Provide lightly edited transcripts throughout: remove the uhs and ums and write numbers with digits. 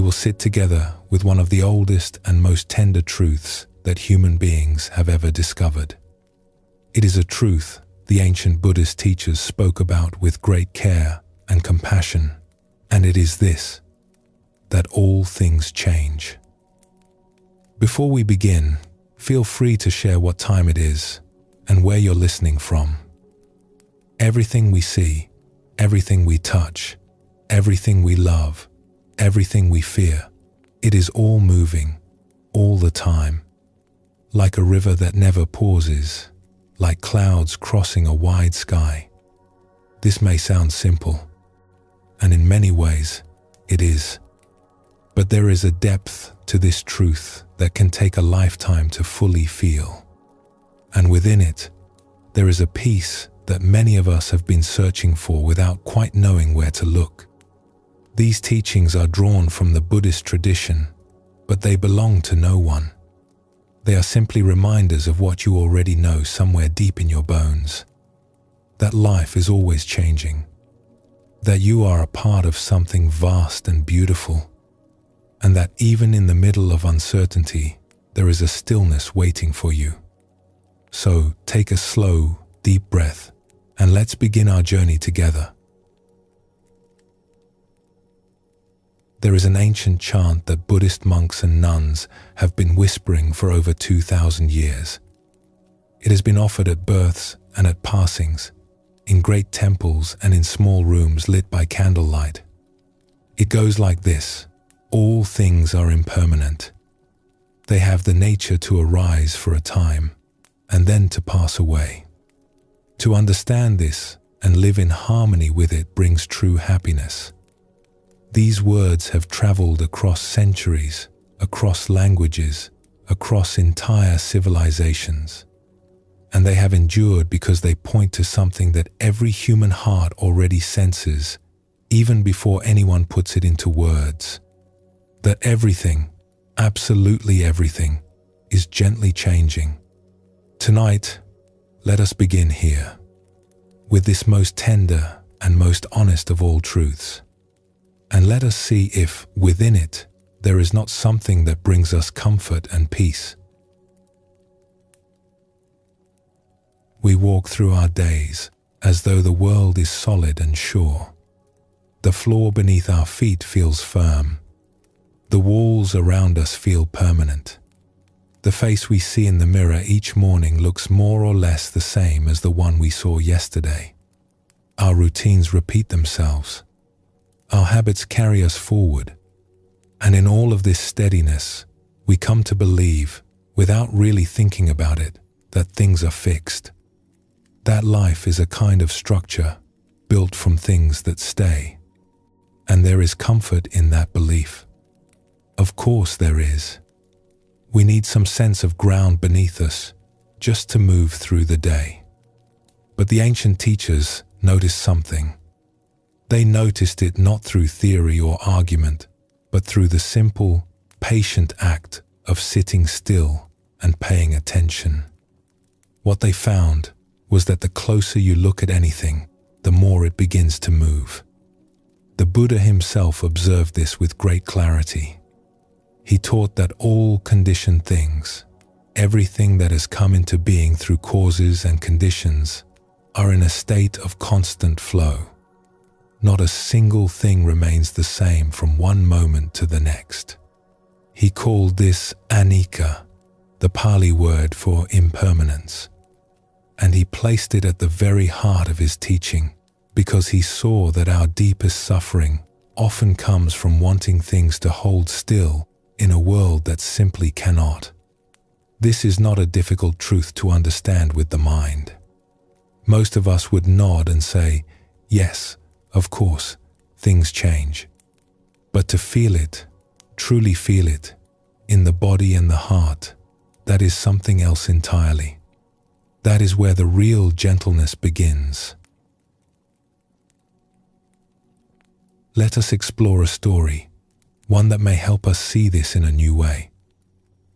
we will sit together with one of the oldest and most tender truths that human beings have ever discovered. It is a truth the ancient Buddhist teachers spoke about with great care and compassion, and it is this: that all things change. Before we begin, feel free to share what time it is and where you're listening from. Everything we see, everything we touch, everything we love, everything we fear, it is all moving, all the time. Like a river that never pauses, like clouds crossing a wide sky. This may sound simple, and in many ways, it is. But there is a depth to this truth that can take a lifetime to fully feel. And within it, there is a peace that many of us have been searching for without quite knowing where to look. These teachings are drawn from the Buddhist tradition, but they belong to no one. They are simply reminders of what you already know somewhere deep in your bones. That life is always changing. That you are a part of something vast and beautiful. And that even in the middle of uncertainty, there is a stillness waiting for you. So take a slow, deep breath, and let's begin our journey together. There is an ancient chant that Buddhist monks and nuns have been whispering for over 2,000 years. It has been offered at births and at passings, in great temples and in small rooms lit by candlelight. It goes like this: all things are impermanent. They have the nature to arise for a time, and then to pass away. To understand this and live in harmony with it brings true happiness. These words have traveled across centuries, across languages, across entire civilizations. And they have endured because they point to something that every human heart already senses, even before anyone puts it into words. That everything, absolutely everything, is gently changing. Tonight, let us begin here, with this most tender and most honest of all truths. And let us see if, within it, there is not something that brings us comfort and peace. We walk through our days as though the world is solid and sure. The floor beneath our feet feels firm. The walls around us feel permanent. The face we see in the mirror each morning looks more or less the same as the one we saw yesterday. Our routines repeat themselves. Our habits carry us forward, and in all of this steadiness, we come to believe, without really thinking about it, that things are fixed. That life is a kind of structure built from things that stay, and there is comfort in that belief. Of course there is. We need some sense of ground beneath us just to move through the day. But the ancient teachers noticed something. They noticed it not through theory or argument, but through the simple, patient act of sitting still and paying attention. What they found was that the closer you look at anything, the more it begins to move. The Buddha himself observed this with great clarity. He taught that all conditioned things, everything that has come into being through causes and conditions, are in a state of constant flow. Not a single thing remains the same from one moment to the next. He called this anicca, the Pali word for impermanence, and he placed it at the very heart of his teaching because he saw that our deepest suffering often comes from wanting things to hold still in a world that simply cannot. This is not a difficult truth to understand with the mind. Most of us would nod and say, yes, of course, things change. But to feel it, truly feel it, in the body and the heart, that is something else entirely. That is where the real gentleness begins. Let us explore a story, one that may help us see this in a new way.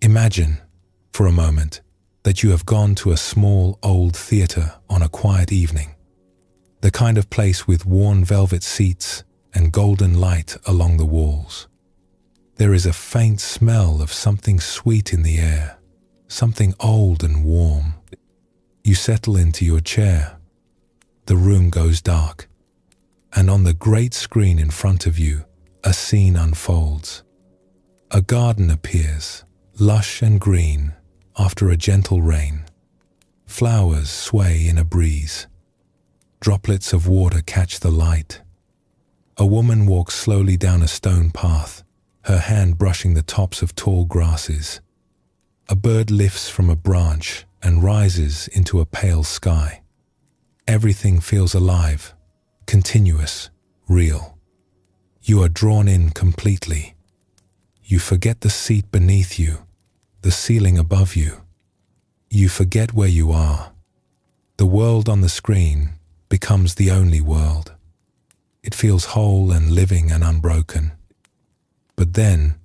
Imagine, for a moment, that you have gone to a small old theater on a quiet evening. The kind of place with worn velvet seats and golden light along the walls. There is a faint smell of something sweet in the air, something old and warm. You settle into your chair. The room goes dark, and on the great screen in front of you, a scene unfolds. A garden appears, lush and green, after a gentle rain. Flowers sway in a breeze. Droplets of water catch the light. A woman walks slowly down a stone path, her hand brushing the tops of tall grasses. A bird lifts from a branch and rises into a pale sky. Everything feels alive, continuous, real. You are drawn in completely. You forget the seat beneath you, the ceiling above you. You forget where you are. The world on the screen becomes the only world. It feels whole and living and unbroken. But then,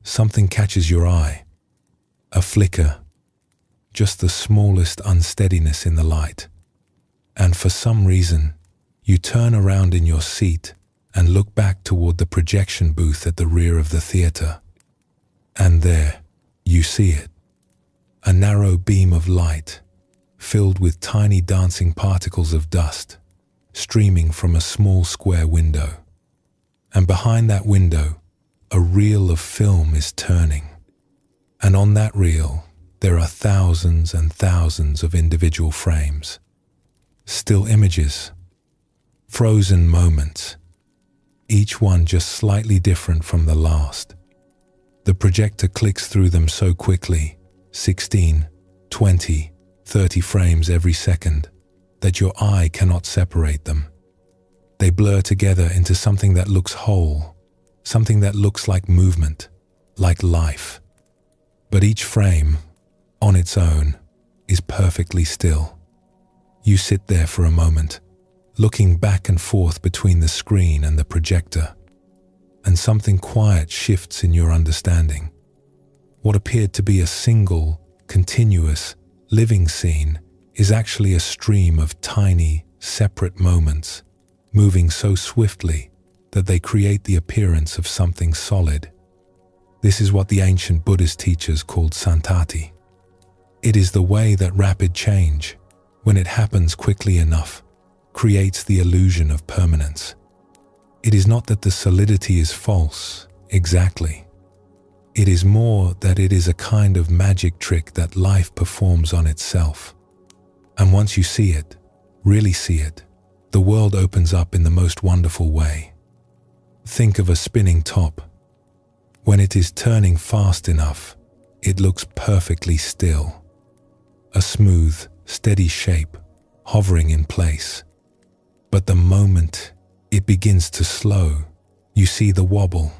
something catches your eye. A flicker, just the smallest unsteadiness in the light. And for some reason, you turn around in your seat and look back toward the projection booth at the rear of the theater. And there, you see it. A narrow beam of light, filled with tiny dancing particles of dust, streaming from a small square window. And behind that window, a reel of film is turning. And on that reel, there are thousands and thousands of individual frames. Still images, frozen moments, each one just slightly different from the last. The projector clicks through them so quickly, 16, 20, 30 frames every second, that your eye cannot separate them. They blur together into something that looks whole, something that looks like movement, like life. But each frame, on its own, is perfectly still. You sit there for a moment, looking back and forth between the screen and the projector, and something quiet shifts in your understanding. What appeared to be a single, continuous, living scene is actually a stream of tiny, separate moments, moving so swiftly that they create the appearance of something solid. This is what the ancient Buddhist teachers called santati. It is the way that rapid change, when it happens quickly enough, creates the illusion of permanence. It is not that the solidity is false, exactly. It is more that it is a kind of magic trick that life performs on itself. And once you see it, really see it, the world opens up in the most wonderful way. Think of a spinning top. When it is turning fast enough, it looks perfectly still. A smooth, steady shape, hovering in place. But the moment it begins to slow, you see the wobble,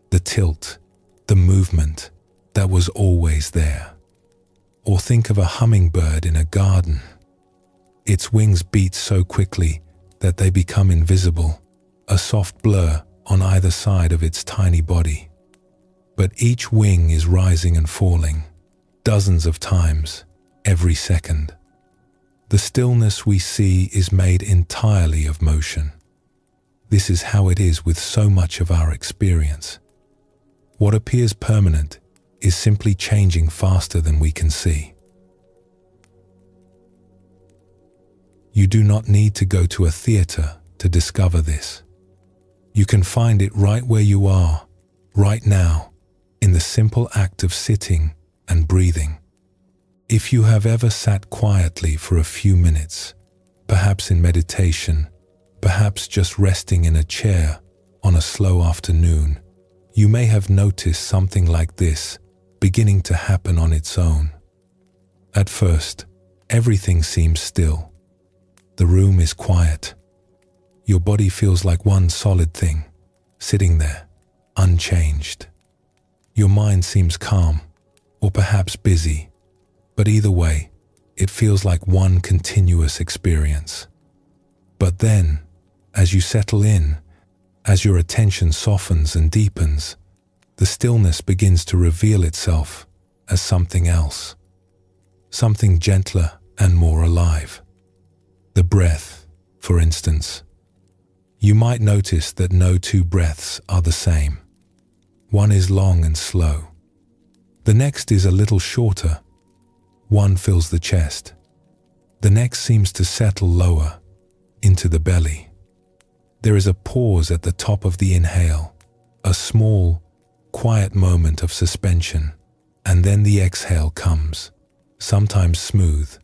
the tilt, the movement that was always there. Or think of a hummingbird in a garden. Its wings beat so quickly that they become invisible, a soft blur on either side of its tiny body. But each wing is rising and falling, dozens of times, every second. The stillness we see is made entirely of motion. This is how it is with so much of our experience. What appears permanent is simply changing faster than we can see. You do not need to go to a theater to discover this. You can find it right where you are, right now, in the simple act of sitting and breathing. If you have ever sat quietly for a few minutes, perhaps in meditation, perhaps just resting in a chair on a slow afternoon, you may have noticed something like this beginning to happen on its own. At first, everything seems still. The room is quiet. Your body feels like one solid thing, sitting there, unchanged. Your mind seems calm, or perhaps busy, but either way, it feels like one continuous experience. But then, as you settle in, as your attention softens and deepens, the stillness begins to reveal itself as something else, something gentler and more alive. The breath, for instance. You might notice that no two breaths are the same. One is long and slow. The next is a little shorter. One fills the chest. The next seems to settle lower into the belly. There is a pause at the top of the inhale, a small, quiet moment of suspension, and then the exhale comes, sometimes smooth,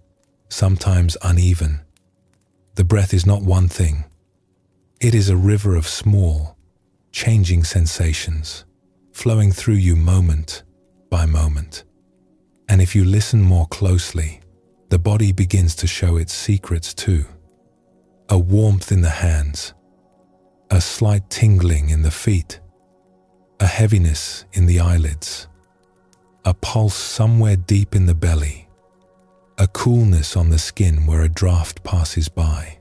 sometimes uneven. The breath is not one thing. It is a river of small, changing sensations, flowing through you moment by moment. And if you listen more closely, the body begins to show its secrets too. A warmth in the hands, a slight tingling in the feet, a heaviness in the eyelids, a pulse somewhere deep in the belly, a coolness on the skin where a draft passes by.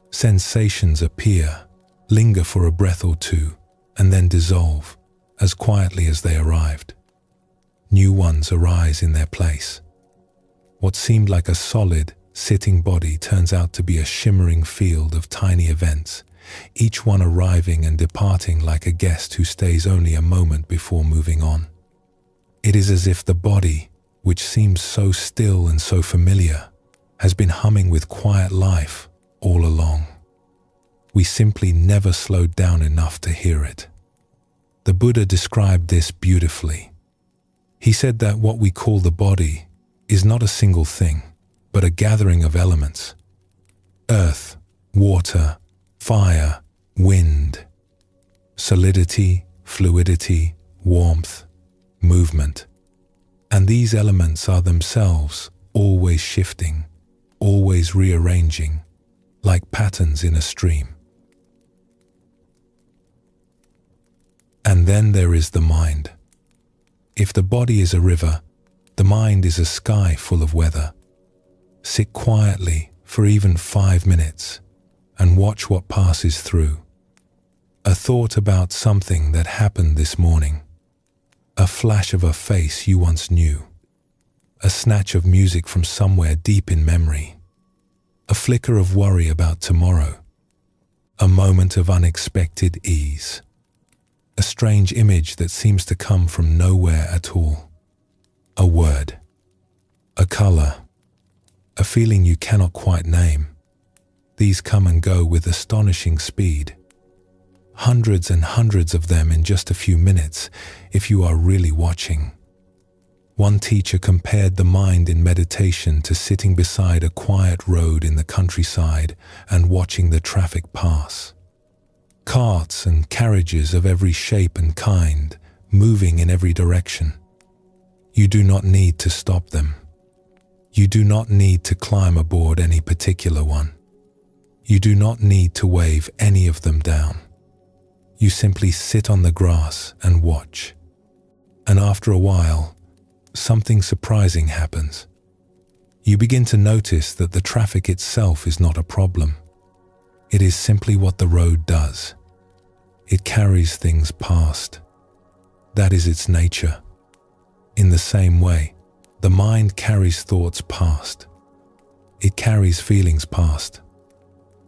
Sensations appear, linger for a breath or two, and then dissolve as quietly as they arrived. New ones arise in their place. What seemed like a solid, sitting body turns out to be a shimmering field of tiny events, each one arriving and departing like a guest who stays only a moment before moving on. It is as if the body, which seems so still and so familiar, has been humming with quiet life all along. We simply never slowed down enough to hear it. The Buddha described this beautifully. He said that what we call the body is not a single thing, but a gathering of elements: earth, water, fire, wind, solidity, fluidity, warmth, movement. And these elements are themselves always shifting, always rearranging, like patterns in a stream. And then there is the mind. If the body is a river, the mind is a sky full of weather. Sit quietly for even 5 minutes and watch what passes through. A thought about something that happened this morning. A flash of a face you once knew. A snatch of music from somewhere deep in memory. A flicker of worry about tomorrow. A moment of unexpected ease. A strange image that seems to come from nowhere at all. A word. A color. A feeling you cannot quite name. These come and go with astonishing speed. Hundreds and hundreds of them in just a few minutes, if you are really watching. One teacher compared the mind in meditation to sitting beside a quiet road in the countryside and watching the traffic pass. Carts and carriages of every shape and kind, moving in every direction. You do not need to stop them. You do not need to climb aboard any particular one. You do not need to wave any of them down. You simply sit on the grass and watch. And after a while, something surprising happens. You begin to notice that the traffic itself is not a problem. It is simply what the road does. It carries things past. That is its nature. In the same way, the mind carries thoughts past. It carries feelings past.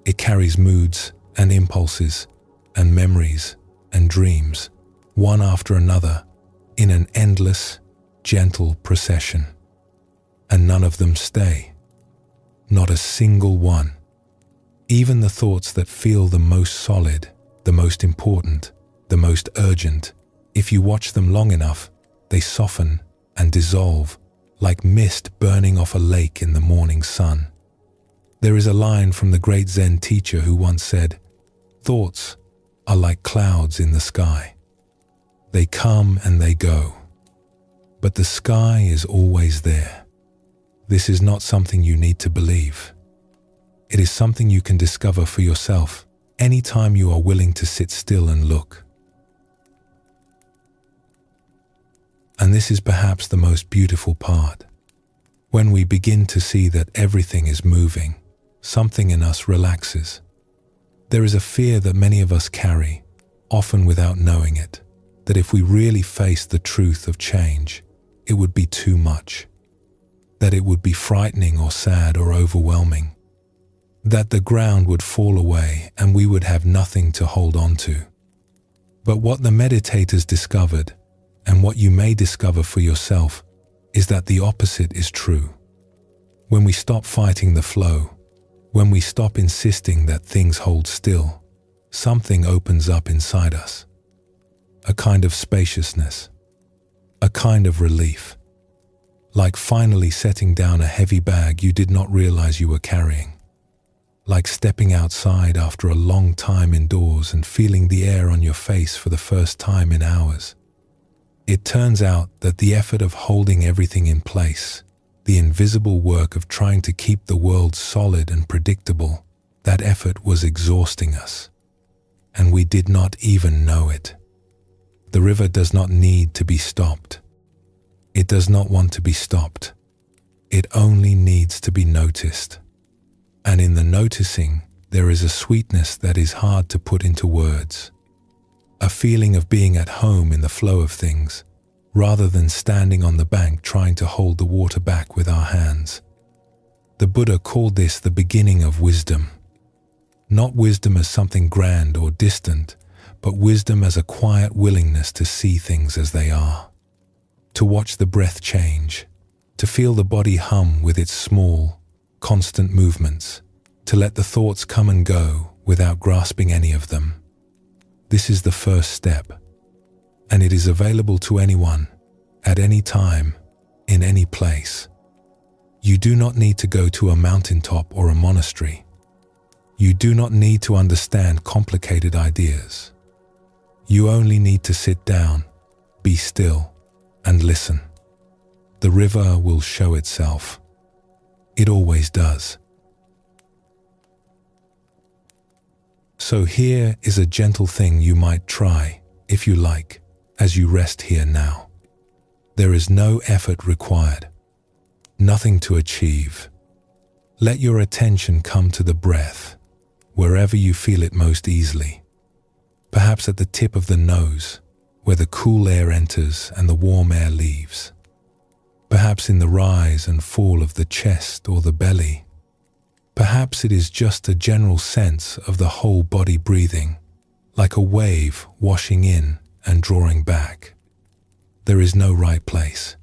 It carries moods and impulses and memories and dreams, one after another, in an endless, gentle procession. And none of them stay. Not a single one. Even the thoughts that feel the most solid, the most important, the most urgent, if you watch them long enough, they soften and dissolve like mist burning off a lake in the morning sun. There is a line from the great Zen teacher who once said, "Thoughts are like clouds in the sky. They come and they go. But the sky is always there." This is not something you need to believe. It is something you can discover for yourself anytime you are willing to sit still and look. And this is perhaps the most beautiful part. When we begin to see that everything is moving, something in us relaxes. There is a fear that many of us carry, often without knowing it, that if we really face the truth of change, it would be too much. That it would be frightening or sad or overwhelming. That the ground would fall away and we would have nothing to hold on to. But what the meditators discovered, and what you may discover for yourself, is that the opposite is true. When we stop fighting the flow, when we stop insisting that things hold still, something opens up inside us. A kind of spaciousness, a kind of relief, like finally setting down a heavy bag you did not realize you were carrying, like stepping outside after a long time indoors and feeling the air on your face for the first time in hours. It turns out that the effort of holding everything in place, the invisible work of trying to keep the world solid and predictable, that effort was exhausting us. And we did not even know it. The river does not need to be stopped. It does not want to be stopped. It only needs to be noticed. And in the noticing, there is a sweetness that is hard to put into words. A feeling of being at home in the flow of things, rather than standing on the bank trying to hold the water back with our hands. The Buddha called this the beginning of wisdom. Not wisdom as something grand or distant, but wisdom as a quiet willingness to see things as they are. To watch the breath change, to feel the body hum with its small, constant movements, to let the thoughts come and go without grasping any of them. This is the first step, and it is available to anyone, at any time, in any place. You do not need to go to a mountaintop or a monastery. You do not need to understand complicated ideas. You only need to sit down, be still, and listen. The river will show itself. It always does. So here is a gentle thing you might try, if you like, as you rest here now. There is no effort required, nothing to achieve. Let your attention come to the breath, wherever you feel it most easily. Perhaps at the tip of the nose, where the cool air enters and the warm air leaves. Perhaps in the rise and fall of the chest or the belly. Perhaps it is just a general sense of the whole body breathing, like a wave washing in and drawing back. There is no right place,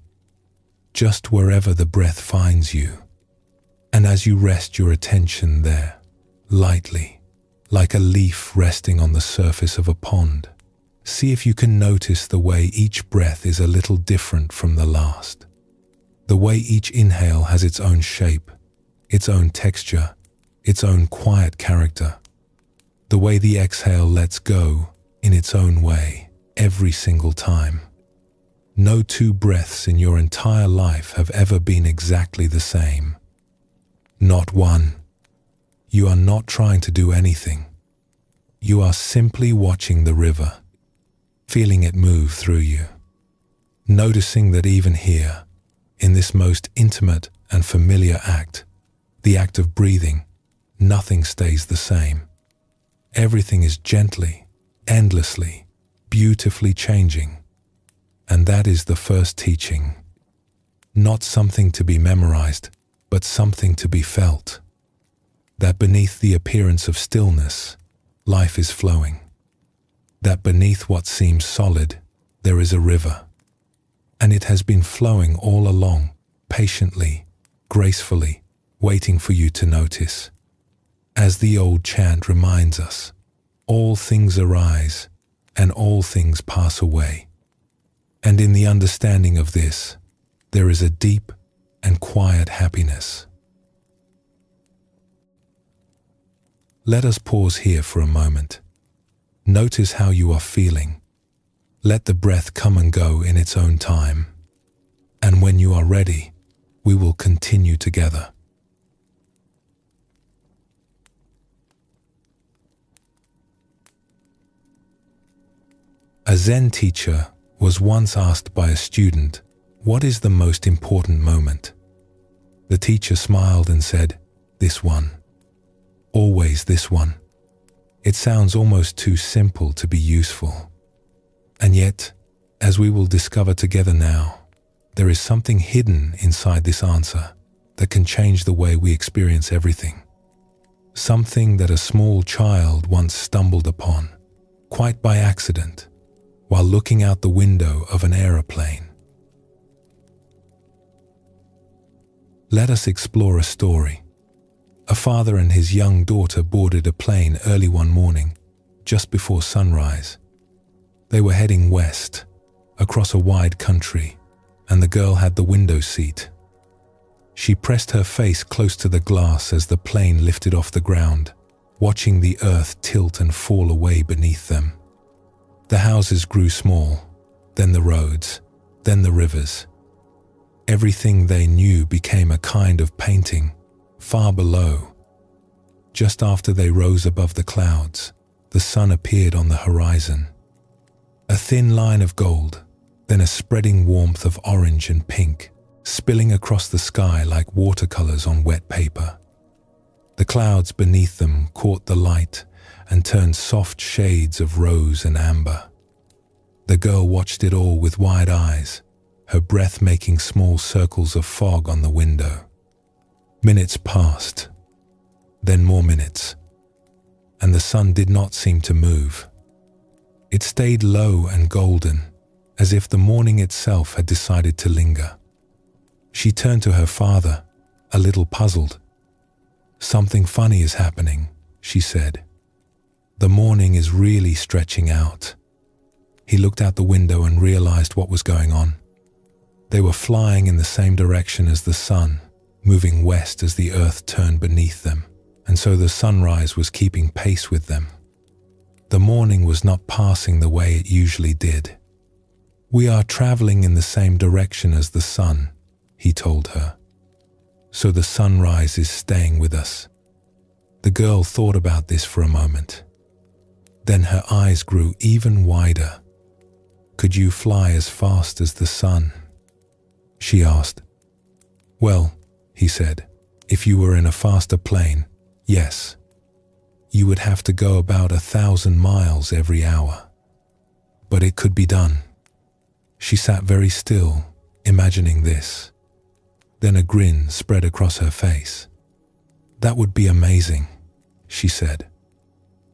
just wherever the breath finds you. And as you rest your attention there, lightly, like a leaf resting on the surface of a pond, see if you can notice the way each breath is a little different from the last. The way each inhale has its own shape, its own texture, its own quiet character. The way the exhale lets go in its own way every single time. No two breaths in your entire life have ever been exactly the same. Not one. You are not trying to do anything. You are simply watching the river, feeling it move through you, noticing that even here, in this most intimate and familiar act, the act of breathing, nothing stays the same. Everything is gently, endlessly, beautifully changing. And that is the first teaching. Not something to be memorized, but something to be felt. That beneath the appearance of stillness, life is flowing. That beneath what seems solid, there is a river. And it has been flowing all along, patiently, gracefully, waiting for you to notice. As the old chant reminds us, all things arise and all things pass away. And in the understanding of this, there is a deep and quiet happiness. Let us pause here for a moment. Notice how you are feeling. Let the breath come and go in its own time. And when you are ready, we will continue together. A Zen teacher was once asked by a student, "What is the most important moment?" The teacher smiled and said, "This one. Always this one." It sounds almost too simple to be useful. And yet, as we will discover together now, there is something hidden inside this answer that can change the way we experience everything. Something that a small child once stumbled upon, quite by accident, while looking out the window of an aeroplane. Let us explore a story. A father and his young daughter boarded a plane early one morning, just before sunrise. They were heading west, across a wide country, and the girl had the window seat. She pressed her face close to the glass as the plane lifted off the ground, watching the earth tilt and fall away beneath them. The houses grew small, then the roads, then the rivers. Everything they knew became a kind of painting, far below. Just after they rose above the clouds, the sun appeared on the horizon. A thin line of gold, then a spreading warmth of orange and pink, spilling across the sky like watercolors on wet paper. The clouds beneath them caught the light and turned soft shades of rose and amber. The girl watched it all with wide eyes, her breath making small circles of fog on the window. Minutes passed, then more minutes, and the sun did not seem to move. It stayed low and golden, as if the morning itself had decided to linger. She turned to her father, a little puzzled. "Something funny is happening," she said. "The morning is really stretching out." He looked out the window and realized what was going on. They were flying in the same direction as the sun, moving west as the earth turned beneath them, and so the sunrise was keeping pace with them. The morning was not passing the way it usually did. "We are traveling in the same direction as the sun," he told her. "So the sunrise is staying with us." The girl thought about this for a moment. Then her eyes grew even wider. "Could you fly as fast as the sun?" she asked. "Well," he said, "if you were in a faster plane, yes. You would have to go about 1,000 miles every hour. But it could be done." She sat very still, imagining this. Then a grin spread across her face. "That would be amazing," she said.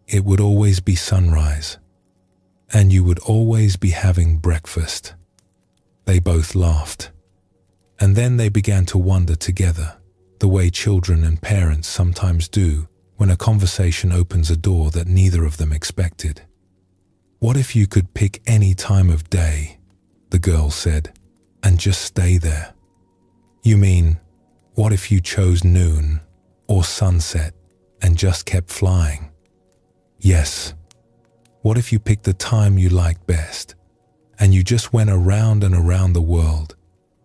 "It would always be sunrise, and you would always be having breakfast." They both laughed. And then they began to wonder together, the way children and parents sometimes do when a conversation opens a door that neither of them expected. "What if you could pick any time of day," the girl said, "and just stay there?" "You mean, what if you chose noon or sunset and just kept flying?" "Yes. What if you picked the time you liked best and you just went around and around the world,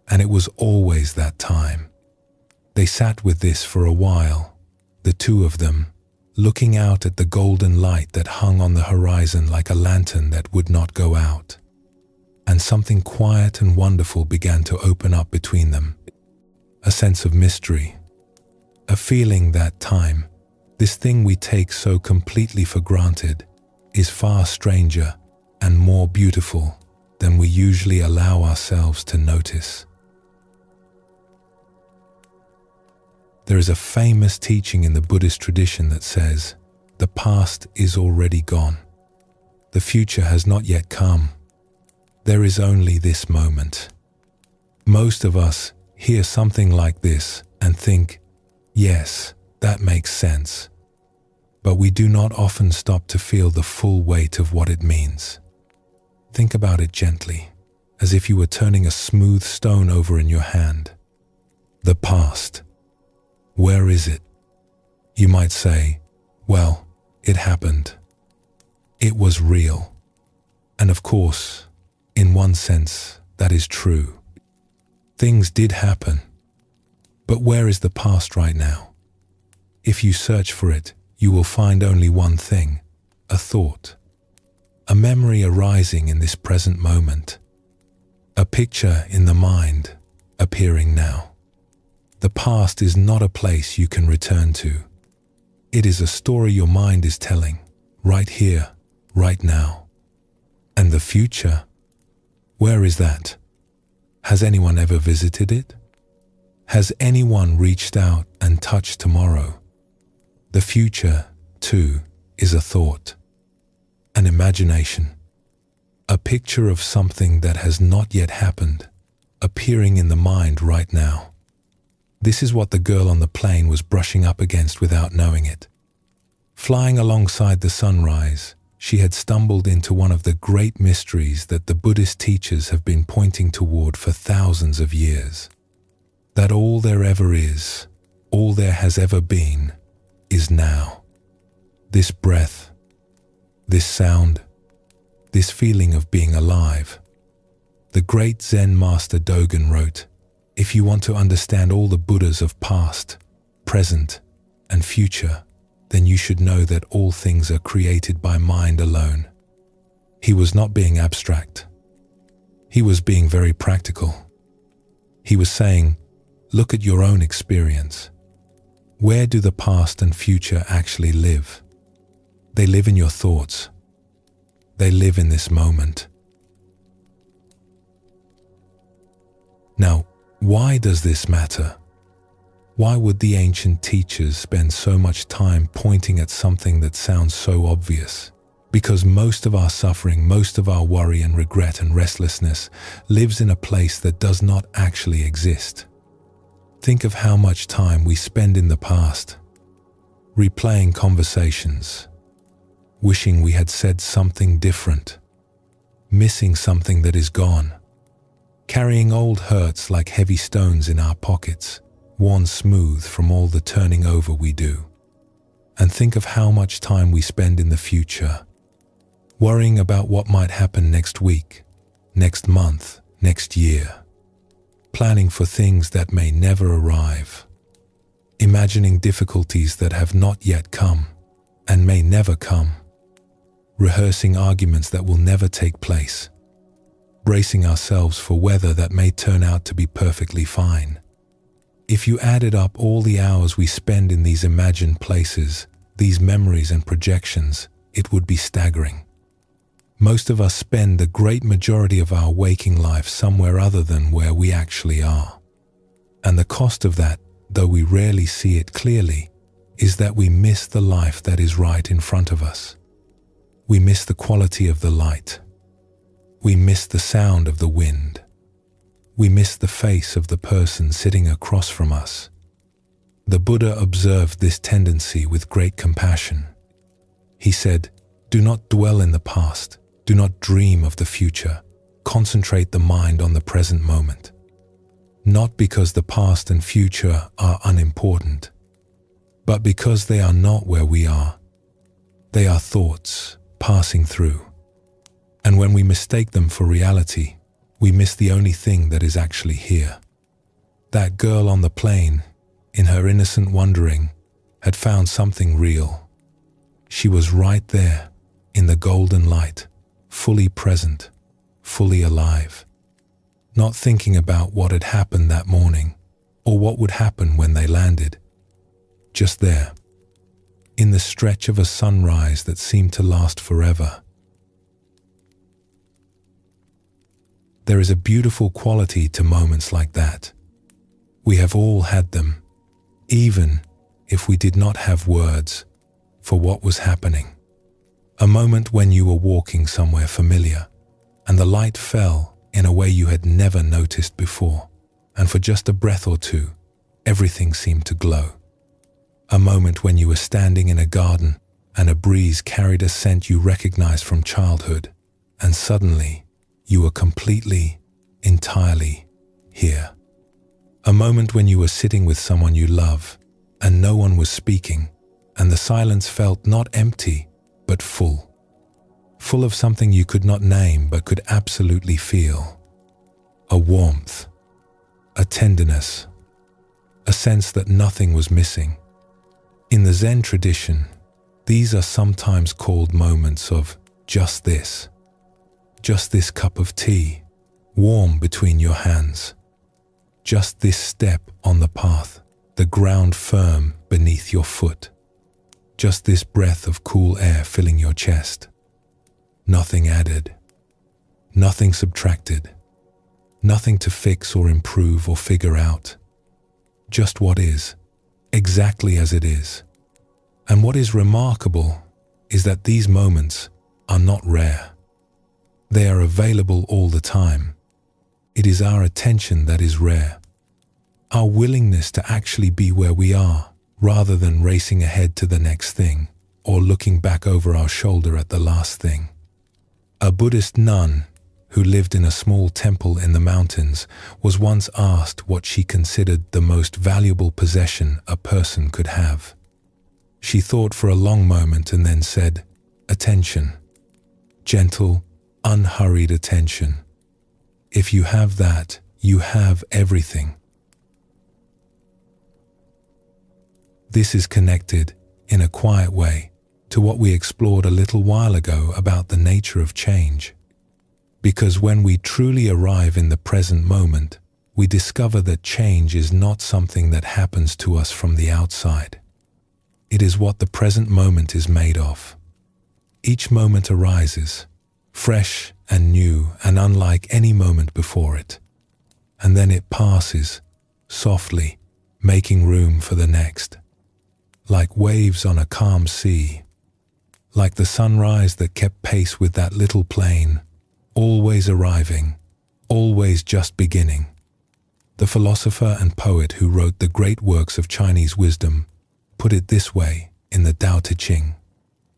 and it was always that time?" They sat with this for a while, the two of them, looking out at the golden light that hung on the horizon like a lantern that would not go out. And something quiet and wonderful began to open up between them. A sense of mystery, a feeling that time, this thing we take so completely for granted, is far stranger and more beautiful than we usually allow ourselves to notice. There is a famous teaching in the Buddhist tradition that says, "The past is already gone. The future has not yet come. There is only this moment." Most of us hear something like this and think, "Yes, that makes sense." But we do not often stop to feel the full weight of what it means. Think about it gently, as if you were turning a smooth stone over in your hand. The past. Where is it? You might say, "Well, it happened. It was real." And of course, in one sense, that is true. Things did happen. But where is the past right now? If you search for it, you will find only one thing, a thought, a memory arising in this present moment, a picture in the mind appearing now. The past is not a place you can return to. It is a story your mind is telling, right here, right now. And the future? Where is that? Has anyone ever visited it? Has anyone reached out and touched tomorrow? The future, too, is a thought, an imagination, a picture of something that has not yet happened, appearing in the mind right now. This is what the girl on the plane was brushing up against without knowing it. Flying alongside the sunrise, she had stumbled into one of the great mysteries that the Buddhist teachers have been pointing toward for thousands of years. That all there ever is, all there has ever been, is now. This breath, this sound, this feeling of being alive. The great Zen master Dogen wrote, "If you want to understand all the Buddhas of past, present, and future, then you should know that all things are created by mind alone." He was not being abstract. He was being very practical. He was saying, look at your own experience. Where do the past and future actually live? They live in your thoughts. They live in this moment. Now, why does this matter? Why would the ancient teachers spend so much time pointing at something that sounds so obvious? Because most of our suffering, most of our worry and regret and restlessness lives in a place that does not actually exist. Think of how much time we spend in the past, replaying conversations, wishing we had said something different, missing something that is gone, carrying old hurts like heavy stones in our pockets, worn smooth from all the turning over we do. And think of how much time we spend in the future, worrying about what might happen next week, next month, next year, planning for things that may never arrive, imagining difficulties that have not yet come and may never come, rehearsing arguments that will never take place, bracing ourselves for weather that may turn out to be perfectly fine. If you added up all the hours we spend in these imagined places, these memories and projections, it would be staggering. Most of us spend the great majority of our waking life somewhere other than where we actually are. And the cost of that, though we rarely see it clearly, is that we miss the life that is right in front of us. We miss the quality of the light. We miss the sound of the wind. We miss the face of the person sitting across from us. The Buddha observed this tendency with great compassion. He said, "Do not dwell in the past. Do not dream of the future. Concentrate the mind on the present moment." Not because the past and future are unimportant, but because they are not where we are. They are thoughts passing through. And when we mistake them for reality, we miss the only thing that is actually here. That girl on the plane, in her innocent wondering, had found something real. She was right there, in the golden light, fully present, fully alive, not thinking about what had happened that morning or what would happen when they landed. Just there, in the stretch of a sunrise that seemed to last forever. There is a beautiful quality to moments like that. We have all had them, even if we did not have words for what was happening. A moment when you were walking somewhere familiar, and the light fell in a way you had never noticed before, and for just a breath or two, everything seemed to glow. A moment when you were standing in a garden, and a breeze carried a scent you recognized from childhood, and suddenly you were completely, entirely here. A moment when you were sitting with someone you love, and no one was speaking, and the silence felt not empty, but full of something you could not name but could absolutely feel. A warmth, a tenderness, a sense that nothing was missing. In the Zen tradition, these are sometimes called moments of just this cup of tea, warm between your hands, just this step on the path, the ground firm beneath your foot. Just this breath of cool air filling your chest. Nothing added, nothing subtracted, nothing to fix or improve or figure out. Just what is, exactly as it is. And what is remarkable is that these moments are not rare. They are available all the time. It is our attention that is rare. Our willingness to actually be where we are, rather than racing ahead to the next thing, or looking back over our shoulder at the last thing. A Buddhist nun who lived in a small temple in the mountains was once asked what she considered the most valuable possession a person could have. She thought for a long moment and then said, "Attention. Gentle, unhurried attention. If you have that, you have everything." This is connected, in a quiet way, to what we explored a little while ago about the nature of change. Because when we truly arrive in the present moment, we discover that change is not something that happens to us from the outside. It is what the present moment is made of. Each moment arises, fresh and new and unlike any moment before it. And then it passes, softly, making room for the next. Like waves on a calm sea. Like the sunrise that kept pace with that little plane, always arriving, always just beginning. The philosopher and poet who wrote the great works of Chinese wisdom put it this way in the Tao Te Ching: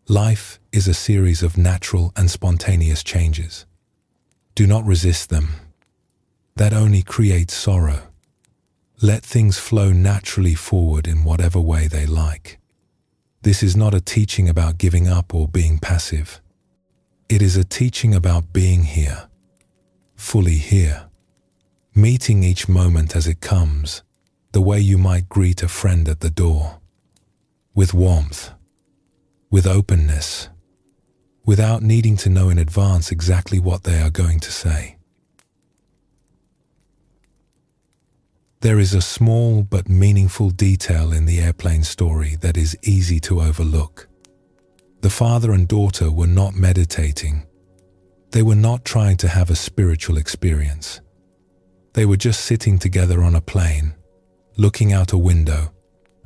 life is a series of natural and spontaneous changes. Do not resist them. That only creates sorrow. Let things flow naturally forward in whatever way they like. This is not a teaching about giving up or being passive. It is a teaching about being here, fully here, meeting each moment as it comes, the way you might greet a friend at the door, with warmth, with openness, without needing to know in advance exactly what they are going to say. There is a small but meaningful detail in the airplane story that is easy to overlook. The father and daughter were not meditating. They were not trying to have a spiritual experience. They were just sitting together on a plane, looking out a window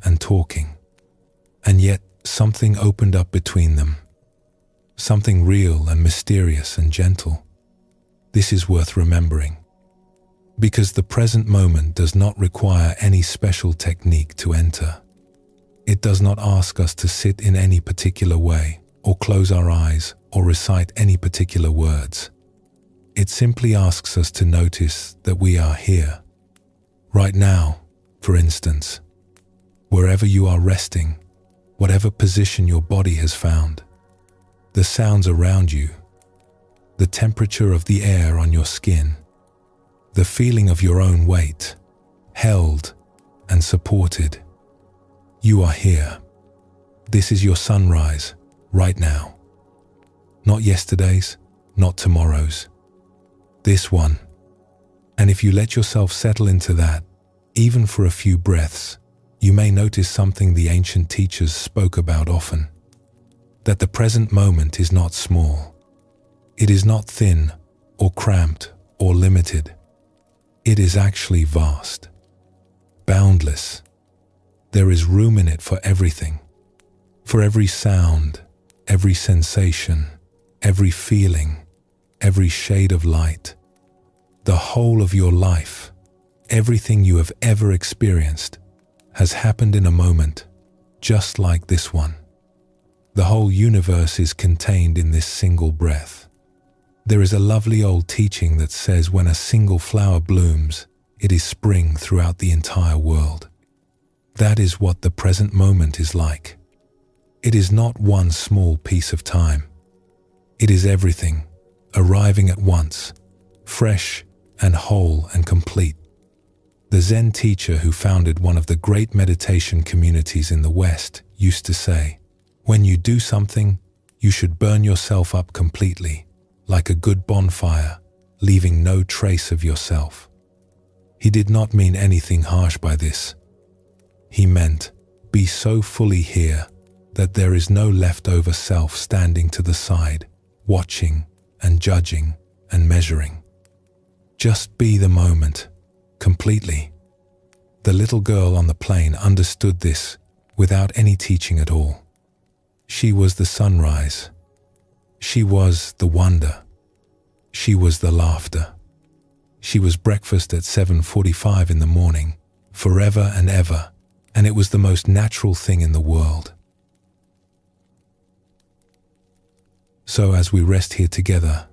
and talking. And yet something opened up between them. Something real and mysterious and gentle. This is worth remembering. Because the present moment does not require any special technique to enter. It does not ask us to sit in any particular way, or close our eyes, or recite any particular words. It simply asks us to notice that we are here. Right now, for instance, wherever you are resting, whatever position your body has found, the sounds around you, the temperature of the air on your skin, the feeling of your own weight, held and supported. You are here. This is your sunrise, right now. Not yesterday's, not tomorrow's. This one. And if you let yourself settle into that, even for a few breaths, you may notice something the ancient teachers spoke about often. That the present moment is not small. It is not thin or cramped or limited. It is actually vast, boundless. There is room in it for everything, for every sound, every sensation, every feeling, every shade of light. The whole of your life, everything you have ever experienced, has happened in a moment, just like this one. The whole universe is contained in this single breath. There is a lovely old teaching that says when a single flower blooms, it is spring throughout the entire world. That is what the present moment is like. It is not one small piece of time. It is everything, arriving at once, fresh and whole and complete. The Zen teacher who founded one of the great meditation communities in the West used to say, when you do something, you should burn yourself up completely, like a good bonfire, leaving no trace of yourself. He did not mean anything harsh by this. He meant, be so fully here that there is no leftover self standing to the side, watching and judging and measuring. Just be the moment, completely. The little girl on the plane understood this without any teaching at all. She was the sunrise. She was the wonder. She was the laughter. She was breakfast at 7:45 in the morning, forever and ever, and it was the most natural thing in the world. So as we rest here together,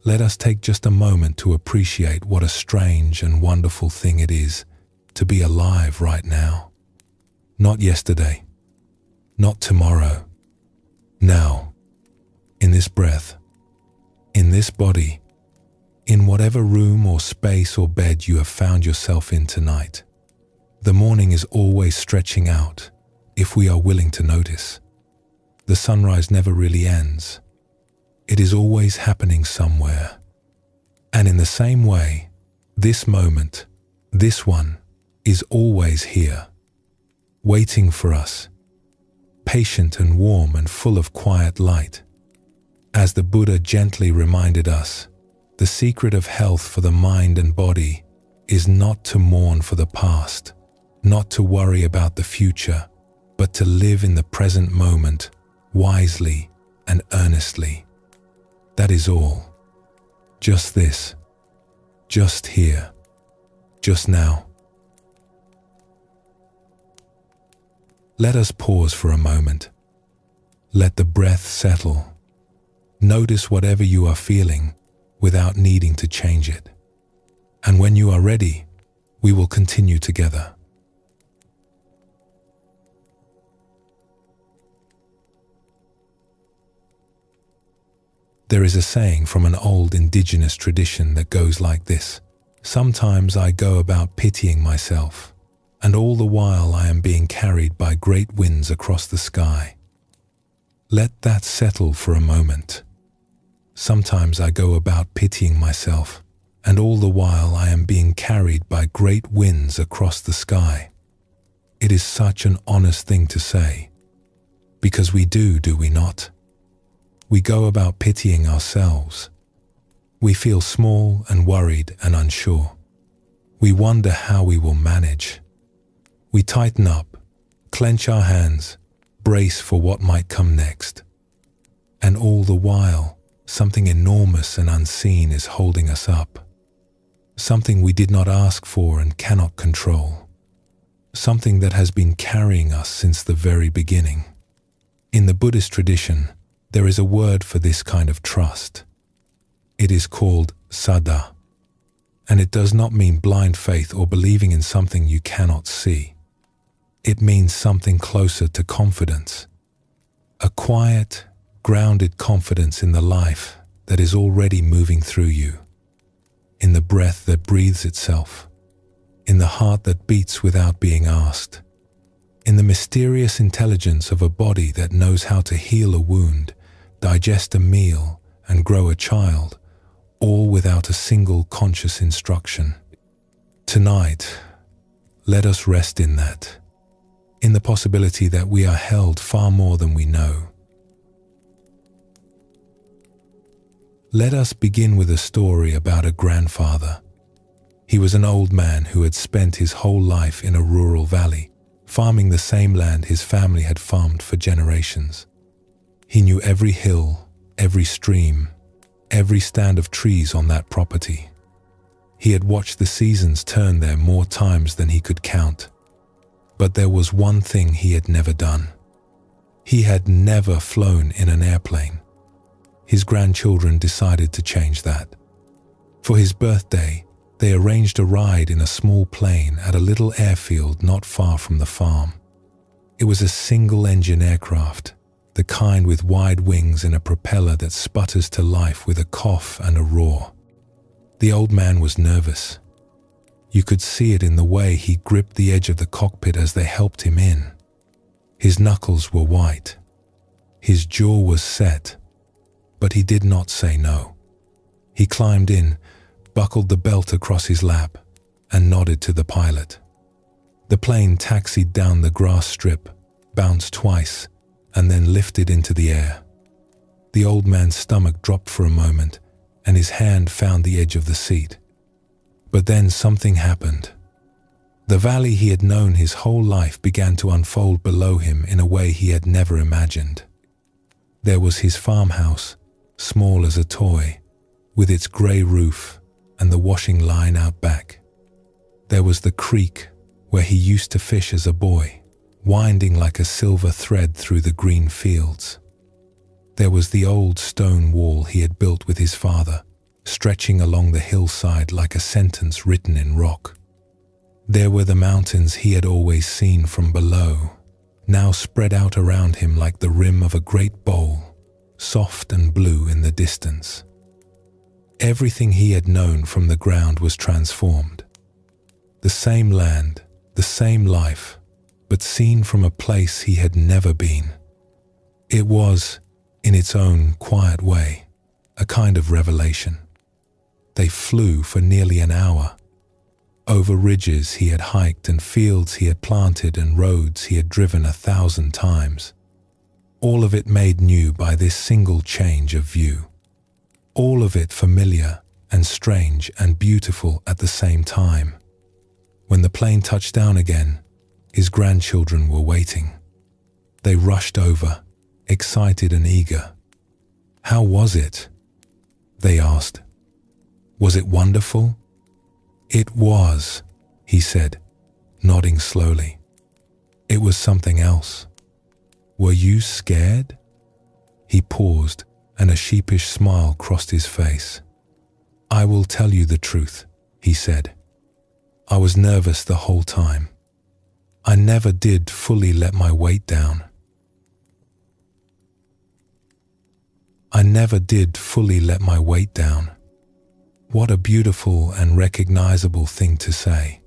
let us take just a moment to appreciate what a strange and wonderful thing it is to be alive right now. Not yesterday, not tomorrow, now, in this breath, in this body, in whatever room or space or bed you have found yourself in tonight. The morning is always stretching out, if we are willing to notice. The sunrise never really ends. It is always happening somewhere. And in the same way, this moment, this one, is always here, waiting for us, patient and warm and full of quiet light. As the Buddha gently reminded us, the secret of health for the mind and body is not to mourn for the past, not to worry about the future, but to live in the present moment, wisely and earnestly. That is all. Just this. Just here. Just now. Let us pause for a moment. Let the breath settle. Notice whatever you are feeling without needing to change it. And when you are ready, we will continue together. There is a saying from an old indigenous tradition that goes like this: "Sometimes I go about pitying myself, and all the while I am being carried by great winds across the sky." Let that settle for a moment. Sometimes I go about pitying myself, and all the while I am being carried by great winds across the sky. It is such an honest thing to say, because we do we not? We go about pitying ourselves. We feel small and worried and unsure. We wonder how we will manage. We tighten up, clench our hands, brace for what might come next. And all the while, something enormous and unseen is holding us up. Something we did not ask for and cannot control. Something that has been carrying us since the very beginning. In the Buddhist tradition, there is a word for this kind of trust. It is called saddha, and it does not mean blind faith or believing in something you cannot see. It means something closer to confidence, a quiet, grounded confidence in the life that is already moving through you, in the breath that breathes itself, in the heart that beats without being asked, in the mysterious intelligence of a body that knows how to heal a wound, digest a meal, and grow a child, all without a single conscious instruction. Tonight, let us rest in that, in the possibility that we are held far more than we know. Let us begin with a story about a grandfather. He was an old man who had spent his whole life in a rural valley, farming the same land his family had farmed for generations. He knew every hill, every stream, every stand of trees on that property. He had watched the seasons turn there more times than he could count. But there was one thing he had never done. He had never flown in an airplane. His grandchildren decided to change that. For his birthday, they arranged a ride in a small plane at a little airfield not far from the farm. It was a single-engine aircraft, the kind with wide wings and a propeller that sputters to life with a cough and a roar. The old man was nervous. You could see it in the way he gripped the edge of the cockpit as they helped him in. His knuckles were white. His jaw was set, but he did not say no. He climbed in, buckled the belt across his lap, and nodded to the pilot. The plane taxied down the grass strip, bounced twice, and then lifted into the air. The old man's stomach dropped for a moment, and his hand found the edge of the seat. But then something happened. The valley he had known his whole life began to unfold below him in a way he had never imagined. There was his farmhouse, small as a toy, with its grey roof and the washing line out back. There was the creek where he used to fish as a boy, winding like a silver thread through the green fields. There was the old stone wall he had built with his father, stretching along the hillside like a sentence written in rock. There were the mountains he had always seen from below, now spread out around him like the rim of a great bowl, soft and blue in the distance. Everything he had known from the ground was transformed. The same land, the same life, but seen from a place he had never been. It was, in its own quiet way, a kind of revelation. They flew for nearly an hour, over ridges he had hiked and fields he had planted and roads he had driven 1,000 times. All of it made new by this single change of view. All of it familiar and strange and beautiful at the same time. When the plane touched down again, his grandchildren were waiting. They rushed over, excited and eager. "How was it?" they asked. "Was it wonderful?" "It was," he said, nodding slowly. "It was something else." "Were you scared?" He paused, and a sheepish smile crossed his face. "I will tell you the truth," he said. "I was nervous the whole time. I never did fully let my weight down. I never did fully let my weight down." What a beautiful and recognizable thing to say.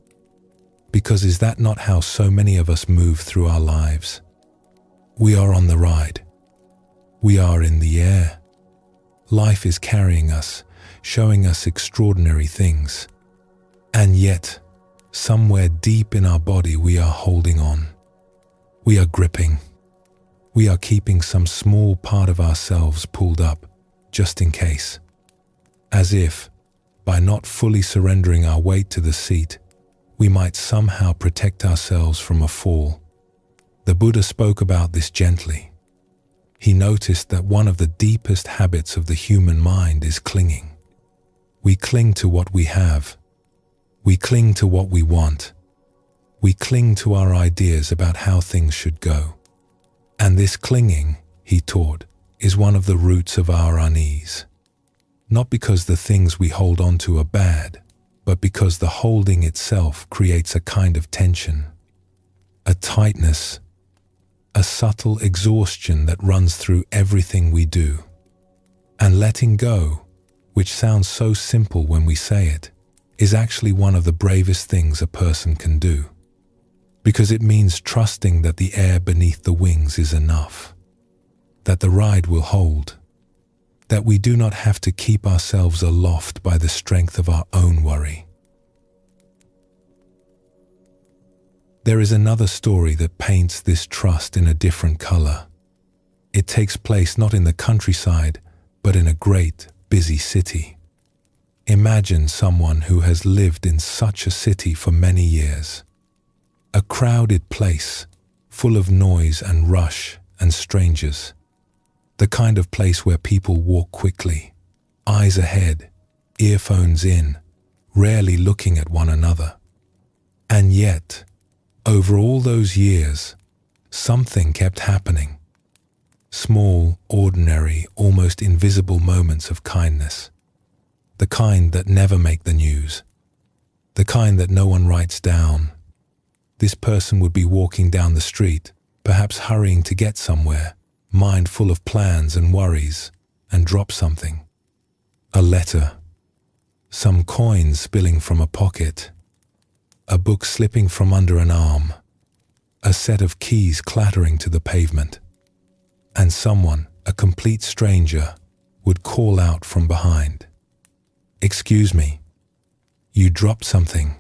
Because is that not how so many of us move through our lives? We are on the ride. We are in the air. Life is carrying us, showing us extraordinary things. And yet, somewhere deep in our body we are holding on. We are gripping. We are keeping some small part of ourselves pulled up, just in case. As if, by not fully surrendering our weight to the seat, we might somehow protect ourselves from a fall. The Buddha spoke about this gently. He noticed that one of the deepest habits of the human mind is clinging. We cling to what we have. We cling to what we want. We cling to our ideas about how things should go. And this clinging, he taught, is one of the roots of our unease. Not because the things we hold on to are bad, but because the holding itself creates a kind of tension, a tightness, a subtle exhaustion that runs through everything we do. And letting go, which sounds so simple when we say it, is actually one of the bravest things a person can do. Because it means trusting that the air beneath the wings is enough, that the ride will hold, that we do not have to keep ourselves aloft by the strength of our own worry. There is another story that paints this trust in a different color. It takes place not in the countryside, but in a great, busy city. Imagine someone who has lived in such a city for many years. A crowded place, full of noise and rush and strangers. The kind of place where people walk quickly, eyes ahead, earphones in, rarely looking at one another. And yet, over all those years, something kept happening. Small, ordinary, almost invisible moments of kindness. The kind that never make the news. The kind that no one writes down. This person would be walking down the street, perhaps hurrying to get somewhere, mind full of plans and worries, and drop something. A letter. Some coins spilling from a pocket. A book slipping from under an arm. A set of keys clattering to the pavement. And someone, a complete stranger, would call out from behind. "Excuse me, you dropped something."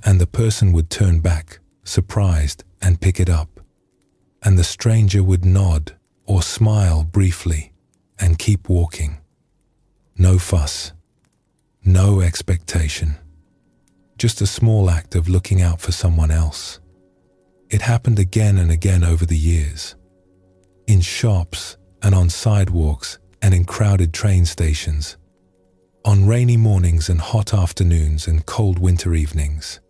And the person would turn back, surprised, and pick it up. And the stranger would nod or smile briefly and keep walking. No fuss, no expectation. Just a small act of looking out for someone else. It happened again and again over the years. In shops and on sidewalks and in crowded train stations. On rainy mornings and hot afternoons and cold winter evenings.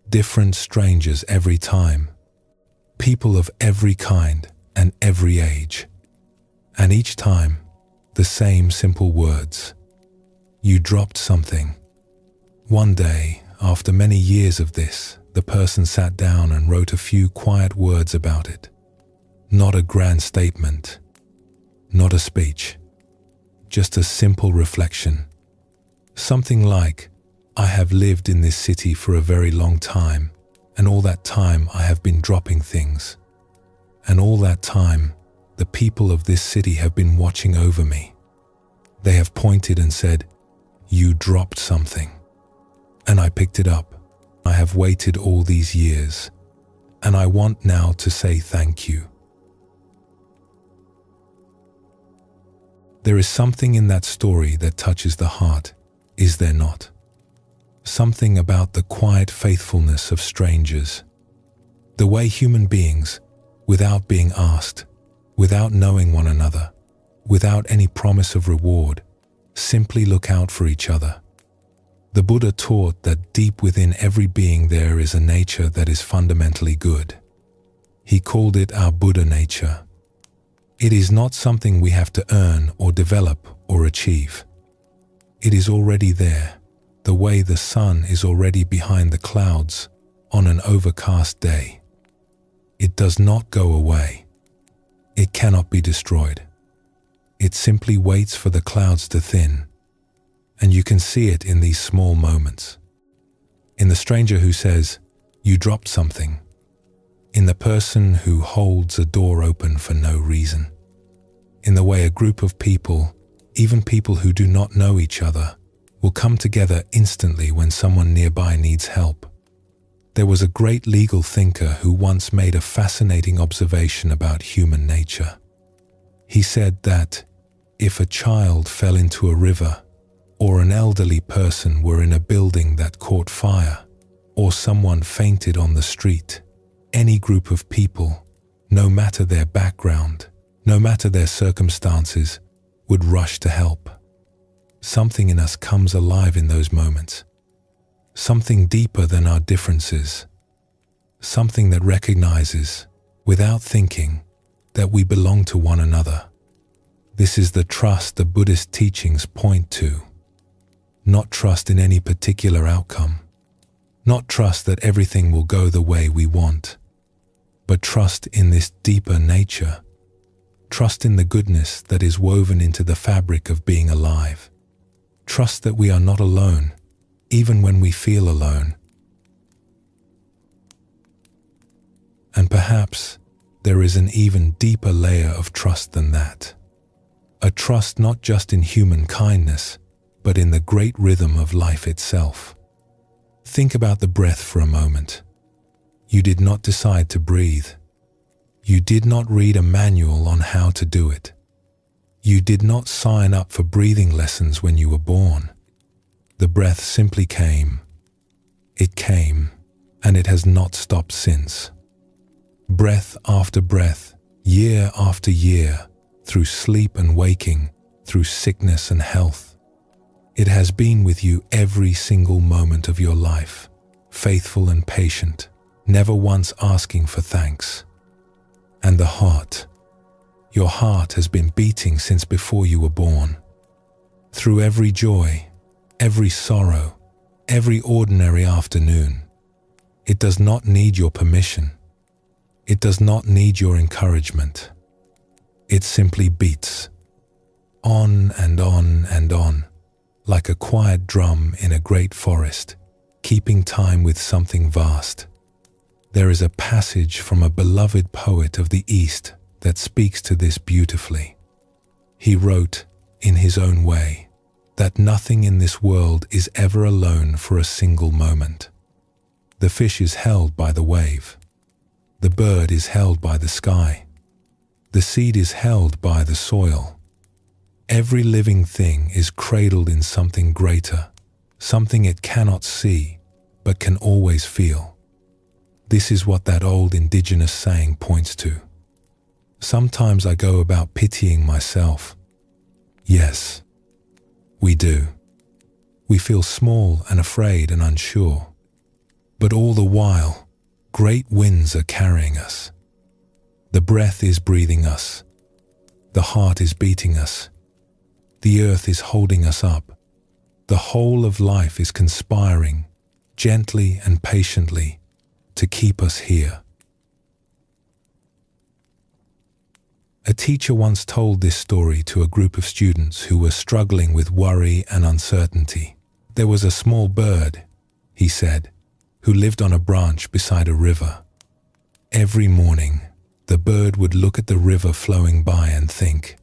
Different strangers every time. People of every kind and every age. And each time, the same simple words. You dropped something. One day, after many years of this, the person sat down and wrote a few quiet words about it. Not a grand statement, not a speech, just a simple reflection. Something like, I have lived in this city for a very long time, and all that time I have been dropping things. And all that time, the people of this city have been watching over me. They have pointed and said, you dropped something. And I picked it up. I have waited all these years, and I want now to say thank you. There is something in that story that touches the heart, is there not? Something about the quiet faithfulness of strangers. The way human beings, without being asked, without knowing one another, without any promise of reward, simply look out for each other. The Buddha taught that deep within every being there is a nature that is fundamentally good. He called it our Buddha nature. It is not something we have to earn or develop or achieve. It is already there, the way the sun is already behind the clouds on an overcast day. It does not go away. It cannot be destroyed. It simply waits for the clouds to thin, and you can see it in these small moments. In the stranger who says, you dropped something. In the person who holds a door open for no reason. In the way a group of people, even people who do not know each other, will come together instantly when someone nearby needs help. There was a great legal thinker who once made a fascinating observation about human nature. He said that if a child fell into a river, or an elderly person were in a building that caught fire, or someone fainted on the street, any group of people, no matter their background, no matter their circumstances, would rush to help. Something in us comes alive in those moments. Something deeper than our differences. Something that recognizes, without thinking, that we belong to one another. This is the trust the Buddhist teachings point to. Not trust in any particular outcome. Not trust that everything will go the way we want. But trust in this deeper nature. Trust in the goodness that is woven into the fabric of being alive. Trust that we are not alone, even when we feel alone. And perhaps there is an even deeper layer of trust than that. A trust not just in human kindness, but in the great rhythm of life itself. Think about the breath for a moment. You did not decide to breathe. You did not read a manual on how to do it. You did not sign up for breathing lessons when you were born. The breath simply came. It came, and it has not stopped since. Breath after breath, year after year, through sleep and waking, through sickness and health. It has been with you every single moment of your life, faithful and patient, never once asking for thanks. And the heart, your heart has been beating since before you were born. Through every joy, every sorrow, every ordinary afternoon. It does not need your permission. It does not need your encouragement. It simply beats, on and on and on, like a quiet drum in a great forest, keeping time with something vast. There is a passage from a beloved poet of the East that speaks to this beautifully. He wrote, in his own way, that nothing in this world is ever alone for a single moment. The fish is held by the wave. The bird is held by the sky. The seed is held by the soil. Every living thing is cradled in something greater, something it cannot see, but can always feel. This is what that old indigenous saying points to. Sometimes I go about pitying myself. Yes, we do. We feel small and afraid and unsure. But all the while, great winds are carrying us. The breath is breathing us. The heart is beating us. The earth is holding us up. The whole of life is conspiring, gently and patiently, to keep us here. A teacher once told this story to a group of students who were struggling with worry and uncertainty. There was a small bird, he said, who lived on a branch beside a river. Every morning, the bird would look at the river flowing by and think,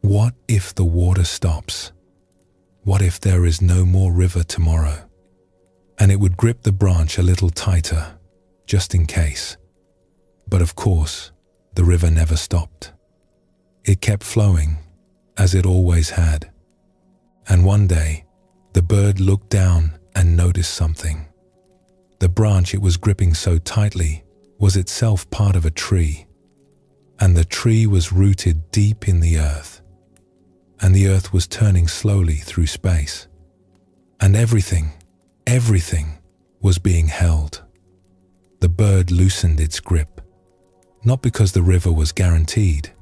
"What if the water stops? What if there is no more river tomorrow?" And it would grip the branch a little tighter, just in case. But of course, the river never stopped. It kept flowing, as it always had. And one day, the bird looked down and noticed something. The branch it was gripping so tightly was itself part of a tree, and the tree was rooted deep in the earth, and the earth was turning slowly through space, and everything was being held. The bird loosened its grip, not because the river was guaranteed,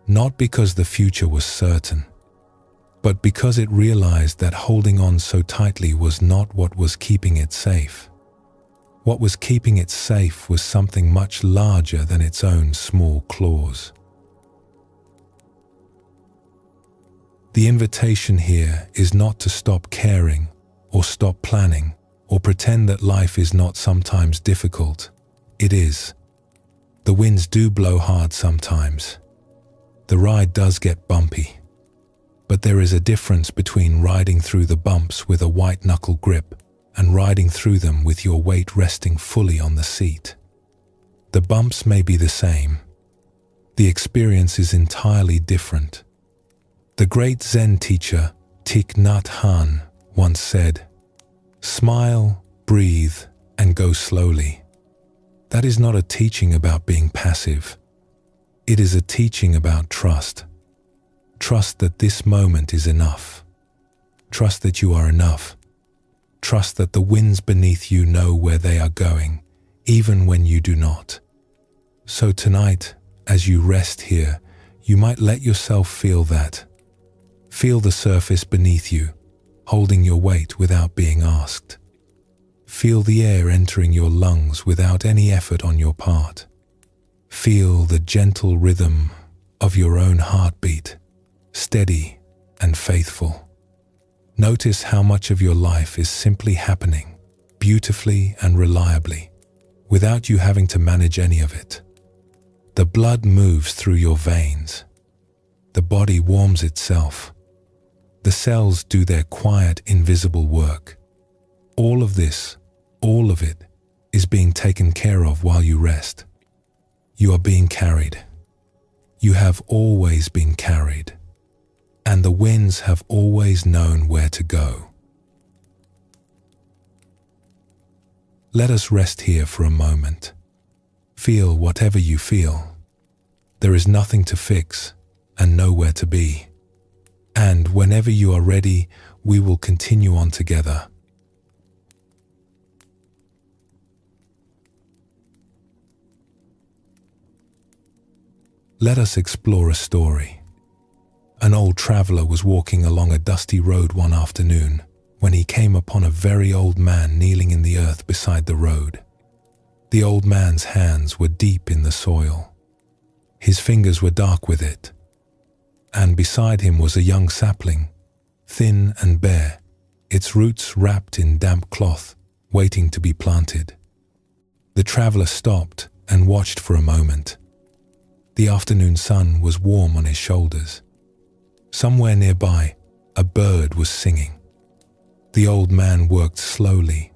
not because the future was certain, but because it realized that holding on so tightly was not what was keeping it safe. What was keeping it safe was something much larger than its own small claws. The invitation here is not to stop caring or stop planning or pretend that life is not sometimes difficult. It is. The winds do blow hard sometimes. The ride does get bumpy. But there is a difference between riding through the bumps with a white-knuckle grip and riding through them with your weight resting fully on the seat. The bumps may be the same. The experience is entirely different. The great Zen teacher Thich Nhat Hanh once said, "Smile, breathe, and go slowly." That is not a teaching about being passive. It is a teaching about trust. Trust that this moment is enough. Trust that you are enough. Trust that the winds beneath you know where they are going, even when you do not. So tonight, as you rest here, you might let yourself feel that. Feel the surface beneath you, holding your weight without being asked. Feel the air entering your lungs without any effort on your part. Feel the gentle rhythm of your own heartbeat, steady and faithful. Notice how much of your life is simply happening, beautifully and reliably, without you having to manage any of it. The blood moves through your veins. The body warms itself. The cells do their quiet, invisible work. All of this, all of it, is being taken care of while you rest. You are being carried. You have always been carried. And the winds have always known where to go. Let us rest here for a moment. Feel whatever you feel. There is nothing to fix and nowhere to be. And whenever you are ready, we will continue on together. Let us explore a story. An old traveler was walking along a dusty road one afternoon when he came upon a very old man kneeling in the earth beside the road. The old man's hands were deep in the soil. His fingers were dark with it. And beside him was a young sapling, thin and bare, its roots wrapped in damp cloth, waiting to be planted. The traveler stopped and watched for a moment. The afternoon sun was warm on his shoulders. Somewhere nearby, a bird was singing. The old man worked slowly,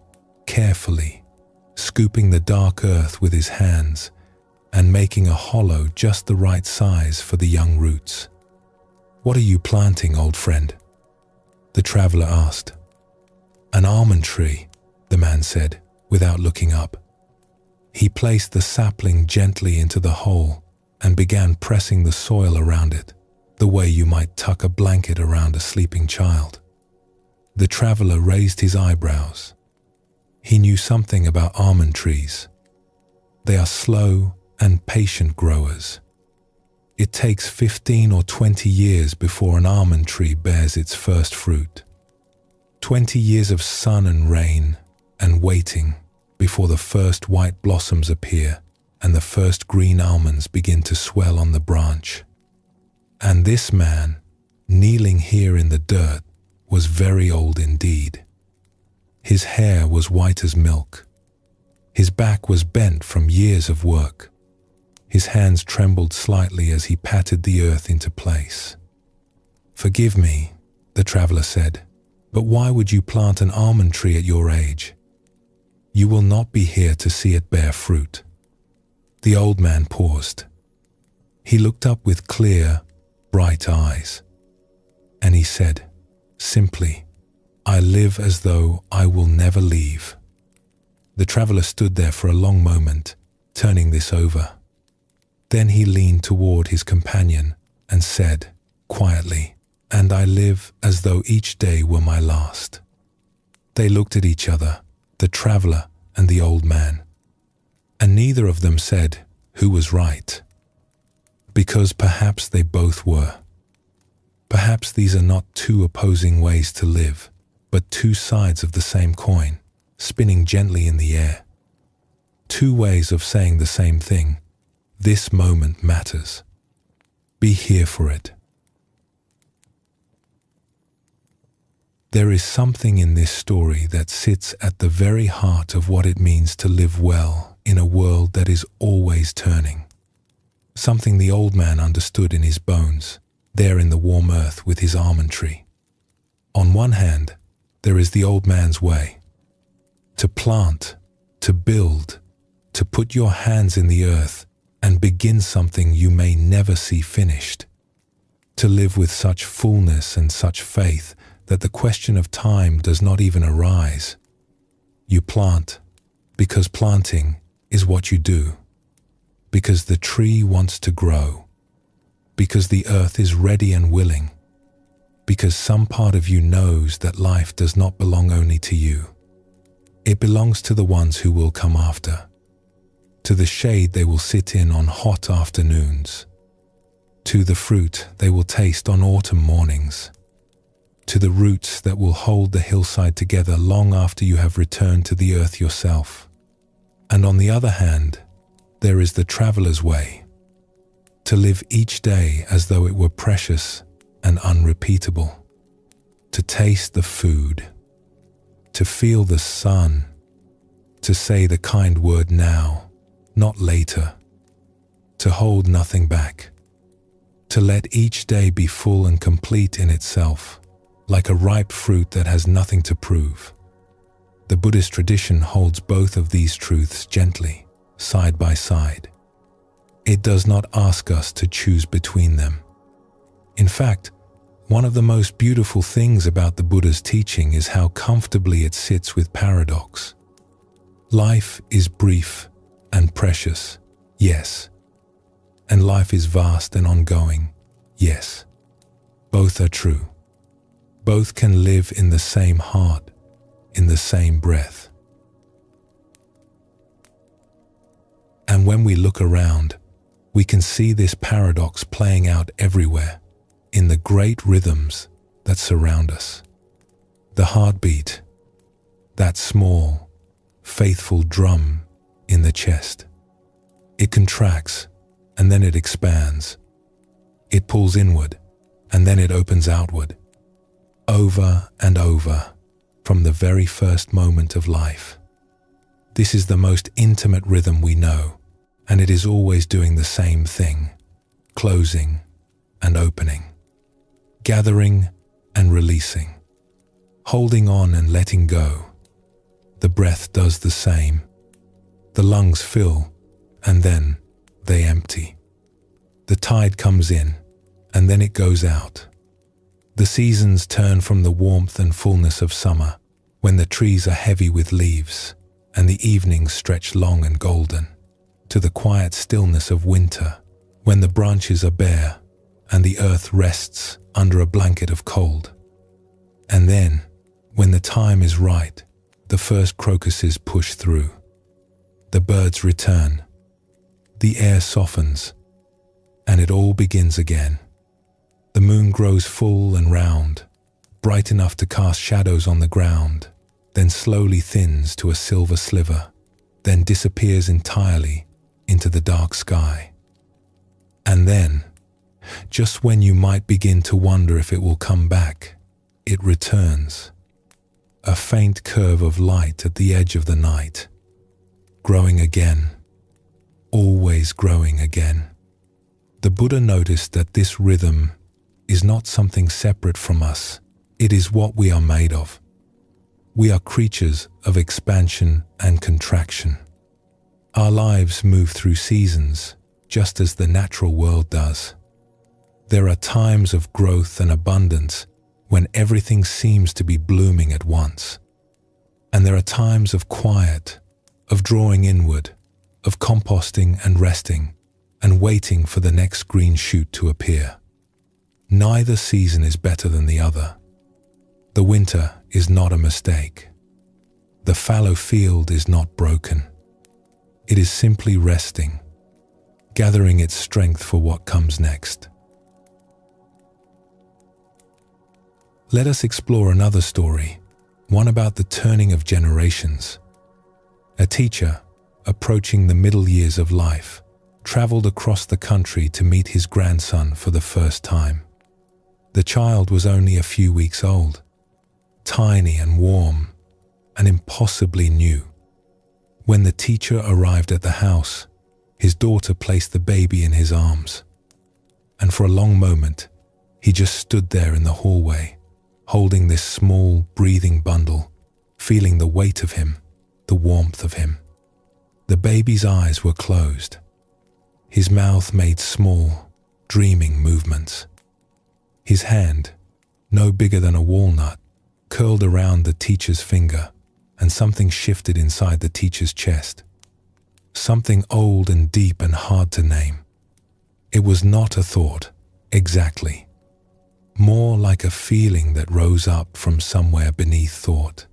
carefully, scooping the dark earth with his hands and making a hollow just the right size for the young roots. "What are you planting, old friend?" the traveler asked. "An almond tree," the man said, without looking up. He placed the sapling gently into the hole and began pressing the soil around it, the way you might tuck a blanket around a sleeping child. The traveler raised his eyebrows. He knew something about almond trees. They are slow and patient growers. It takes 15 or 20 years before an almond tree bears its first fruit. 20 years of sun and rain and waiting before the first white blossoms appear and the first green almonds begin to swell on the branch. And this man, kneeling here in the dirt, was very old indeed. His hair was white as milk. His back was bent from years of work. His hands trembled slightly as he patted the earth into place. "Forgive me," the traveler said, "but why would you plant an almond tree at your age? You will not be here to see it bear fruit." The old man paused. He looked up with clear, bright eyes, and he said, simply, "I live as though I will never leave." The traveler stood there for a long moment, turning this over. Then he leaned toward his companion and said, quietly, "And I live as though each day were my last." They looked at each other, the traveler and the old man, and neither of them said who was right, because perhaps they both were. Perhaps these are not two opposing ways to live, but two sides of the same coin, spinning gently in the air. Two ways of saying the same thing. This moment matters. Be here for it. There is something in this story that sits at the very heart of what it means to live well in a world that is always turning. Something the old man understood in his bones, there in the warm earth with his almond tree. On one hand, there is the old man's way. To plant, to build, to put your hands in the earth and begin something you may never see finished. To live with such fullness and such faith that the question of time does not even arise. You plant because planting is what you do, because the tree wants to grow, because the earth is ready and willing, because some part of you knows that life does not belong only to you. It belongs to the ones who will come after, to the shade they will sit in on hot afternoons, to the fruit they will taste on autumn mornings, to the roots that will hold the hillside together long after you have returned to the earth yourself. And on the other hand, there is the traveler's way, to live each day as though it were precious and unrepeatable, to taste the food, to feel the sun, to say the kind word now, not later, to hold nothing back, to let each day be full and complete in itself, like a ripe fruit that has nothing to prove. The Buddhist tradition holds both of these truths gently, side by side. It does not ask us to choose between them. In fact, one of the most beautiful things about the Buddha's teaching is how comfortably it sits with paradox. Life is brief and precious, yes. And life is vast and ongoing, yes. Both are true. Both can live in the same heart, in the same breath. And when we look around, we can see this paradox playing out everywhere, in the great rhythms that surround us. The heartbeat, that small, faithful drum in the chest. It contracts, and then it expands. It pulls inward, and then it opens outward. Over and over, from the very first moment of life. This is the most intimate rhythm we know, and it is always doing the same thing, closing and opening, gathering and releasing, holding on and letting go. The breath does the same. The lungs fill, and then they empty. The tide comes in, and then it goes out. The seasons turn from the warmth and fullness of summer, when the trees are heavy with leaves, and the evenings stretch long and golden, to the quiet stillness of winter, when the branches are bare, and the earth rests under a blanket of cold. And then, When the time is right, the first crocuses push through. The birds return. The air softens, and it all begins again. The moon grows full and round, bright enough to cast shadows on the ground, then slowly thins to a silver sliver, then disappears entirely into the dark sky. And then, just when you might begin to wonder if it will come back, it returns. A faint curve of light at the edge of the night, growing again, always growing again. The Buddha noticed that this rhythm is not something separate from us. It is what we are made of. We are creatures of expansion and contraction. Our lives move through seasons, just as the natural world does. There are times of growth and abundance when everything seems to be blooming at once. And there are times of quiet, of drawing inward, of composting and resting, and waiting for the next green shoot to appear. Neither season is better than the other. The winter is not a mistake. The fallow field is not broken. It is simply resting, gathering its strength for what comes next. Let us explore another story, one about the turning of generations. A teacher, approaching the middle years of life, traveled across the country to meet his grandson for the first time. The child was only a few weeks old, tiny and warm, and impossibly new. When the teacher arrived at the house, his daughter placed the baby in his arms. And for a long moment, he just stood there in the hallway, holding this small, breathing bundle, feeling the weight of him, the warmth of him. The baby's eyes were closed. His mouth made small, dreaming movements. His hand, no bigger than a walnut, curled around the teacher's finger, and something shifted inside the teacher's chest. Something old and deep and hard to name. It was not a thought, exactly. More like a feeling that rose up from somewhere beneath thought.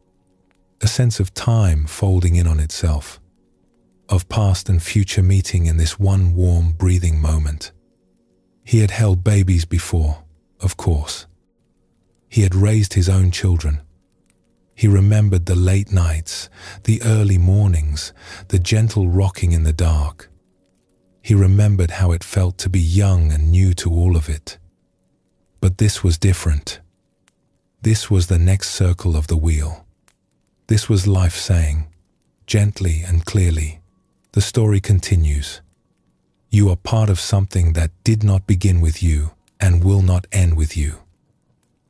A sense of time folding in on itself, of past and future meeting in this one warm, breathing moment. He had held babies before, of course. He had raised his own children. He remembered the late nights, the early mornings, the gentle rocking in the dark. He remembered how it felt to be young and new to all of it. But this was different. This was the next circle of the wheel. This was life saying, gently and clearly, the story continues. You are part of something that did not begin with you and will not end with you.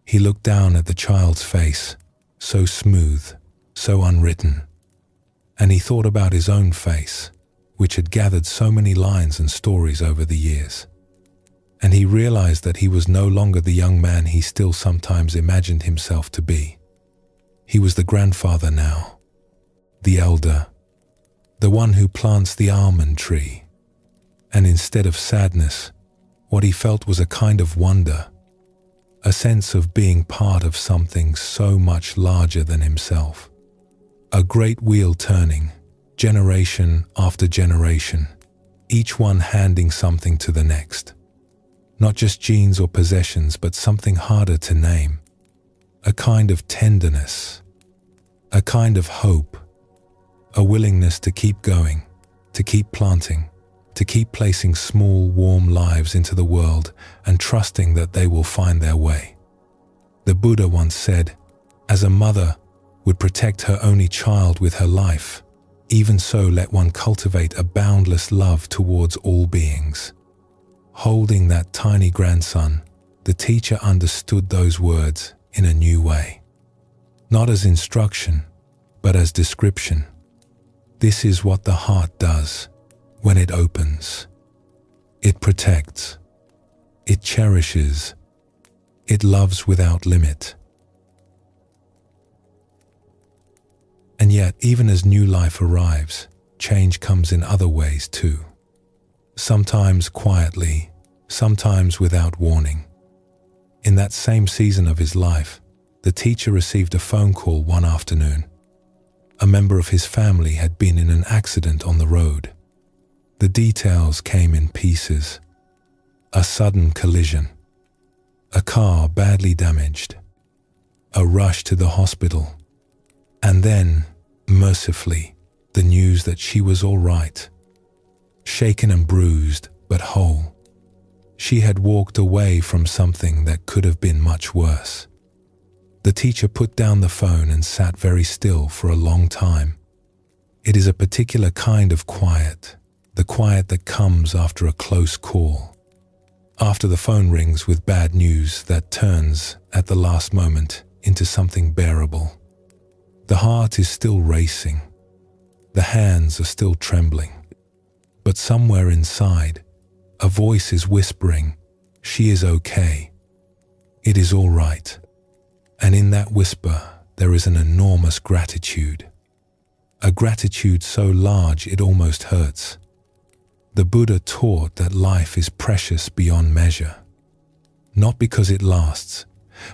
He looked down at the child's face, so smooth, so unwritten, and he thought about his own face, which had gathered so many lines and stories over the years. And he realized that he was no longer the young man he still sometimes imagined himself to be. He was the grandfather now, the elder, the one who plants the almond tree. And instead of sadness, what he felt was a kind of wonder, a sense of being part of something so much larger than himself. A great wheel turning, generation after generation, each one handing something to the next. Not just genes or possessions, but something harder to name. A kind of tenderness, a kind of hope, a willingness to keep going, to keep planting, to keep placing small, warm lives into the world and trusting that they will find their way. The Buddha once said, as a mother would protect her only child with her life, even so let one cultivate a boundless love towards all beings. Holding that tiny grandson, the teacher understood those words in a new way. Not as instruction, but as description. This is what the heart does when it opens. It protects. It cherishes. It loves without limit. And yet, even as new life arrives, change comes in other ways too. Sometimes quietly, sometimes without warning. In that same season of his life, the teacher received a phone call one afternoon. A member of his family had been in an accident on the road. The details came in pieces. A sudden collision. A car badly damaged. A rush to the hospital. And then, mercifully, the news that she was all right. Shaken and bruised, but whole. She had walked away from something that could have been much worse. The teacher put down the phone and sat very still for a long time. It is a particular kind of quiet, the quiet that comes after a close call. After the phone rings with bad news that turns, at the last moment, into something bearable. The heart is still racing. The hands are still trembling. But somewhere inside, a voice is whispering, "She is okay. It is all right." And in that whisper, there is an enormous gratitude. A gratitude so large it almost hurts. The Buddha taught that life is precious beyond measure. Not because it lasts,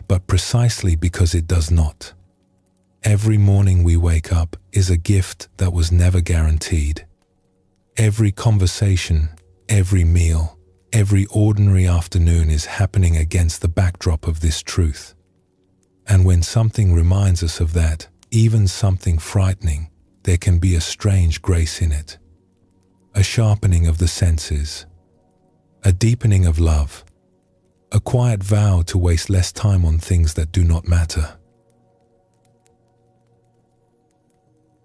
but precisely because it does not. Every morning we wake up is a gift that was never guaranteed. Every conversation, every meal, every ordinary afternoon is happening against the backdrop of this truth. And when something reminds us of that, even something frightening, there can be a strange grace in it. A sharpening of the senses, a deepening of love, a quiet vow to waste less time on things that do not matter.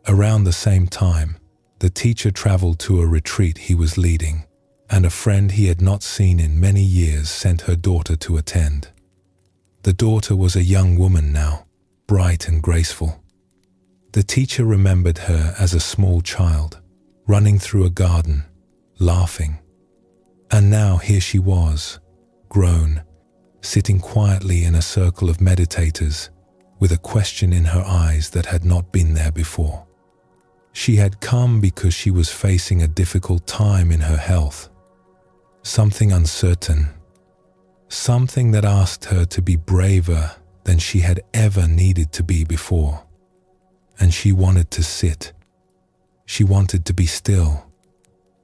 Around the same time, the teacher traveled to a retreat he was leading, and a friend he had not seen in many years sent her daughter to attend. The daughter was a young woman now, bright and graceful. The teacher remembered her as a small child, running through a garden, laughing. And now here she was, grown, sitting quietly in a circle of meditators, with a question in her eyes that had not been there before. She had come because she was facing a difficult time in her health. Something uncertain. Something that asked her to be braver than she had ever needed to be before. And she wanted to sit. She wanted to be still.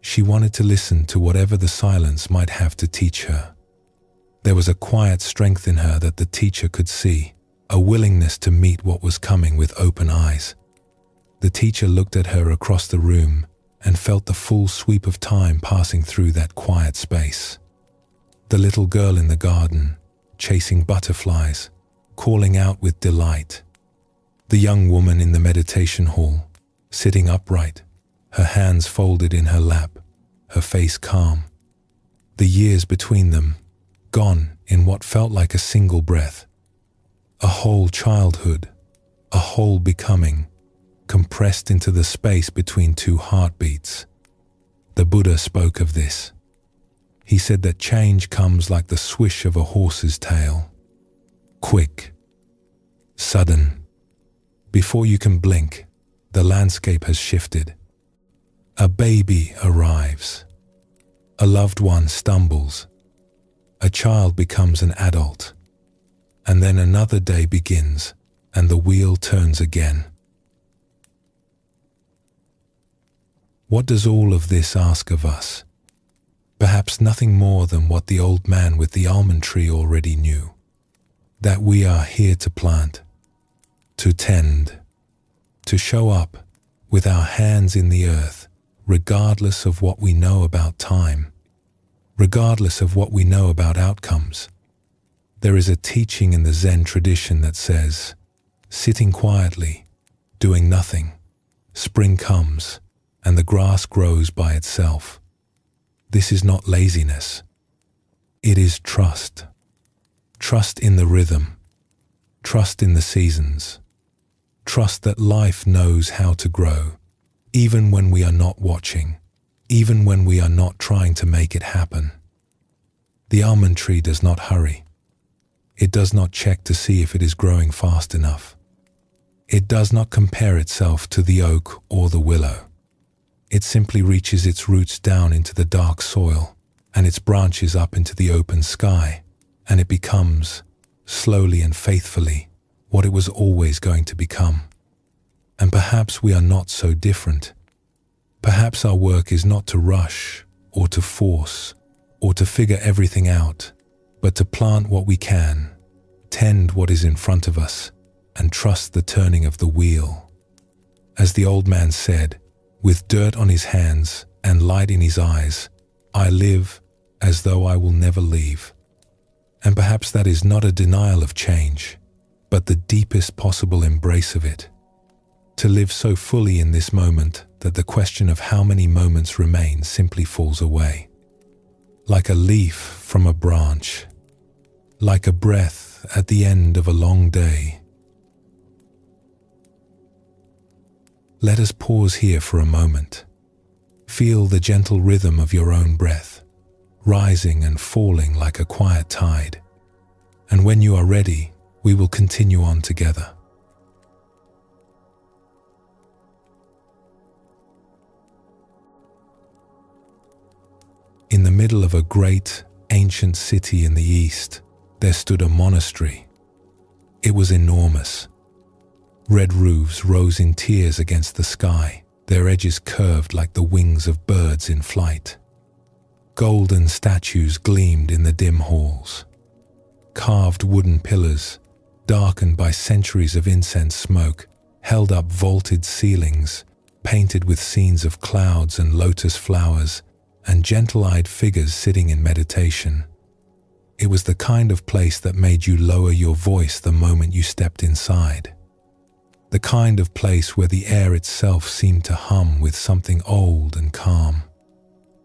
She wanted to listen to whatever the silence might have to teach her. There was a quiet strength in her that the teacher could see, a willingness to meet what was coming with open eyes. The teacher looked at her across the room and felt the full sweep of time passing through that quiet space. The little girl in the garden, chasing butterflies, calling out with delight. The young woman in the meditation hall, sitting upright, her hands folded in her lap, her face calm. The years between them, gone in what felt like a single breath. A whole childhood, a whole becoming, compressed into the space between two heartbeats. The Buddha spoke of this. He said that change comes like the swish of a horse's tail. Quick, sudden. Before you can blink, the landscape has shifted. A baby arrives. A loved one stumbles. A child becomes an adult. And then another day begins, and the wheel turns again. What does all of this ask of us? Perhaps nothing more than what the old man with the almond tree already knew. That we are here to plant, to tend, to show up with our hands in the earth, regardless of what we know about time, regardless of what we know about outcomes. There is a teaching in the Zen tradition that says, sitting quietly, doing nothing, spring comes, and the grass grows by itself. This is not laziness. It is trust. Trust in the rhythm. Trust in the seasons. Trust that life knows how to grow, even when we are not watching, even when we are not trying to make it happen. The almond tree does not hurry. It does not check to see if it is growing fast enough. It does not compare itself to the oak or the willow. It simply reaches its roots down into the dark soil and its branches up into the open sky, and it becomes, slowly and faithfully, what it was always going to become. And perhaps we are not so different. Perhaps our work is not to rush or to force or to figure everything out, but to plant what we can, tend what is in front of us, and trust the turning of the wheel. As the old man said, with dirt on his hands and light in his eyes, I live as though I will never leave. And perhaps that is not a denial of change, but the deepest possible embrace of it. To live so fully in this moment that the question of how many moments remain simply falls away. Like a leaf from a branch, like a breath at the end of a long day. Let us pause here for a moment. Feel the gentle rhythm of your own breath, rising and falling like a quiet tide. And when you are ready, we will continue on together. In the middle of a great, ancient city in the east, there stood a monastery. It was enormous. Red roofs rose in tiers against the sky, their edges curved like the wings of birds in flight. Golden statues gleamed in the dim halls. Carved wooden pillars, darkened by centuries of incense smoke, held up vaulted ceilings, painted with scenes of clouds and lotus flowers, and gentle-eyed figures sitting in meditation. It was the kind of place that made you lower your voice the moment you stepped inside. The kind of place where the air itself seemed to hum with something old and calm.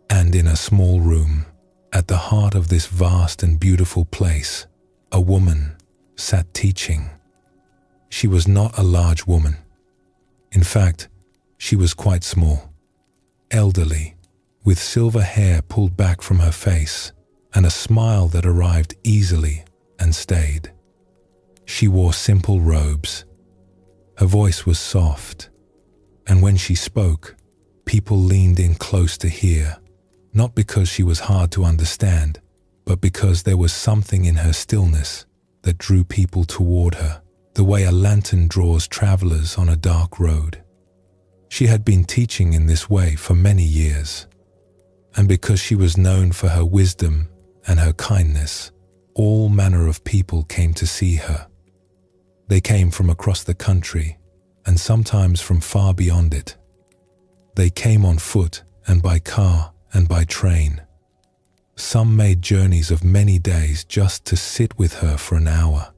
And in a small room, at the heart of this vast and beautiful place, a woman sat teaching. She was not a large woman. In fact, she was quite small, elderly, with silver hair pulled back from her face and a smile that arrived easily and stayed. She wore simple robes. Her voice was soft, and when she spoke, people leaned in close to hear, not because she was hard to understand, but because there was something in her stillness that drew people toward her, the way a lantern draws travelers on a dark road. She had been teaching in this way for many years, and because she was known for her wisdom and her kindness, all manner of people came to see her. They came from across the country, and sometimes from far beyond it. They came on foot and by car and by train. Some made journeys of many days just to sit with her for an hour.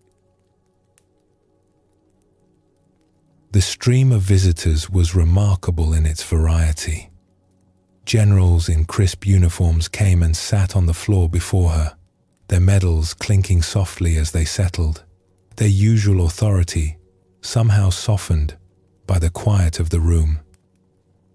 The stream of visitors was remarkable in its variety. Generals in crisp uniforms came and sat on the floor before her, their medals clinking softly as they settled, their usual authority somehow softened by the quiet of the room.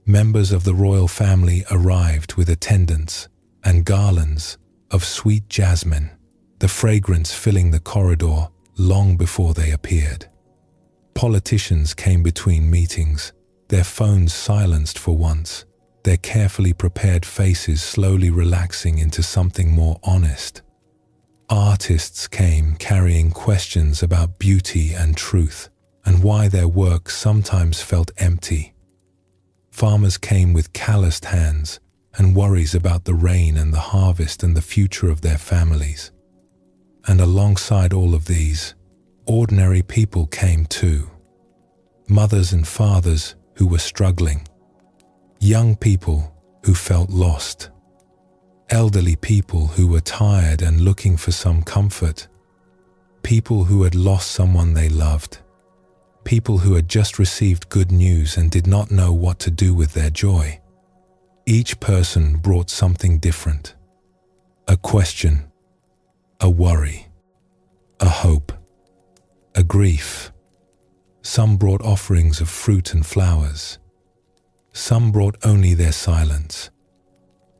Members of the royal family arrived with attendants and garlands of sweet jasmine, the fragrance filling the corridor long before they appeared. Politicians came between meetings, their phones silenced for once, their carefully prepared faces slowly relaxing into something more honest. Artists came carrying questions about beauty and truth, and why their work sometimes felt empty. Farmers came with calloused hands and worries about the rain and the harvest and the future of their families. And alongside all of these, ordinary people came too. Mothers and fathers who were struggling. Young people who felt lost. Elderly people who were tired and looking for some comfort. People who had lost someone they loved. People who had just received good news and did not know what to do with their joy. Each person brought something different. A question, a worry, a hope, a grief. Some brought offerings of fruit and flowers. Some brought only their silence.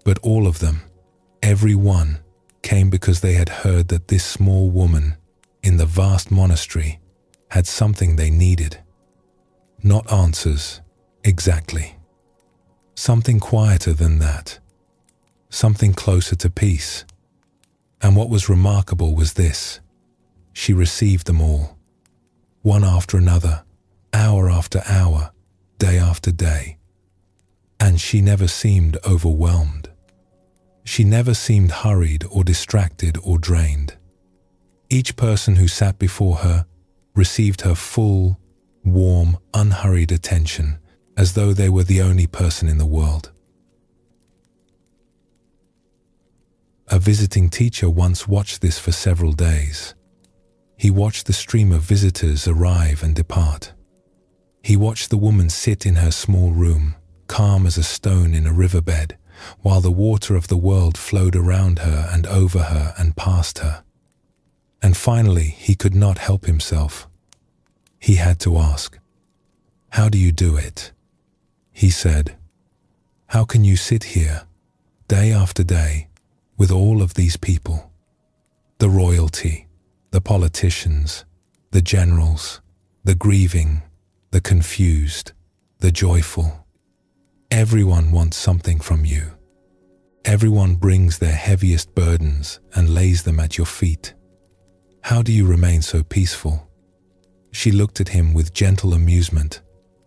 But all of them, every one, came because they had heard that this small woman in the vast monastery had something they needed. Not answers, exactly. Something quieter than that. Something closer to peace. And what was remarkable was this: she received them all. one after another, hour after hour, day after day. And she never seemed overwhelmed. She never seemed hurried or distracted or drained. Each person who sat before her received her full, warm, unhurried attention, as though they were the only person in the world. A visiting teacher once watched this for several days. He watched the stream of visitors arrive and depart. He watched the woman sit in her small room, calm as a stone in a riverbed, while the water of the world flowed around her and over her and past her. And finally, he could not help himself. He had to ask, "How do you do it?" He said, "How can you sit here, day after day, with all of these people? The royalty, the politicians, the generals, the grieving, the confused, the joyful. Everyone wants something from you. Everyone brings their heaviest burdens and lays them at your feet. How do you remain so peaceful?" She looked at him with gentle amusement,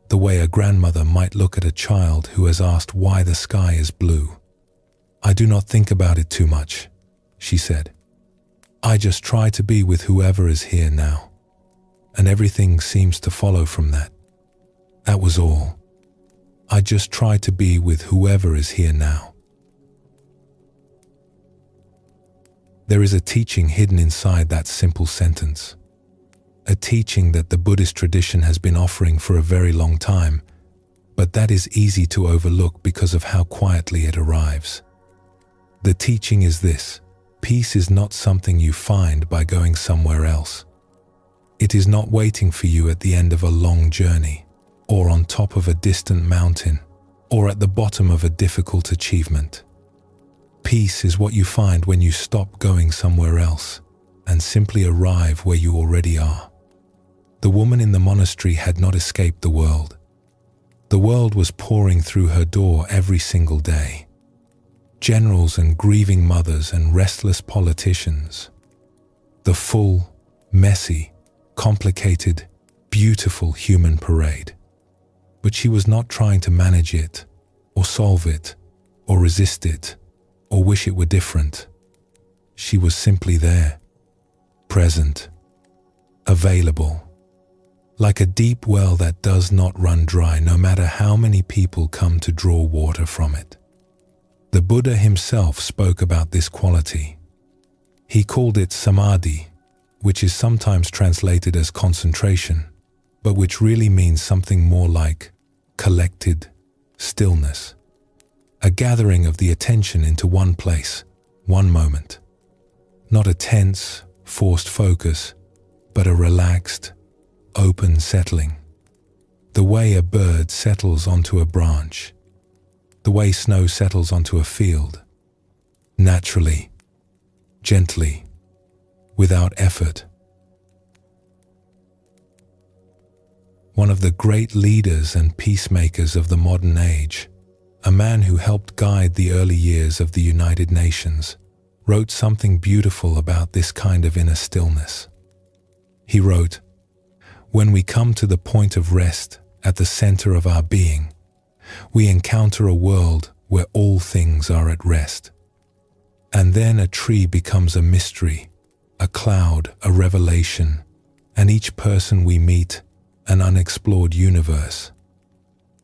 the way a grandmother might look at a child who has asked why the sky is blue. "I do not think about it too much," she said. "I just try to be with whoever is here now. And everything seems to follow from that. That was all. I just try to be with whoever is here now." There is a teaching hidden inside that simple sentence. A teaching that the Buddhist tradition has been offering for a very long time, but that is easy to overlook because of how quietly it arrives. The teaching is this: peace is not something you find by going somewhere else. It is not waiting for you at the end of a long journey, or on top of a distant mountain, or at the bottom of a difficult achievement. Peace is what you find when you stop going somewhere else and simply arrive where you already are. The woman in the monastery had not escaped the world. The world was pouring through her door every single day. Generals and grieving mothers and restless politicians. The full, messy, complicated, beautiful human parade. But she was not trying to manage it, or solve it, or resist it, or wish it were different. She was simply there, present, available, like a deep well that does not run dry no matter how many people come to draw water from it. The Buddha himself spoke about this quality. He called it samadhi, which is sometimes translated as concentration, but which really means something more like collected stillness. A gathering of the attention into one place, one moment. Not a tense, forced focus, but a relaxed, open settling. The way a bird settles onto a branch. The way snow settles onto a field. Naturally, gently, without effort. One of the great leaders and peacemakers of the modern age, a man who helped guide the early years of the United Nations, wrote something beautiful about this kind of inner stillness. He wrote, "When we come to the point of rest at the center of our being, we encounter a world where all things are at rest. And then a tree becomes a mystery, a cloud, a revelation, and each person we meet, an unexplored universe.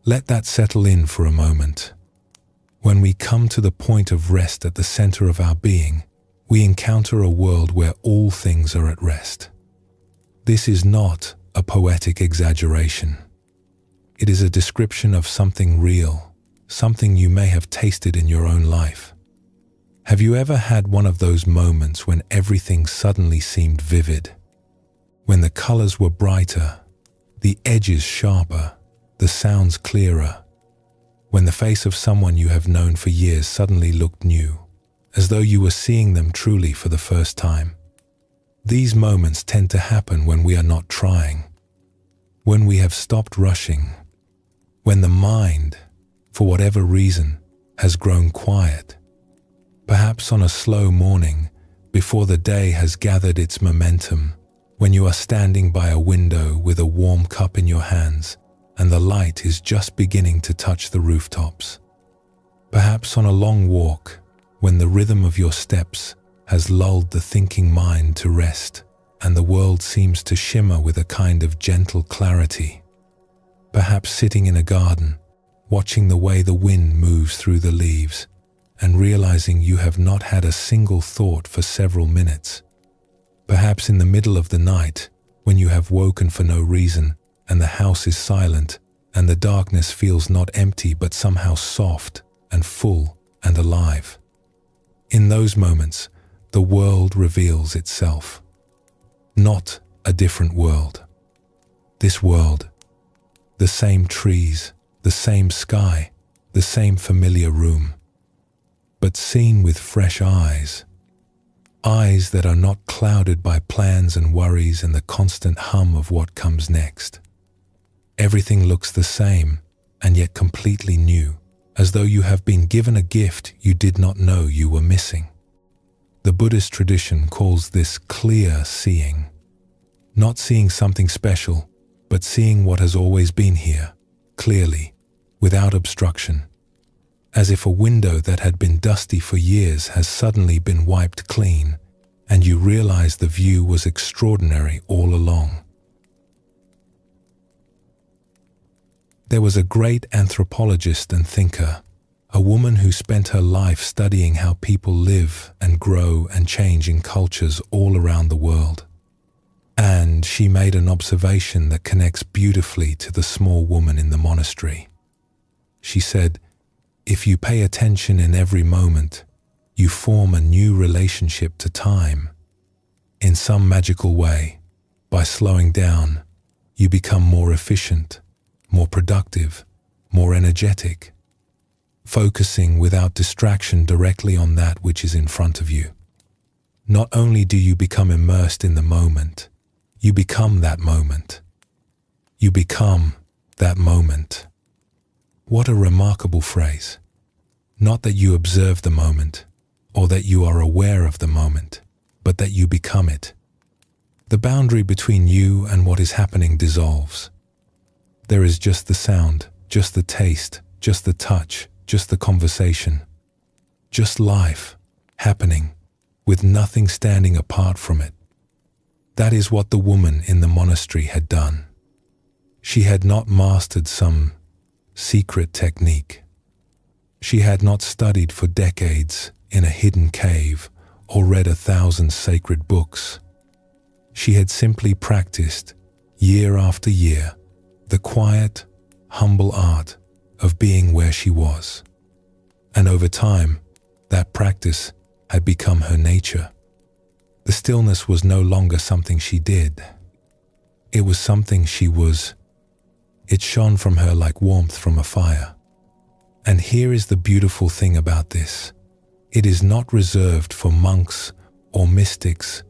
Let that settle in for a moment. When we come to the point of rest at the center of our being, we encounter a world where all things are at rest." This is not a poetic exaggeration. It is a description of something real, something you may have tasted in your own life. Have you ever had one of those moments when everything suddenly seemed vivid? When the colors were brighter, the edges sharper, the sounds clearer. When the face of someone you have known for years suddenly looked new, as though you were seeing them truly for the first time. These moments tend to happen when we are not trying, when we have stopped rushing, when the mind, for whatever reason, has grown quiet, perhaps on a slow morning before the day has gathered its momentum when you are standing by a window with a warm cup in your hands and the light is just beginning to touch the rooftops. Perhaps on a long walk, when the rhythm of your steps has lulled the thinking mind to rest and the world seems to shimmer with a kind of gentle clarity. Perhaps sitting in a garden, watching the way the wind moves through the leaves and realizing you have not had a single thought for several minutes. Perhaps in the middle of the night, when you have woken for no reason and the house is silent and the darkness feels not empty but somehow soft and full and alive. In those moments, the world reveals itself. Not a different world. This world, the same trees, the same sky, the same familiar room, but seen with fresh eyes. Eyes that are not clouded by plans and worries and the constant hum of what comes next. Everything looks the same and yet completely new, as though you have been given a gift you did not know you were missing. The Buddhist tradition calls this clear seeing. Not seeing something special, but seeing what has always been here, clearly, without obstruction. As if a window that had been dusty for years has suddenly been wiped clean, and you realize the view was extraordinary all along. There was a great anthropologist and thinker, a woman who spent her life studying how people live and grow and change in cultures all around the world. And she made an observation that connects beautifully to the small woman in the monastery. She said, "If you pay attention in every moment, you form a new relationship to time. In some magical way, by slowing down, you become more efficient, more productive, more energetic, focusing without distraction directly on that which is in front of you. Not only do you become immersed in the moment, you become that moment. You become that moment." What a remarkable phrase. Not that you observe the moment, or that you are aware of the moment, but that you become it. The boundary between you and what is happening dissolves. There is just the sound, just the taste, just the touch, just the conversation. Just life, happening, with nothing standing apart from it. That is what the woman in the monastery had done. She had not mastered some secret technique. She had not studied for decades in a hidden cave or read 1,000 sacred books. She had simply practiced, year after year, the quiet, humble art of being where she was. And over time, that practice had become her nature. The stillness was no longer something she did. It was something she was. It shone from her like warmth from a fire. And here is the beautiful thing about this. It is not reserved for monks or mystics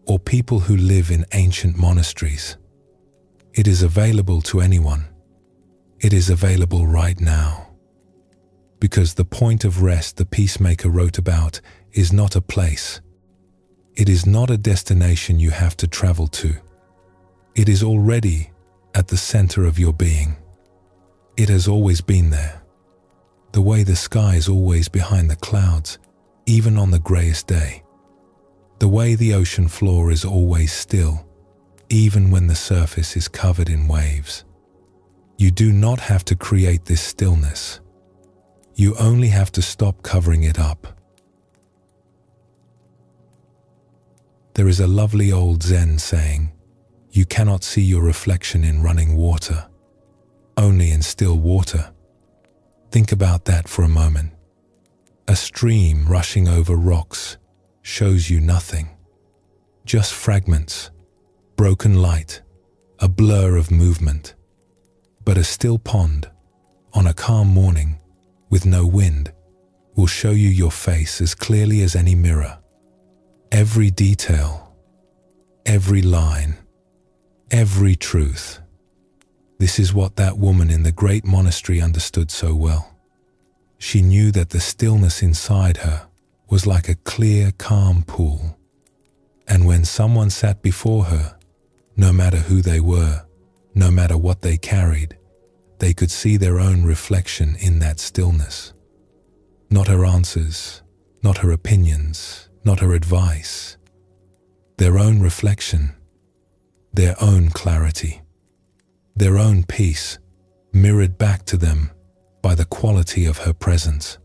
or people who live in ancient monasteries. It is available to anyone. It is available right now. Because the point of rest the peacemaker wrote about is not a place. It is not a destination you have to travel to. It is already at the center of your being. It has always been there. The way the sky is always behind the clouds, even on the greyest day. The way the ocean floor is always still, even when the surface is covered in waves. You do not have to create this stillness. You only have to stop covering it up. There is a lovely old Zen saying, "You cannot see your reflection in running water, only in still water." Think about that for a moment. A stream rushing over rocks shows you nothing. Just fragments, broken light, a blur of movement. But a still pond, on a calm morning, with no wind, will show you your face as clearly as any mirror. Every detail, every line, every truth. This is what that woman in the great monastery understood so well. She knew that the stillness inside her was like a clear, calm pool. And when someone sat before her, No matter who they were, no matter what they carried, they could see their own reflection in that stillness. Not her answers, not her opinions, not her advice. Their own reflection, their own clarity, their own peace mirrored back to them by the quality of her presence.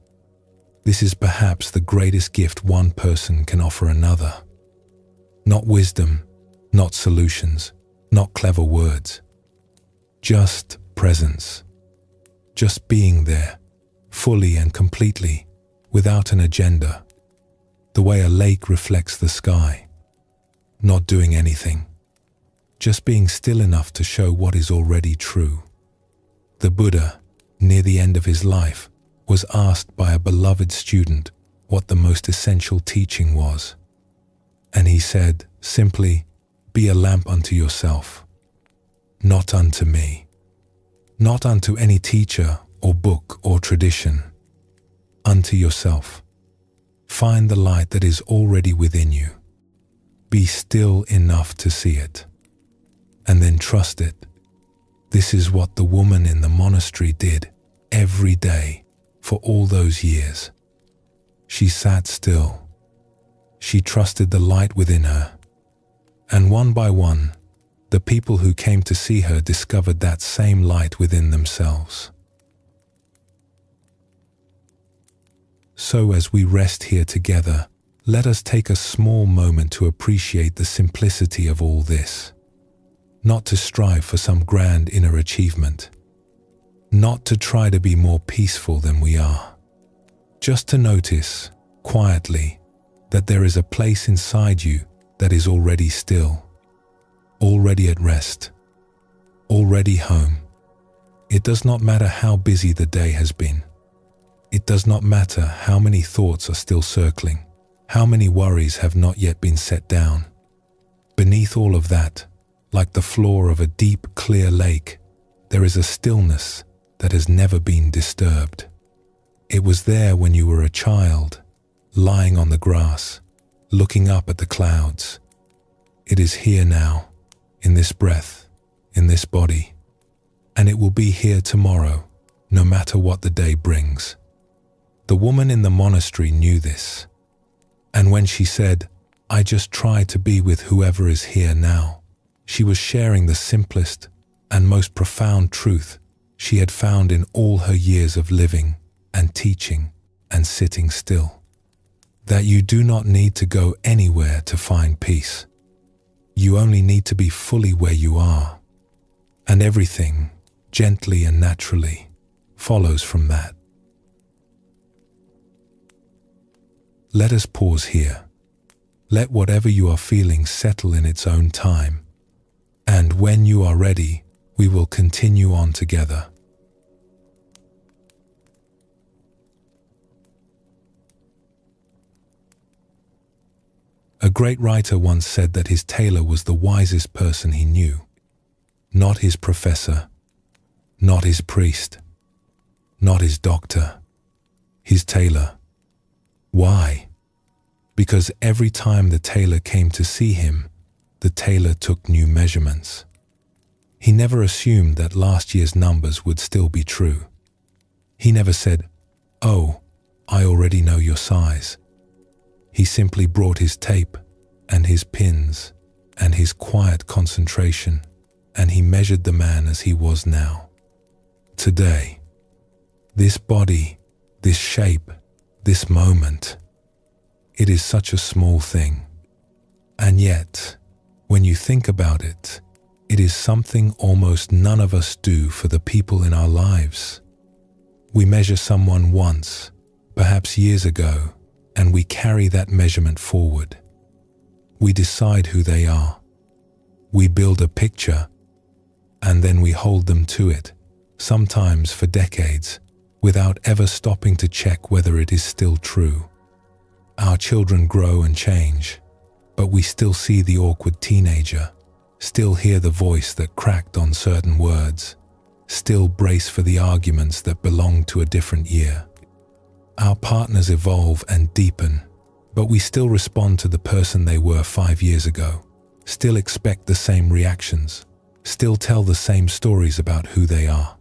This is perhaps the greatest gift one person can offer another. Not wisdom, not solutions, not clever words. Just presence. Just being there, fully and completely, without an agenda. The way a lake reflects the sky. Not doing anything. Just being still enough to show what is already true. The Buddha, near the end of his life, was asked by a beloved student what the most essential teaching was. And he said, simply, be a lamp unto yourself, not unto me, not unto any teacher or book or tradition, unto yourself. Find the light that is already within you. Be still enough to see it, and then trust it. This is what the woman in the monastery did every day for all those years. She sat still. She trusted the light within her. And one by one, the people who came to see her discovered that same light within themselves. So as we rest here together, let us take a small moment to appreciate the simplicity of all this. Not to strive for some grand inner achievement. Not to try to be more peaceful than we are. Just to notice, quietly, that there is a place inside you that is already still, already at rest, already home. It does not matter how busy the day has been. It does not matter how many thoughts are still circling, how many worries have not yet been set down. Beneath all of that, like the floor of a deep, clear lake, there is a stillness that has never been disturbed. It was there when you were a child, lying on the grass, looking up at the clouds. It is here now, in this breath, in this body, and it will be here tomorrow, no matter what the day brings. The woman in the monastery knew this, and when she said, "I just try to be with whoever is here now," she was sharing the simplest and most profound truth she had found in all her years of living and teaching and sitting still. That you do not need to go anywhere to find peace. You only need to be fully where you are, and everything, gently and naturally, follows from that. Let us pause here. Let whatever you are feeling settle in its own time, and when you are ready, we will continue on together. A great writer once said that his tailor was the wisest person he knew. Not his professor, not his priest, not his doctor, his tailor. Why? Because every time the tailor came to see him, the tailor took new measurements. He never assumed that last year's numbers would still be true. He never said, "Oh, I already know your size." He simply brought his tape and his pins and his quiet concentration, and he measured the man as he was now. Today, this body, this shape, this moment, it is such a small thing. And yet, when you think about it, it is something almost none of us do for the people in our lives. We measure someone once, perhaps years ago, and we carry that measurement forward. We decide who they are. We build a picture, and then we hold them to it, sometimes for decades, without ever stopping to check whether it is still true. Our children grow and change, but we still see the awkward teenager, still hear the voice that cracked on certain words, still brace for the arguments that belonged to a different year. Our partners evolve and deepen, but we still respond to the person they were 5 years ago. still expect the same reactions, still tell the same stories about who they are.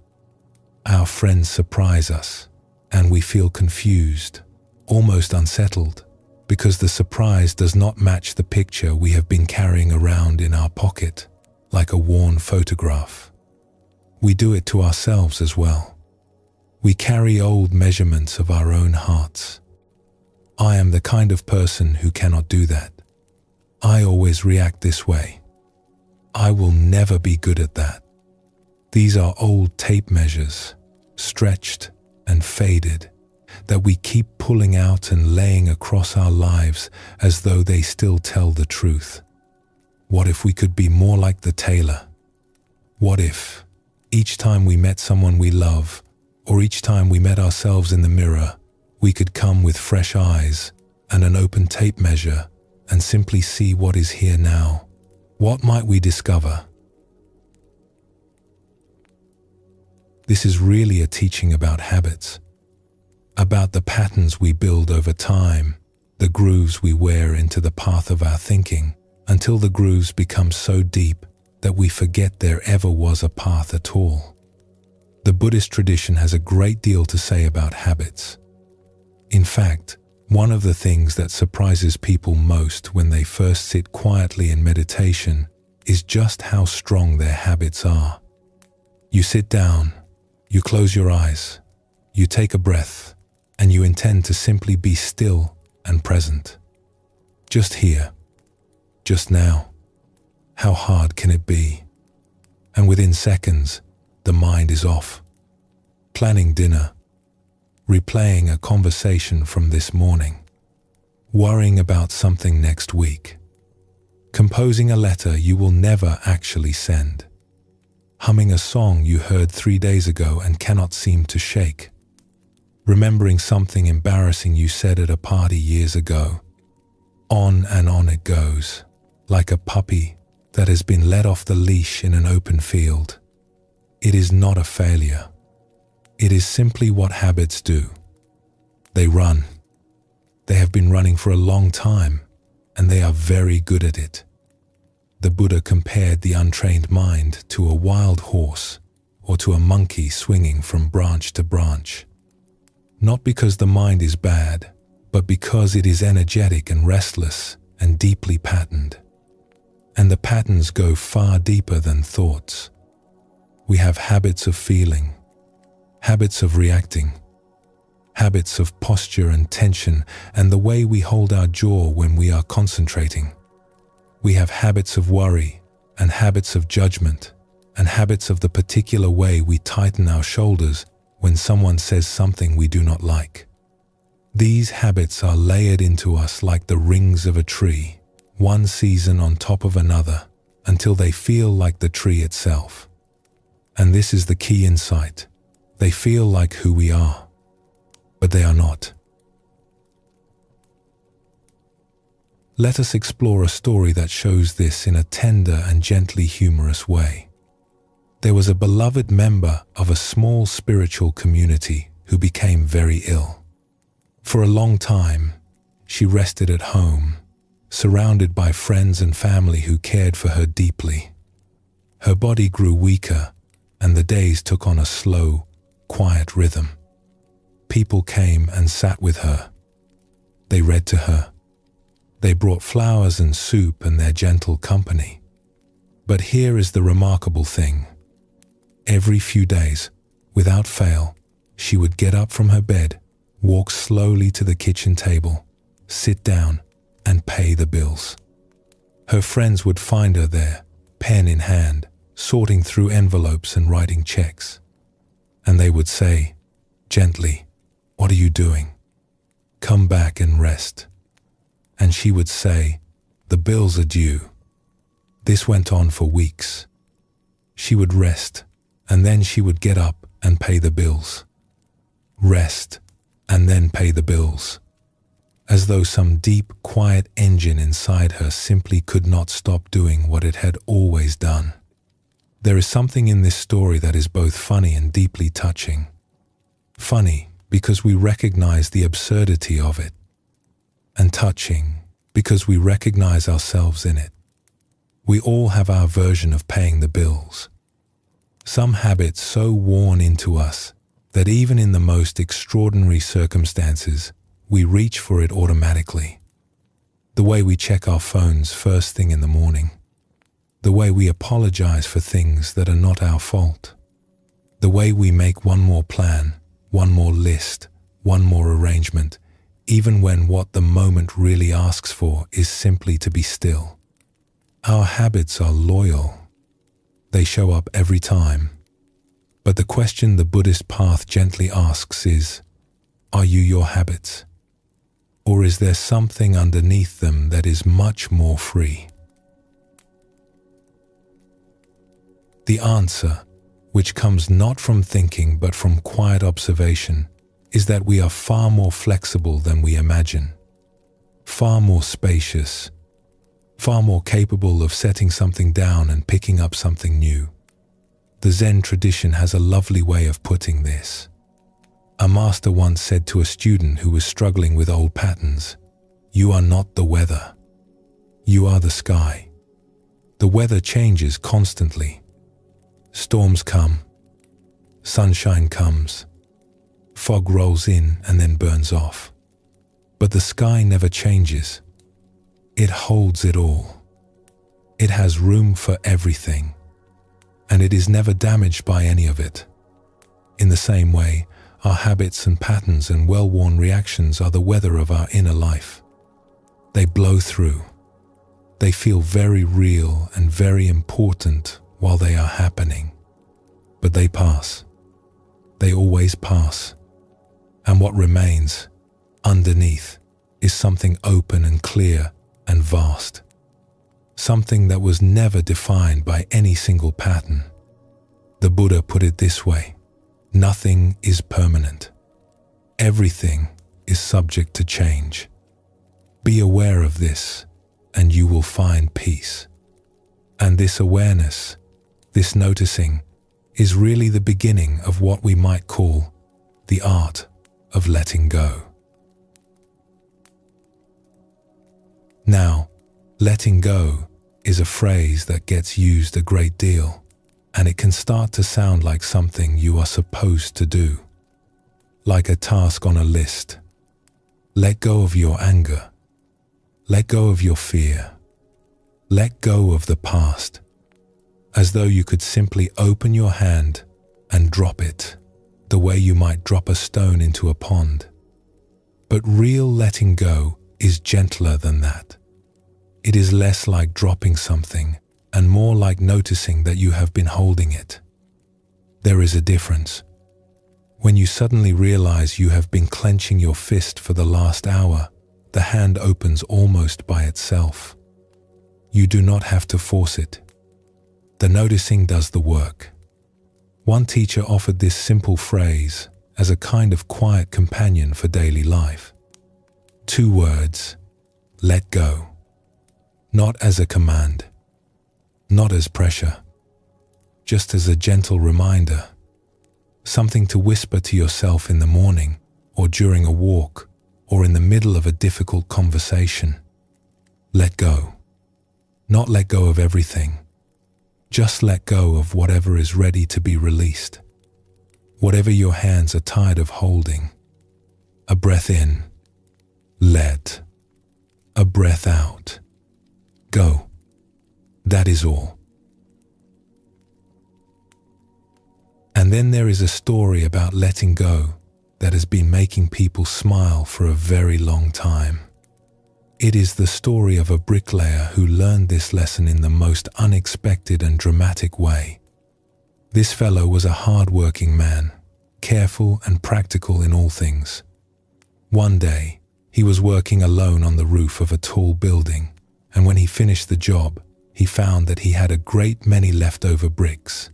Our friends surprise us, and we feel confused, almost unsettled, because the surprise does not match the picture we have been carrying around in our pocket, like a worn photograph. We do it to ourselves as well. We carry old measurements of our own hearts. I am the kind of person who cannot do that. I always react this way. I will never be good at that. These are old tape measures, stretched and faded, that we keep pulling out and laying across our lives as though they still tell the truth. What if we could be more like the tailor? What if, each time we met someone we love, or each time we met ourselves in the mirror, we could come with fresh eyes and an open tape measure and simply see what is here now? What might we discover? This is really a teaching about habits, about the patterns we build over time, the grooves we wear into the path of our thinking, until the grooves become so deep that we forget there ever was a path at all. The Buddhist tradition has a great deal to say about habits. In fact, one of the things that surprises people most when they first sit quietly in meditation is just how strong their habits are. You sit down, you close your eyes, you take a breath, and you intend to simply be still and present. Just here, just now. How hard can it be? And within seconds, the mind is off. Planning dinner, replaying a conversation from this morning, worrying about something next week, composing a letter you will never actually send, humming a song you heard 3 days ago and cannot seem to shake, remembering something embarrassing you said at a party years ago. On and on it goes, like a puppy that has been let off the leash in an open field. It is not a failure. It is simply what habits do. They run. They have been running for a long time, and they are very good at it. The Buddha compared the untrained mind to a wild horse or to a monkey swinging from branch to branch. Not because the mind is bad, but because it is energetic and restless and deeply patterned. And the patterns go far deeper than thoughts. We have habits of feeling, habits of reacting, habits of posture and tension, and the way we hold our jaw when we are concentrating. We have habits of worry and habits of judgment and habits of the particular way we tighten our shoulders when someone says something we do not like. These habits are layered into us like the rings of a tree, one season on top of another, until they feel like the tree itself. And this is the key insight. They feel like who we are, but they are not. Let us explore a story that shows this in a tender and gently humorous way. There was a beloved member of a small spiritual community who became very ill. For a long time, she rested at home, surrounded by friends and family who cared for her deeply. Her body grew weaker, and the days took on a slow, quiet rhythm. People came and sat with her. They read to her. They brought flowers and soup and their gentle company. But here is the remarkable thing. Every few days, without fail, she would get up from her bed, walk slowly to the kitchen table, sit down, and pay the bills. Her friends would find her there, pen in hand, sorting through envelopes and writing checks. And they would say, gently, "What are you doing? Come back and rest." And she would say, "The bills are due." This went on for weeks. She would rest, and then she would get up and pay the bills. Rest, and then pay the bills. As though some deep, quiet engine inside her simply could not stop doing what it had always done. There is something in this story that is both funny and deeply touching. Funny because we recognize the absurdity of it, and touching because we recognize ourselves in it. We all have our version of paying the bills. Some habits so worn into us that even in the most extraordinary circumstances, we reach for it automatically. The way we check our phones first thing in the morning. The way we apologize for things that are not our fault. The way we make one more plan, one more list, one more arrangement, even when what the moment really asks for is simply to be still. Our habits are loyal. They show up every time. But the question the Buddhist path gently asks is, are you your habits? Or is there something underneath them that is much more free? The answer, which comes not from thinking but from quiet observation, is that we are far more flexible than we imagine, far more spacious, far more capable of setting something down and picking up something new. The Zen tradition has a lovely way of putting this. A master once said to a student who was struggling with old patterns, "You are not the weather. You are the sky. The weather changes constantly. Storms come. Sunshine comes. Fog rolls in and then burns off. But the sky never changes. It holds it all. It has room for everything, and it is never damaged by any of it." In the same way, our habits and patterns and well-worn reactions are the weather of our inner life. They blow through. They feel very real and very important while they are happening. But they pass. They always pass. And what remains underneath is something open and clear and vast. Something that was never defined by any single pattern. The Buddha put it this way: nothing is permanent. Everything is subject to change. Be aware of this, and you will find peace. And this awareness, this noticing, is really the beginning of what we might call the art of letting go. Now, letting go is a phrase that gets used a great deal, and it can start to sound like something you are supposed to do, like a task on a list. Let go of your anger. Let go of your fear. Let go of the past, as though you could simply open your hand and drop it, the way you might drop a stone into a pond. But real letting go is gentler than that. It is less like dropping something and more like noticing that you have been holding it. There is a difference. When you suddenly realize you have been clenching your fist for the last hour, the hand opens almost by itself. You do not have to force it. The noticing does the work. One teacher offered this simple phrase as a kind of quiet companion for daily life. 2 words: let go. Not as a command, not as pressure, just as a gentle reminder, something to whisper to yourself in the morning or during a walk or in the middle of a difficult conversation. Let go. Not let go of everything. Just let go of whatever is ready to be released. Whatever your hands are tired of holding. A breath in. Let. A breath out. Go. That is all. And then there is a story about letting go that has been making people smile for a very long time. It is the story of a bricklayer who learned this lesson in the most unexpected and dramatic way. This fellow was a hard-working man, careful and practical in all things. One day, he was working alone on the roof of a tall building, and when he finished the job, he found that he had a great many leftover bricks.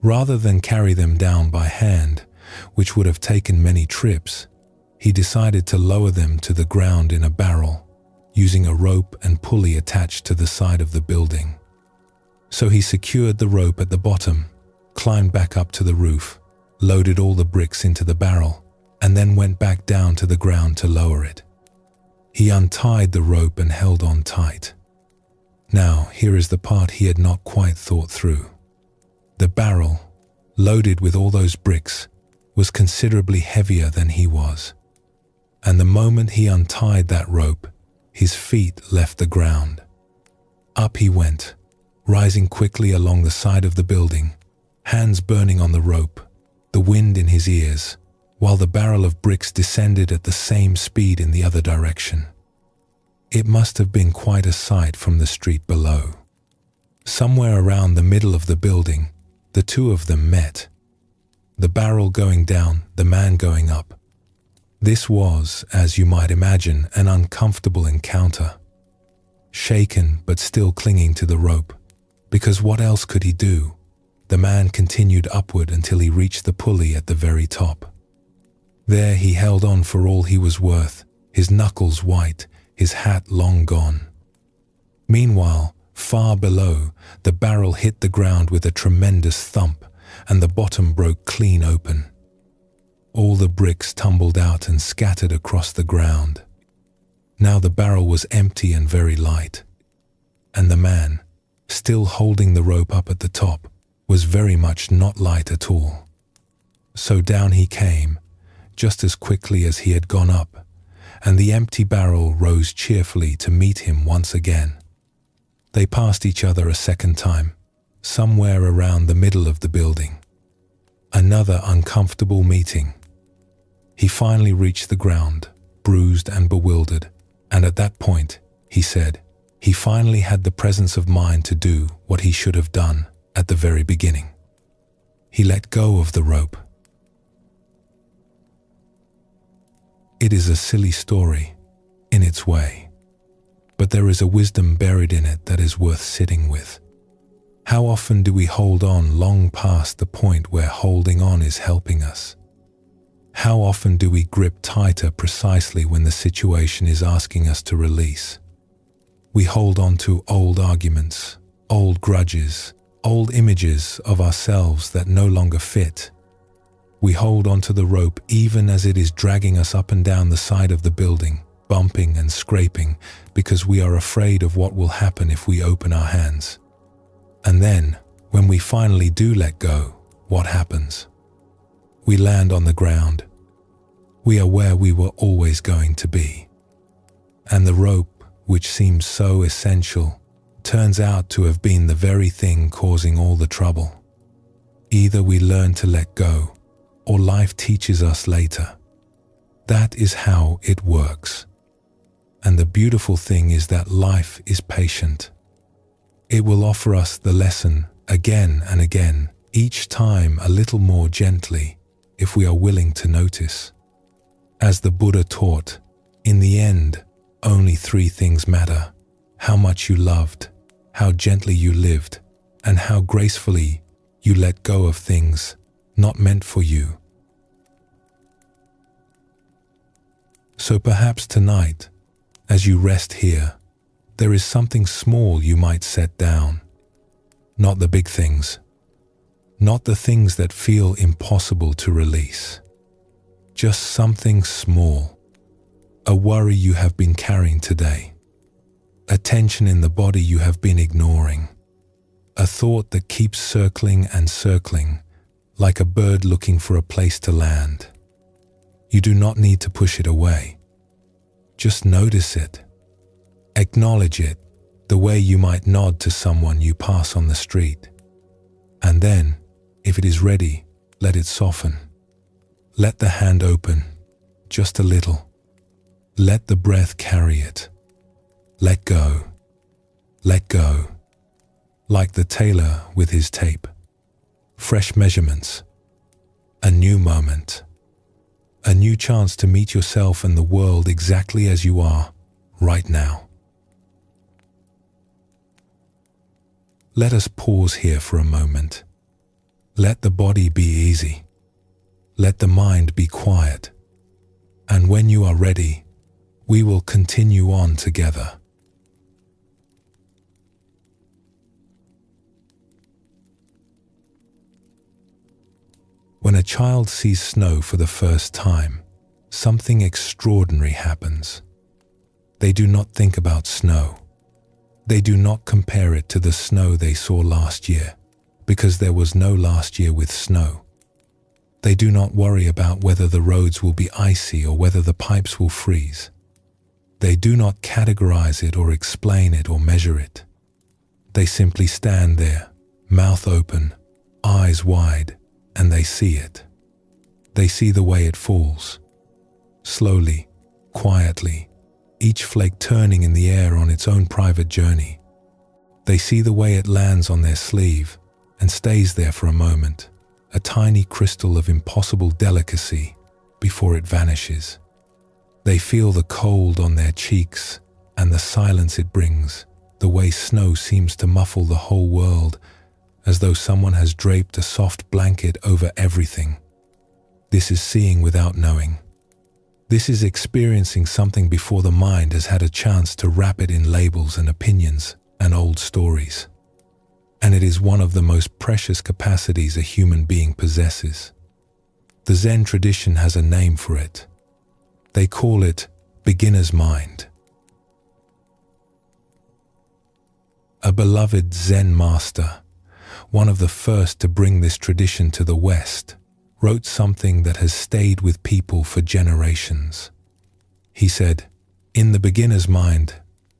Rather than carry them down by hand, which would have taken many trips, he decided to lower them to the ground in a barrel, using a rope and pulley attached to the side of the building. So he secured the rope at the bottom, climbed back up to the roof, loaded all the bricks into the barrel, and then went back down to the ground to lower it. He untied the rope and held on tight. Now, here is the part he had not quite thought through. The barrel, loaded with all those bricks, was considerably heavier than he was. And the moment he untied that rope, his feet left the ground. Up he went, rising quickly along the side of the building, hands burning on the rope, the wind in his ears, while the barrel of bricks descended at the same speed in the other direction. It must have been quite a sight from the street below. Somewhere around the middle of the building, the two of them met. The barrel going down, the man going up. This was, as you might imagine, an uncomfortable encounter. Shaken but still clinging to the rope, because what else could he do? The man continued upward until he reached the pulley at the very top. There he held on for all he was worth, his knuckles white, his hat long gone. Meanwhile, far below, the barrel hit the ground with a tremendous thump, and the bottom broke clean open. All the bricks tumbled out and scattered across the ground. Now the barrel was empty and very light, and the man, still holding the rope up at the top, was very much not light at all. So down he came, just as quickly as he had gone up, and the empty barrel rose cheerfully to meet him once again. They passed each other a second time, somewhere around the middle of the building. Another uncomfortable meeting. He finally reached the ground, bruised and bewildered, and at that point, he said, he finally had the presence of mind to do what he should have done at the very beginning. He let go of the rope. It is a silly story, in its way, but there is a wisdom buried in it that is worth sitting with. How often do we hold on long past the point where holding on is helping us? How often do we grip tighter precisely when the situation is asking us to release? We hold on to old arguments, old grudges, old images of ourselves that no longer fit. We hold onto the rope even as it is dragging us up and down the side of the building, bumping and scraping, because we are afraid of what will happen if we open our hands. And then, when we finally do let go, what happens? We land on the ground. We are where we were always going to be. And the rope, which seems so essential, turns out to have been the very thing causing all the trouble. Either we learn to let go, or life teaches us later. That is how it works. And the beautiful thing is that life is patient. It will offer us the lesson again and again, each time a little more gently, if we are willing to notice. As the Buddha taught, in the end, only three things matter: how much you loved, how gently you lived, and how gracefully you let go of things not meant for you. So perhaps tonight, as you rest here, there is something small you might set down. Not the big things, not the things that feel impossible to release. Just something small, a worry you have been carrying today, a tension in the body you have been ignoring, a thought that keeps circling and circling, like a bird looking for a place to land. You do not need to push it away. Just notice it. Acknowledge it, the way you might nod to someone you pass on the street. And then, if it is ready, let it soften. Let the hand open, just a little. Let the breath carry it. Let go. Let go. Like the tailor with his tape. Fresh measurements. A new moment. A new chance to meet yourself and the world exactly as you are, right now. Let us pause here for a moment. Let the body be easy. Let the mind be quiet. And when you are ready, we will continue on together. When a child sees snow for the first time, something extraordinary happens. They do not think about snow. They do not compare it to the snow they saw last year, because there was no last year with snow. They do not worry about whether the roads will be icy or whether the pipes will freeze. They do not categorize it or explain it or measure it. They simply stand there, mouth open, eyes wide, and they see it. They see the way it falls. Slowly, quietly, each flake turning in the air on its own private journey. They see the way it lands on their sleeve and stays there for a moment, a tiny crystal of impossible delicacy before it vanishes. They feel the cold on their cheeks and the silence it brings, the way snow seems to muffle the whole world, as though someone has draped a soft blanket over everything. This is seeing without knowing. This is experiencing something before the mind has had a chance to wrap it in labels and opinions and old stories. And it is one of the most precious capacities a human being possesses. The Zen tradition has a name for it. They call it beginner's mind. A beloved Zen master, one of the first to bring this tradition to the West, wrote something that has stayed with people for generations. He said, "In the beginner's mind,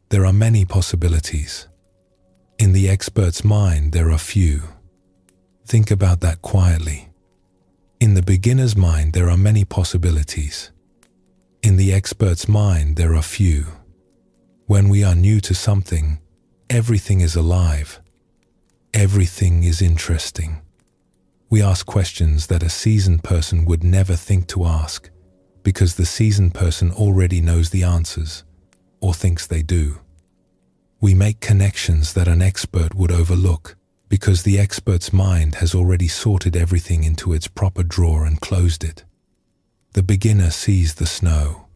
there are many possibilities. In the expert's mind, there are few." Think about that quietly. In the beginner's mind, there are many possibilities. In the expert's mind, there are few. When we are new to something, everything is alive. Everything is interesting. We ask questions that a seasoned person would never think to ask, because the seasoned person already knows the answers, or thinks they do. We make connections that an expert would overlook, because the expert's mind has already sorted everything into its proper drawer and closed it. The beginner sees the snow.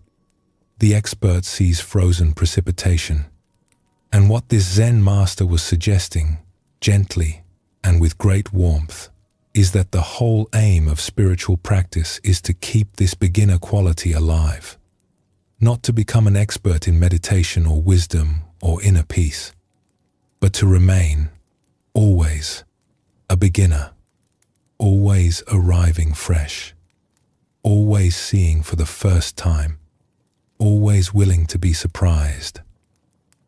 The expert sees frozen precipitation. And what this Zen master was suggesting, gently and with great warmth, is that the whole aim of spiritual practice is to keep this beginner quality alive. Not to become an expert in meditation or wisdom or inner peace, but to remain, always, a beginner, always arriving fresh, always seeing for the first time, always willing to be surprised.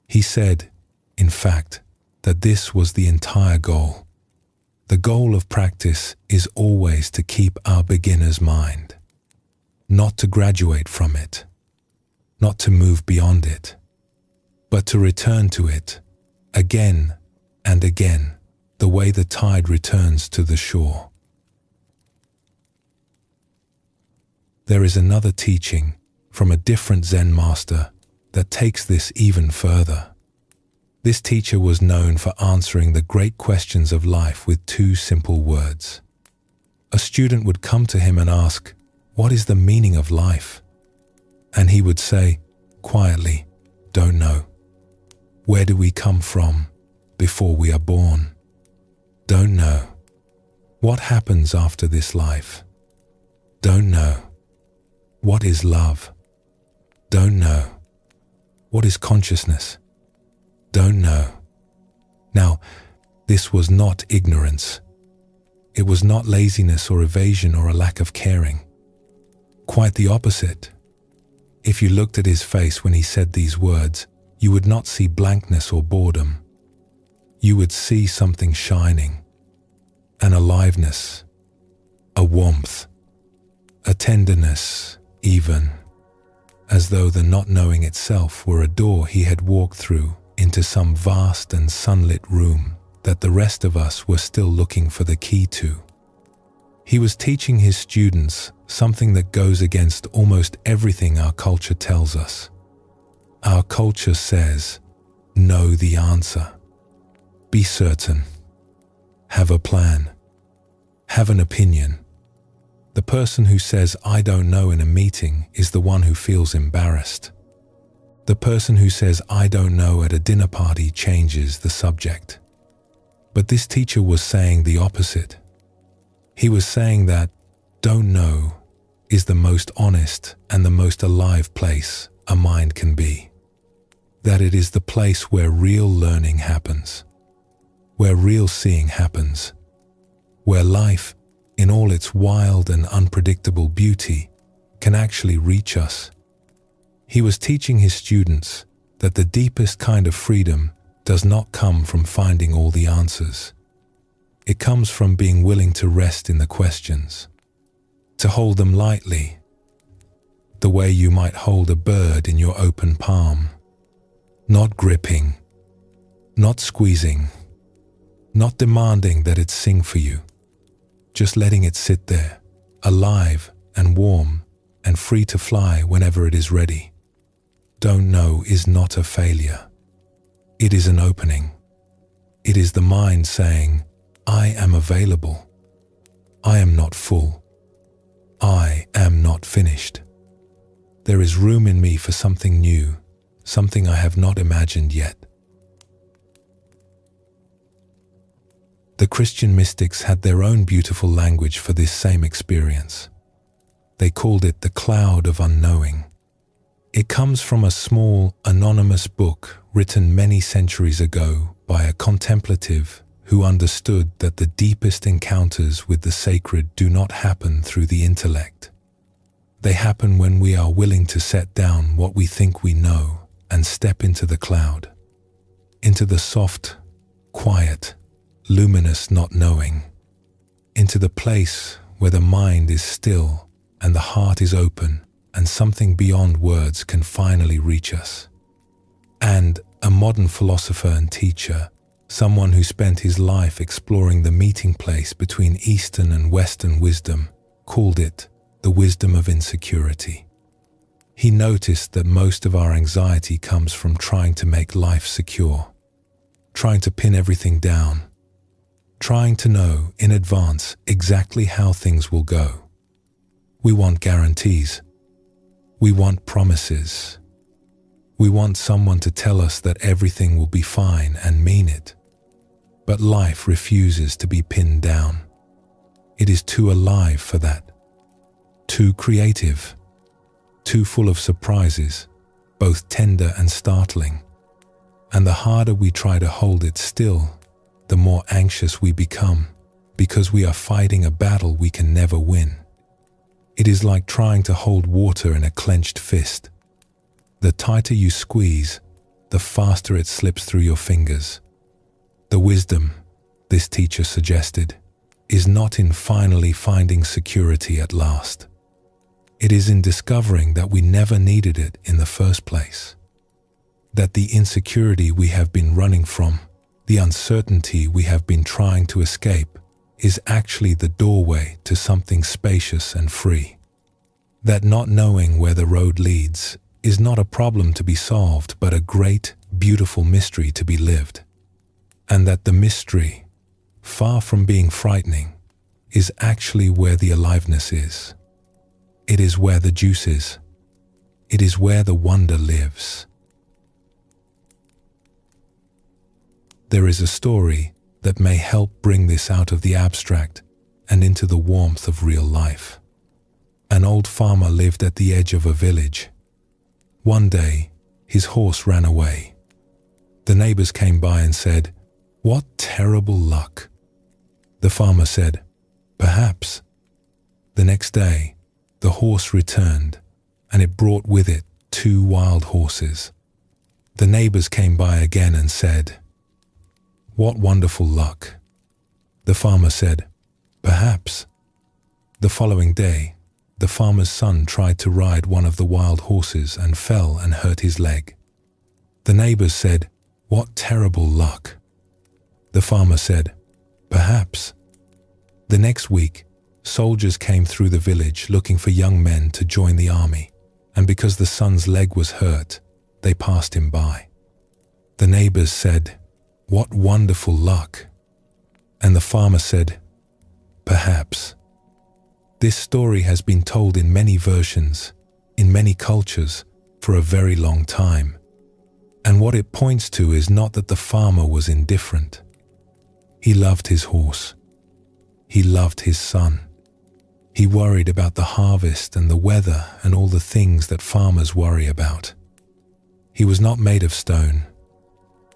He said, in fact, that this was the entire goal. The goal of practice is always to keep our beginner's mind, not to graduate from it, not to move beyond it, but to return to it again and again, the way the tide returns to the shore. There is another teaching from a different Zen master that takes this even further. This teacher was known for answering the great questions of life with two simple words. A student would come to him and ask, "What is the meaning of life?" And he would say, quietly, "Don't know." Where do we come from before we are born? Don't know. What happens after this life? Don't know. What is love? Don't know. What is consciousness? Don't know. Now, this was not ignorance. It was not laziness or evasion or a lack of caring. Quite the opposite. If you looked at his face when he said these words, you would not see blankness or boredom. You would see something shining, an aliveness, a warmth, a tenderness, even, as though the not knowing itself were a door he had walked through into some vast and sunlit room that the rest of us were still looking for the key to. He was teaching his students something that goes against almost everything our culture tells us. Our culture says, know the answer. Be certain. Have a plan. Have an opinion. The person who says, "I don't know" in a meeting is the one who feels embarrassed. The person who says, "I don't know" at a dinner party changes the subject. But this teacher was saying the opposite. He was saying that don't know is the most honest and the most alive place a mind can be. that it is the place where real learning happens, where real seeing happens, where life, in all its wild and unpredictable beauty, can actually reach us. He was teaching his students that the deepest kind of freedom does not come from finding all the answers. It comes from being willing to rest in the questions, to hold them lightly, the way you might hold a bird in your open palm, not gripping, not squeezing, not demanding that it sing for you, just letting it sit there, alive and warm and free to fly whenever it is ready. Don't know is not a failure. It is an opening. It is the mind saying, I am available. I am not full. I am not finished. There is room in me for something new, something I have not imagined yet. The Christian mystics had their own beautiful language for this same experience. They called it the cloud of unknowing. It comes from a small, anonymous book written many centuries ago by a contemplative who understood that the deepest encounters with the sacred do not happen through the intellect. They happen when we are willing to set down what we think we know and step into the cloud, into the soft, quiet, luminous not knowing, into the place where the mind is still and the heart is open and something beyond words can finally reach us. And a modern philosopher and teacher, someone who spent his life exploring the meeting place between Eastern and Western wisdom, called it the wisdom of insecurity. He noticed that most of our anxiety comes from trying to make life secure, trying to pin everything down, trying to know in advance exactly how things will go. We want guarantees. We want promises. We want someone to tell us that everything will be fine and mean it. But life refuses to be pinned down. It is too alive for that. Too creative. Too full of surprises, both tender and startling. And the harder we try to hold it still, the more anxious we become, because we are fighting a battle we can never win. It is like trying to hold water in a clenched fist. The tighter you squeeze, the faster it slips through your fingers. The wisdom, this teacher suggested, is not in finally finding security at last. It is in discovering that we never needed it in the first place. That the insecurity we have been running from, the uncertainty we have been trying to escape, is actually the doorway to something spacious and free. That not knowing where the road leads is not a problem to be solved, but a great, beautiful mystery to be lived. And that the mystery, far from being frightening, is actually where the aliveness is. It is where the juice is. It is where the wonder lives. There is a story that may help bring this out of the abstract and into the warmth of real life. An old farmer lived at the edge of a village. One day, his horse ran away. The neighbors came by and said, "What terrible luck." The farmer said, "Perhaps." The next day, the horse returned, and it brought with it 2 wild horses. The neighbors came by again and said, "What wonderful luck." The farmer said, "Perhaps." The following day, the farmer's son tried to ride one of the wild horses and fell and hurt his leg. The neighbors said, "What terrible luck." The farmer said, "Perhaps." The next week, soldiers came through the village looking for young men to join the army, and because the son's leg was hurt, they passed him by. The neighbors said, "What wonderful luck." And the farmer said, "Perhaps." This story has been told in many versions, in many cultures, for a very long time. And what it points to is not that the farmer was indifferent. He loved his horse. He loved his son. He worried about the harvest and the weather and all the things that farmers worry about. He was not made of stone,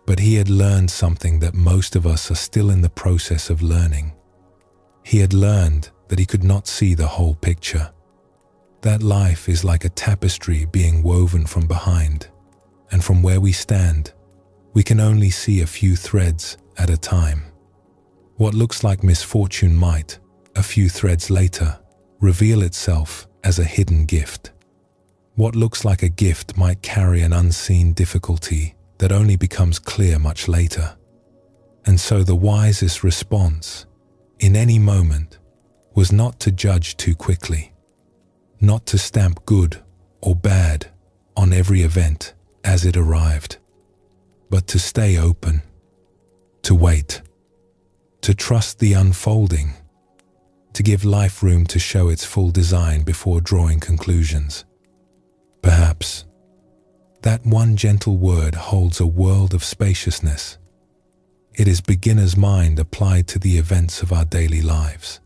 but he had learned something that most of us are still in the process of learning. He had learned that he could not see the whole picture, that life is like a tapestry being woven from behind, and from where we stand, we can only see a few threads at a time. What looks like misfortune might, a few threads later, reveal itself as a hidden gift. What looks like a gift might carry an unseen difficulty that only becomes clear much later. And so the wisest response, in any moment, was not to judge too quickly, not to stamp good or bad on every event as it arrived, but to stay open, to wait, to trust the unfolding, to give life room to show its full design before drawing conclusions. Perhaps that one gentle word holds a world of spaciousness. It is beginner's mind applied to the events of our daily lives.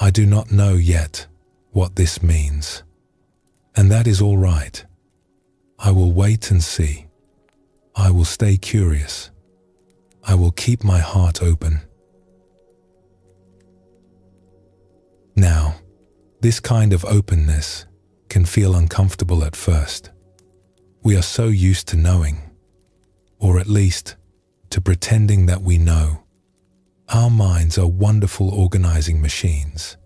I do not know yet what this means, and that is all right. I will wait and see. I will stay curious. I will keep my heart open. Now, this kind of openness can feel uncomfortable at first. We are so used to knowing, or at least to pretending that we know. Our minds are wonderful organizing machines.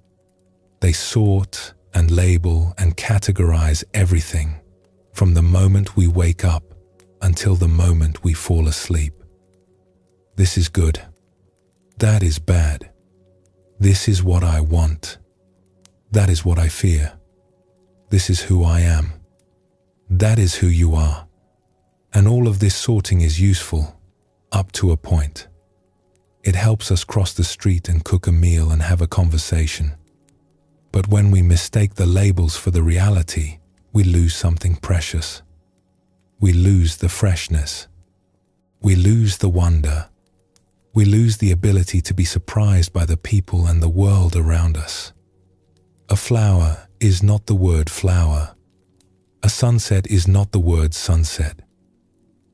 They sort and label and categorize everything from the moment we wake up until the moment we fall asleep. This is good. That is bad. This is what I want. That is what I fear. This is who I am. That is who you are. And all of this sorting is useful, up to a point. It helps us cross the street and cook a meal and have a conversation. But when we mistake the labels for the reality, we lose something precious. We lose the freshness. We lose the wonder. We lose the ability to be surprised by the people and the world around us. A flower is not the word flower. A sunset is not the word sunset.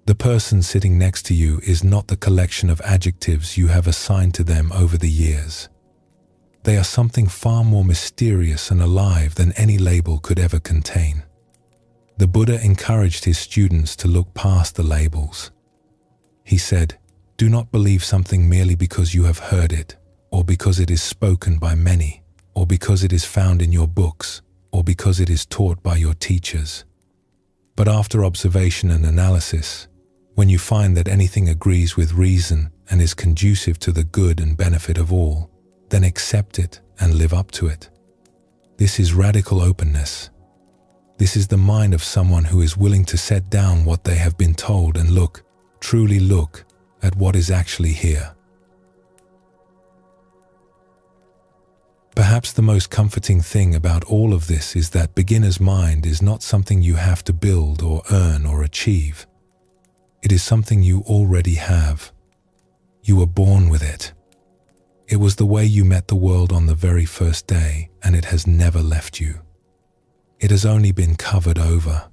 The person sitting next to you is not the collection of adjectives you have assigned to them over the years. They are something far more mysterious and alive than any label could ever contain. The Buddha encouraged his students to look past the labels. He said, "Do not believe something merely because you have heard it, or because it is spoken by many, or because it is found in your books, or because it is taught by your teachers. But after observation and analysis, when you find that anything agrees with reason and is conducive to the good and benefit of all, then accept it and live up to it." This is radical openness. This is the mind of someone who is willing to set down what they have been told and look, truly look, at what is actually here. Perhaps the most comforting thing about all of this is that beginner's mind is not something you have to build or earn or achieve. It is something you already have. You were born with it. It was the way you met the world on the very first day, and it has never left you. It has only been covered over,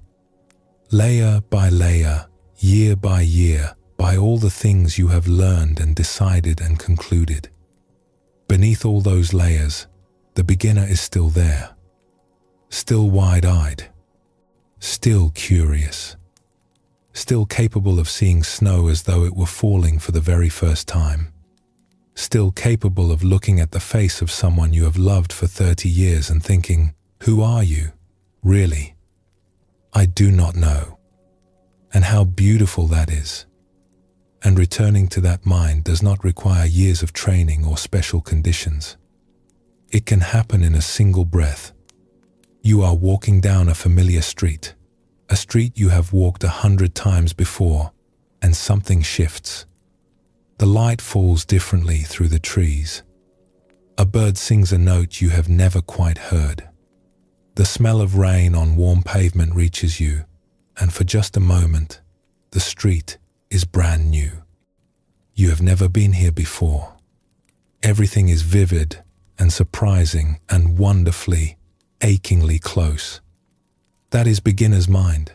layer by layer, year by year, by all the things you have learned and decided and concluded. Beneath all those layers, the beginner is still there, still wide-eyed, still curious, still capable of seeing snow as though it were falling for the very first time, still capable of looking at the face of someone you have loved for 30 years and thinking, "Who are you, really? I do not know." And how beautiful that is. And returning to that mind does not require years of training or special conditions. It can happen in a single breath. You are walking down a familiar street, a street you have walked 100 times before, and something shifts. The light falls differently through the trees. A bird sings a note you have never quite heard. The smell of rain on warm pavement reaches you, and for just a moment, the street is brand new. You have never been here before. Everything is vivid and surprising and wonderfully, achingly close. That is beginner's mind,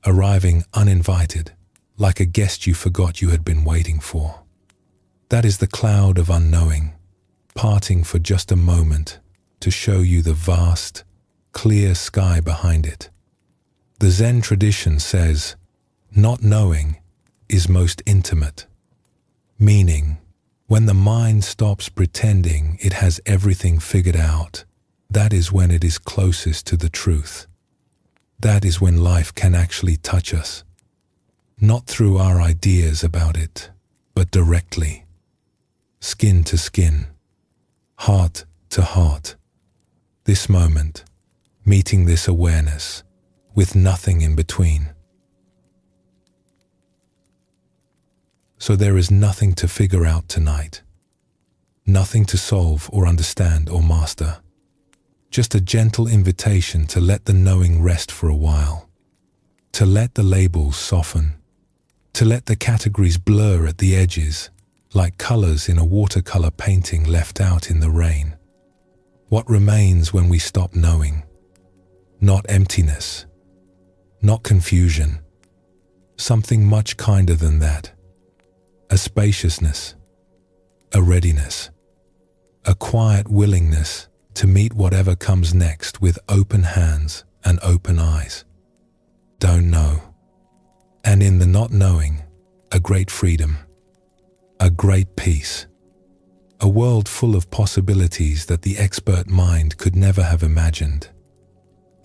arriving uninvited, like a guest you forgot you had been waiting for. That is the cloud of unknowing, parting for just a moment to show you the vast, clear sky behind it. The Zen tradition says, not knowing is most intimate, meaning, when the mind stops pretending it has everything figured out, that is when it is closest to the truth. That is when life can actually touch us, not through our ideas about it, but directly, skin to skin, heart to heart. This moment, meeting this awareness, with nothing in between. So there is nothing to figure out tonight, nothing to solve or understand or master, just a gentle invitation to let the knowing rest for a while, to let the labels soften, to let the categories blur at the edges, like colors in a watercolor painting left out in the rain. What remains when we stop knowing? Not emptiness, not confusion, something much kinder than that. A spaciousness, a readiness, a quiet willingness to meet whatever comes next with open hands and open eyes. Don't know. And in the not knowing, a great freedom, a great peace, a world full of possibilities that the expert mind could never have imagined.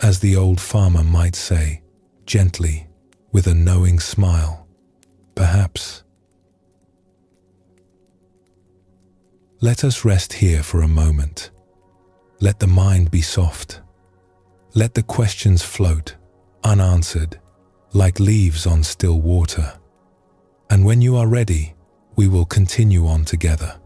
As the old farmer might say, gently, with a knowing smile, perhaps. Let us rest here for a moment. Let the mind be soft. Let the questions float, unanswered, like leaves on still water. And when you are ready, we will continue on together.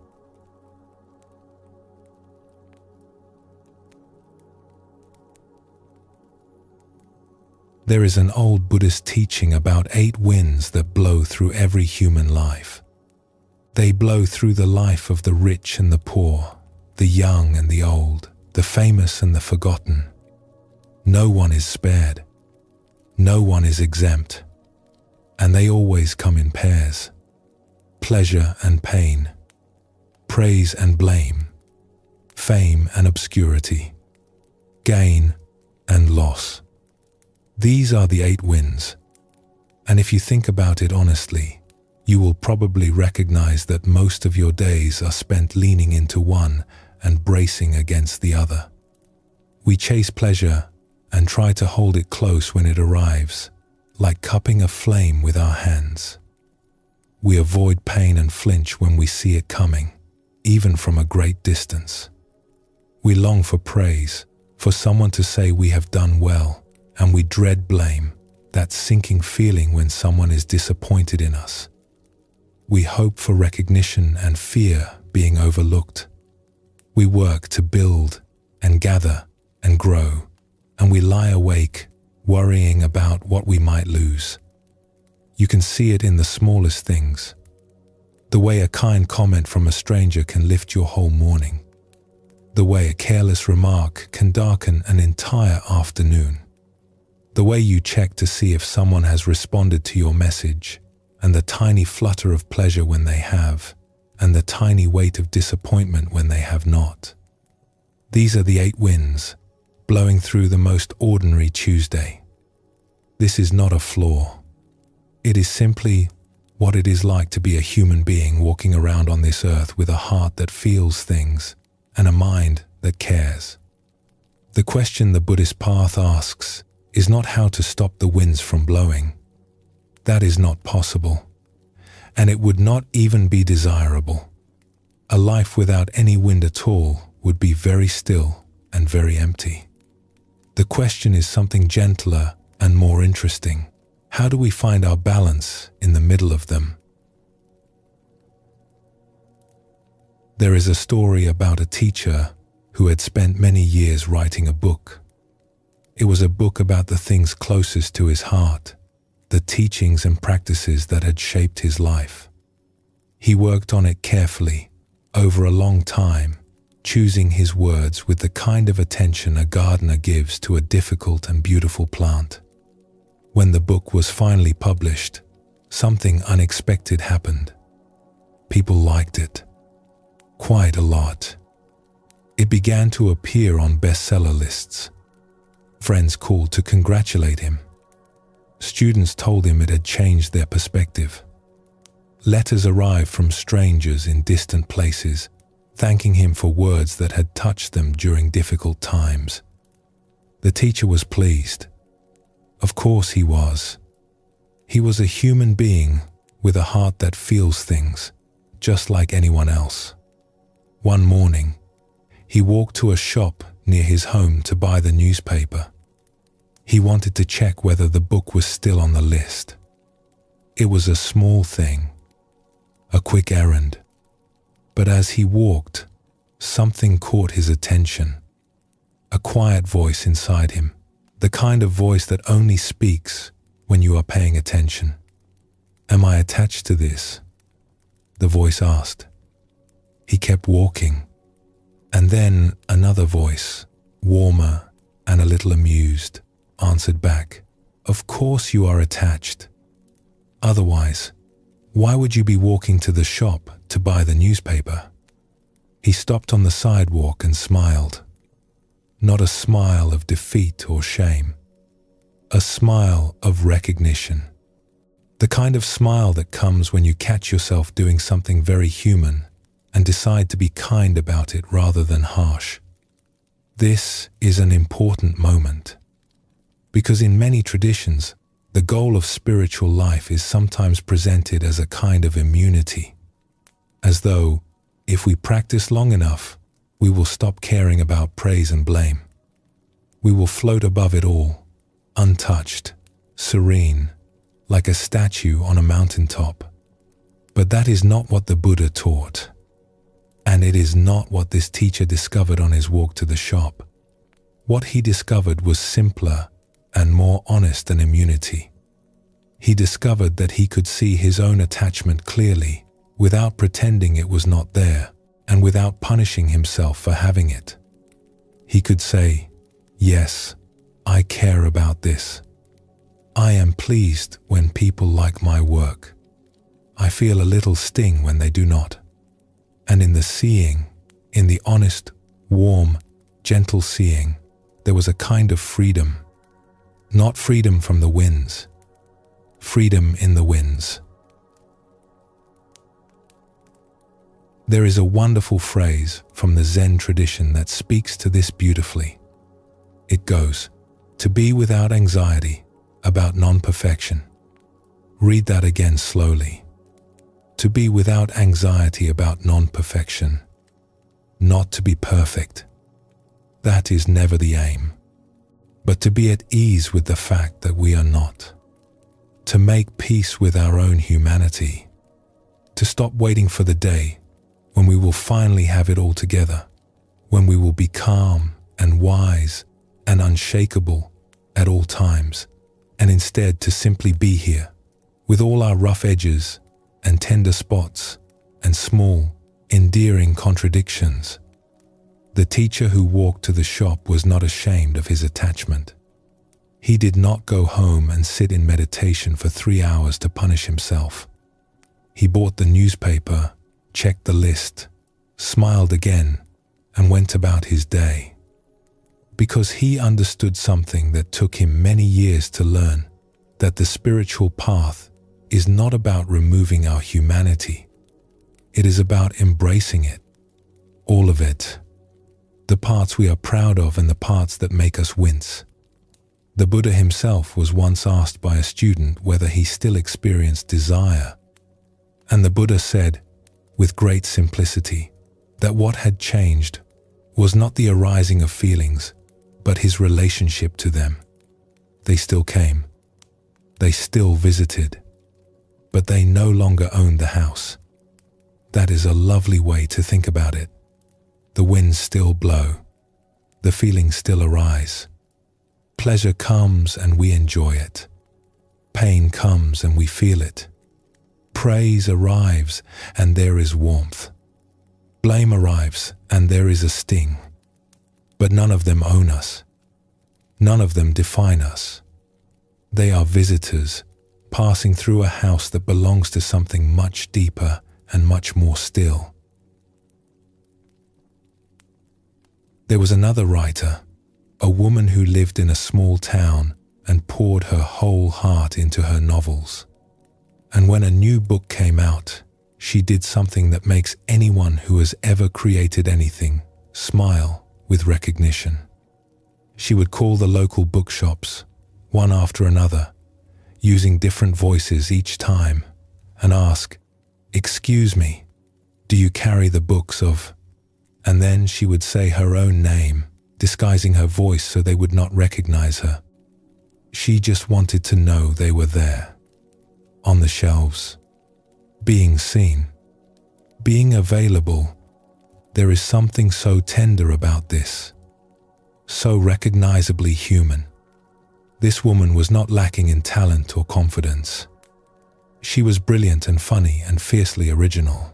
There is an old Buddhist teaching about 8 winds that blow through every human life. They blow through the life of the rich and the poor, the young and the old, the famous and the forgotten. No one is spared. No one is exempt. And they always come in pairs. Pleasure and pain, praise and blame, fame and obscurity, gain and loss. These are the 8 winds. And if you think about it honestly, you will probably recognize that most of your days are spent leaning into one and bracing against the other. We chase pleasure and try to hold it close when it arrives, like cupping a flame with our hands. We avoid pain and flinch when we see it coming, even from a great distance. We long for praise, for someone to say we have done well, and we dread blame, that sinking feeling when someone is disappointed in us. We hope for recognition and fear being overlooked. We work to build and gather and grow, and we lie awake, worrying about what we might lose. You can see it in the smallest things. The way a kind comment from a stranger can lift your whole morning. The way a careless remark can darken an entire afternoon. The way you check to see if someone has responded to your message, and the tiny flutter of pleasure when they have, and the tiny weight of disappointment when they have not. These are the 8 winds, blowing through the most ordinary Tuesday. This is not a flaw. It is simply what it is like to be a human being walking around on this earth with a heart that feels things and a mind that cares. The question the Buddhist path asks is not how to stop the winds from blowing. That is not possible, and it would not even be desirable. A life without any wind at all would be very still and very empty. The question is something gentler and more interesting. How do we find our balance in the middle of them? There is a story about a teacher who had spent many years writing a book. It was a book about the things closest to his heart, the teachings and practices that had shaped his life. He worked on it carefully, over a long time, choosing his words with the kind of attention a gardener gives to a difficult and beautiful plant. When the book was finally published, something unexpected happened. People liked it. Quite a lot. It began to appear on bestseller lists. Friends called to congratulate him. Students told him it had changed their perspective. Letters arrived from strangers in distant places, thanking him for words that had touched them during difficult times. The teacher was pleased. Of course he was. He was a human being with a heart that feels things, just like anyone else. One morning, he walked to a shop near his home to buy the newspaper. He wanted to check whether the book was still on the list. It was a small thing, a quick errand. But as he walked, something caught his attention. A quiet voice inside him, the kind of voice that only speaks when you are paying attention. "Am I attached to this?" the voice asked. He kept walking, and then another voice, warmer and a little amused, answered back, "Of course you are attached. Otherwise, why would you be walking to the shop to buy the newspaper?" He stopped on the sidewalk and smiled. Not a smile of defeat or shame. A smile of recognition. The kind of smile that comes when you catch yourself doing something very human and decide to be kind about it rather than harsh. This is an important moment, because in many traditions, the goal of spiritual life is sometimes presented as a kind of immunity, as though, if we practice long enough, we will stop caring about praise and blame. We will float above it all, untouched, serene, like a statue on a mountaintop. But that is not what the Buddha taught. And it is not what this teacher discovered on his walk to the shop. What he discovered was simpler and more honest than immunity. He discovered that he could see his own attachment clearly, without pretending it was not there, and without punishing himself for having it. He could say, "Yes, I care about this. I am pleased when people like my work. I feel a little sting when they do not." And in the seeing, in the honest, warm, gentle seeing, there was a kind of freedom. Not freedom from the winds. Freedom in the winds. There is a wonderful phrase from the Zen tradition that speaks to this beautifully. It goes, "To be without anxiety about non-perfection." Read that again slowly. To be without anxiety about non-perfection. Not to be perfect. That is never the aim. But to be at ease with the fact that we are not. To make peace with our own humanity. To stop waiting for the day when we will finally have it all together, when we will be calm and wise and unshakable at all times, and instead to simply be here, with all our rough edges and tender spots and small, endearing contradictions. The teacher who walked to the shop was not ashamed of his attachment. He did not go home and sit in meditation for 3 hours to punish himself. He bought the newspaper, checked the list, smiled again, and went about his day. Because he understood something that took him many years to learn, that the spiritual path is not about removing our humanity. It is about embracing it, all of it. The parts we are proud of and the parts that make us wince. The Buddha himself was once asked by a student whether he still experienced desire. And the Buddha said, with great simplicity, that what had changed was not the arising of feelings, but his relationship to them. They still came. They still visited. But they no longer owned the house. That is a lovely way to think about it. The winds still blow. The feelings still arise. Pleasure comes and we enjoy it. Pain comes and we feel it. Praise arrives and there is warmth. Blame arrives and there is a sting. But none of them own us. None of them define us. They are visitors, passing through a house that belongs to something much deeper and much more still. There was another writer, a woman who lived in a small town and poured her whole heart into her novels. And when a new book came out, she did something that makes anyone who has ever created anything smile with recognition. She would call the local bookshops, one after another, using different voices each time, and ask, "Excuse me, do you carry the books of?" And then she would say her own name, disguising her voice so they would not recognize her. She just wanted to know they were there, on the shelves, being seen, being available. There is something so tender about this, so recognizably human. This woman was not lacking in talent or confidence. She was brilliant and funny and fiercely original.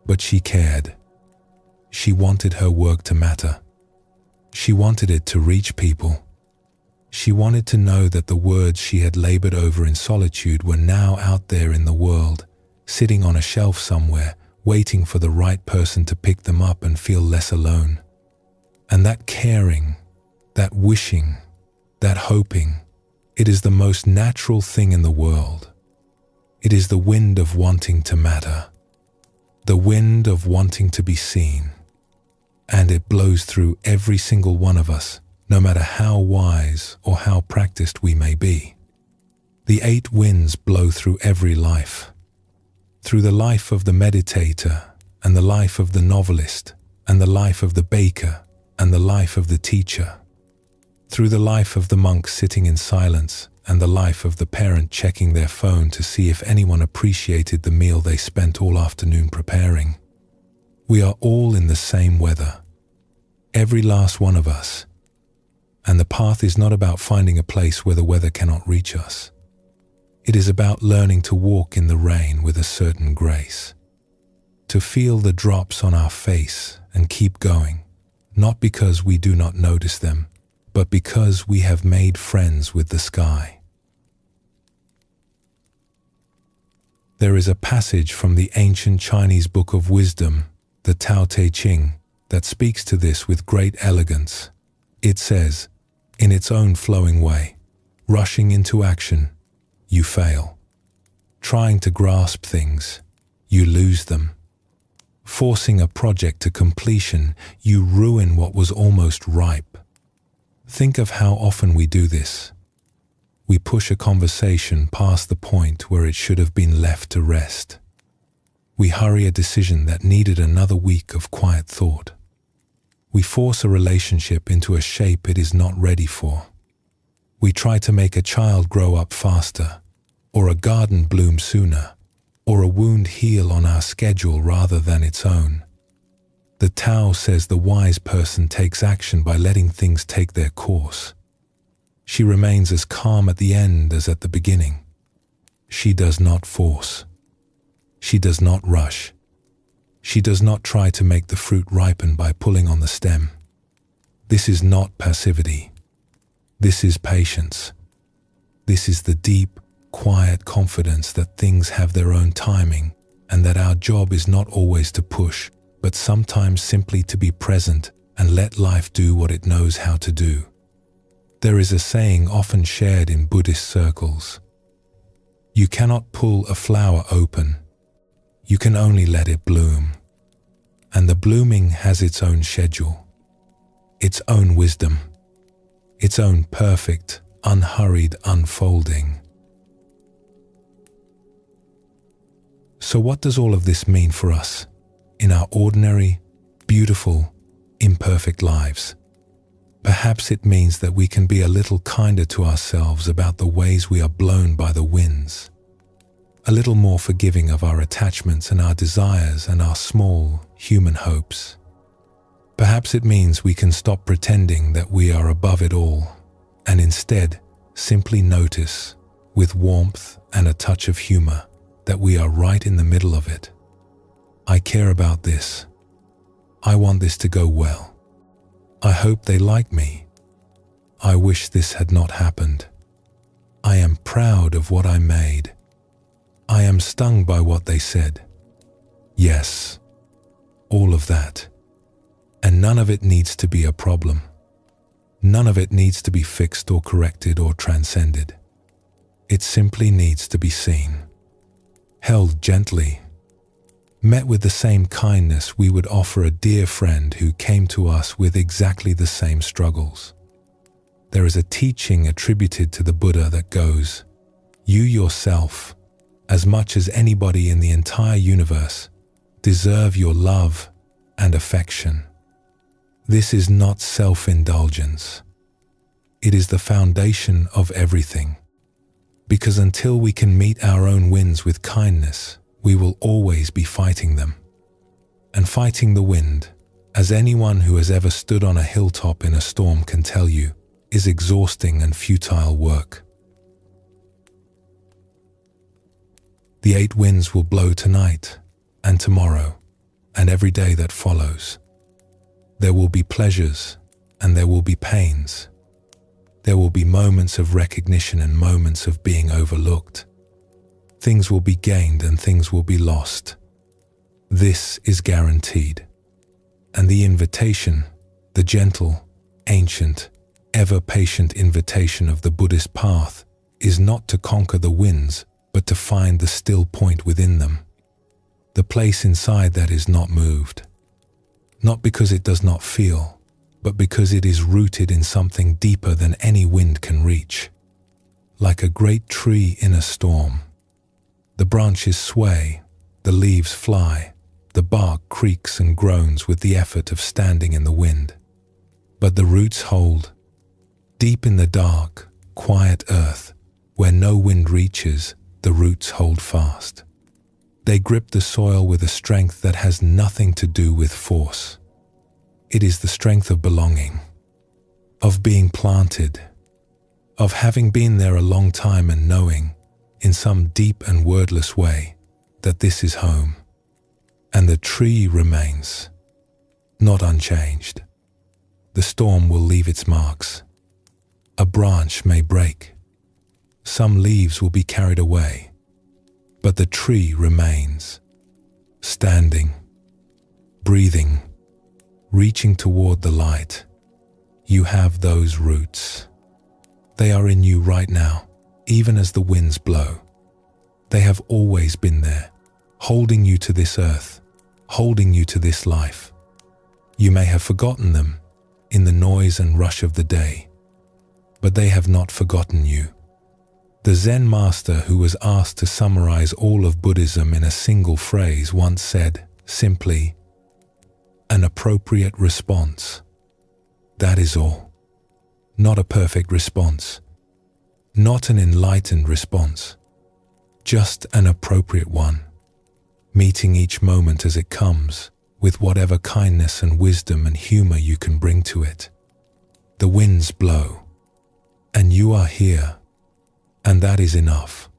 But she cared. She wanted her work to matter. She wanted it to reach people. She wanted to know that the words she had labored over in solitude were now out there in the world, sitting on a shelf somewhere, waiting for the right person to pick them up and feel less alone. And that caring, that wishing, that hoping, it is the most natural thing in the world. It is the wind of wanting to matter, the wind of wanting to be seen. And it blows through every single one of us, no matter how wise or how practiced we may be. The 8 winds blow through every life, through the life of the meditator and the life of the novelist and the life of the baker and the life of the teacher, through the life of the monk sitting in silence and the life of the parent checking their phone to see if anyone appreciated the meal they spent all afternoon preparing. We are all in the same weather, every last one of us, and the path is not about finding a place where the weather cannot reach us. It is about learning to walk in the rain with a certain grace, to feel the drops on our face and keep going, not because we do not notice them, but because we have made friends with the sky. There is a passage from the ancient Chinese book of wisdom, the Tao Te Ching, that speaks to this with great elegance. It says, in its own flowing way, rushing into action, you fail. Trying to grasp things, you lose them. Forcing a project to completion, you ruin what was almost ripe. Think of how often we do this. We push a conversation past the point where it should have been left to rest. We hurry a decision that needed another week of quiet thought. We force a relationship into a shape it is not ready for. We try to make a child grow up faster, or a garden bloom sooner, or a wound heal on our schedule rather than its own. The Tao says the wise person takes action by letting things take their course. She remains as calm at the end as at the beginning. She does not force. She does not rush. She does not try to make the fruit ripen by pulling on the stem. This is not passivity. This is patience. This is the deep, quiet confidence that things have their own timing and that our job is not always to push, but sometimes simply to be present and let life do what it knows how to do. There is a saying often shared in Buddhist circles. You cannot pull a flower open. You can only let it bloom. And the blooming has its own schedule, its own wisdom, its own perfect, unhurried unfolding. So what does all of this mean for us in our ordinary, beautiful, imperfect lives? Perhaps it means that we can be a little kinder to ourselves about the ways we are blown by the winds, a little more forgiving of our attachments and our desires and our small human hopes. Perhaps it means we can stop pretending that we are above it all and instead simply notice, with warmth and a touch of humor, that we are right in the middle of it. I care about this. I want this to go well. I hope they like me. I wish this had not happened. I am proud of what I made. I am stung by what they said. Yes, all of that. And none of it needs to be a problem. None of it needs to be fixed or corrected or transcended. It simply needs to be seen, held gently, met with the same kindness we would offer a dear friend who came to us with exactly the same struggles. There is a teaching attributed to the Buddha that goes, "You yourself, as much as anybody in the entire universe, deserve your love and affection." This is not self-indulgence. It is the foundation of everything. Because until we can meet our own winds with kindness, we will always be fighting them. And fighting the wind, as anyone who has ever stood on a hilltop in a storm can tell you, is exhausting and futile work. The 8 winds will blow tonight, and tomorrow, and every day that follows. There will be pleasures, and there will be pains. There will be moments of recognition and moments of being overlooked. Things will be gained and things will be lost. This is guaranteed. And the invitation, the gentle, ancient, ever-patient invitation of the Buddhist path, is not to conquer the winds, but to find the still point within them. The place inside that is not moved. Not because it does not feel, but because it is rooted in something deeper than any wind can reach. Like a great tree in a storm. The branches sway, the leaves fly, the bark creaks and groans with the effort of standing in the wind. But the roots hold. Deep in the dark, quiet earth, where no wind reaches, the roots hold fast. They grip the soil with a strength that has nothing to do with force. It is the strength of belonging, of being planted, of having been there a long time and knowing, in some deep and wordless way, that this is home. And the tree remains, not unchanged. The storm will leave its marks. A branch may break. Some leaves will be carried away. But the tree remains, standing, breathing, reaching toward the light. You have those roots. They are in you right now, even as the winds blow. They have always been there, holding you to this earth, holding you to this life. You may have forgotten them in the noise and rush of the day, but they have not forgotten you. The Zen master who was asked to summarize all of Buddhism in a single phrase once said, simply, an appropriate response. That is all. Not a perfect response. Not an enlightened response. Just an appropriate one. Meeting each moment as it comes, with whatever kindness and wisdom and humor you can bring to it. The winds blow, and you are here. And that is enough.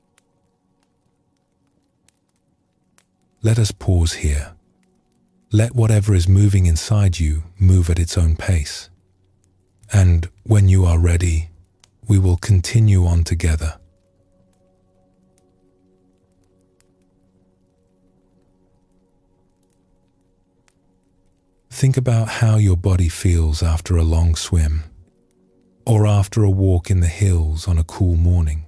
Let us pause here. Let whatever is moving inside you move at its own pace. And when you are ready, we will continue on together. Think about how your body feels after a long swim, or after a walk in the hills on a cool morning,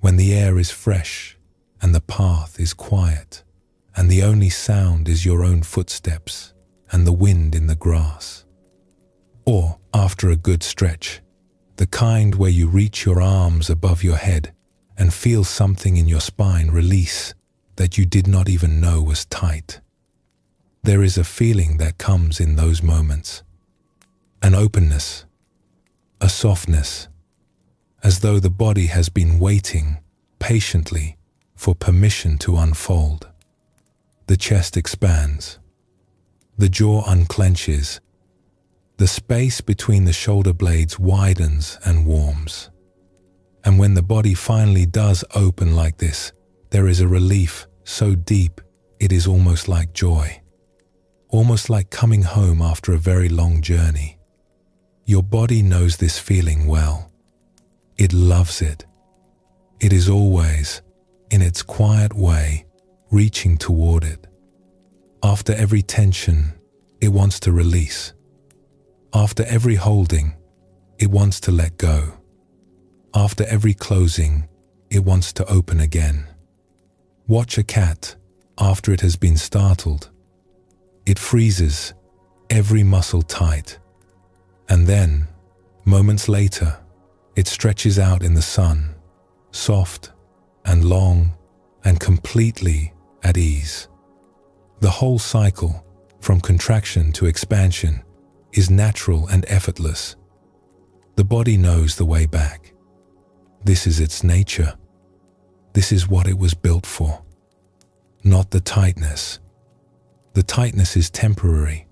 when the air is fresh and the path is quiet, and the only sound is your own footsteps and the wind in the grass. Or after a good stretch, the kind where you reach your arms above your head and feel something in your spine release that you did not even know was tight. There is a feeling that comes in those moments, an openness, a softness, as though the body has been waiting patiently for permission to unfold. The chest expands, the jaw unclenches, the space between the shoulder blades widens and warms. And when the body finally does open like this, there is a relief so deep it is almost like joy, almost like coming home after a very long journey. Your body knows this feeling well. It loves it. It is always, in its quiet way, reaching toward it. After every tension, it wants to release. After every holding, it wants to let go. After every closing, it wants to open again. Watch a cat after it has been startled. It freezes, every muscle tight. And then, moments later, it stretches out in the sun, soft and long and completely at ease. The whole cycle, from contraction to expansion, is natural and effortless. The body knows the way back. This is its nature. This is what it was built for. Not the tightness. The tightness is temporary,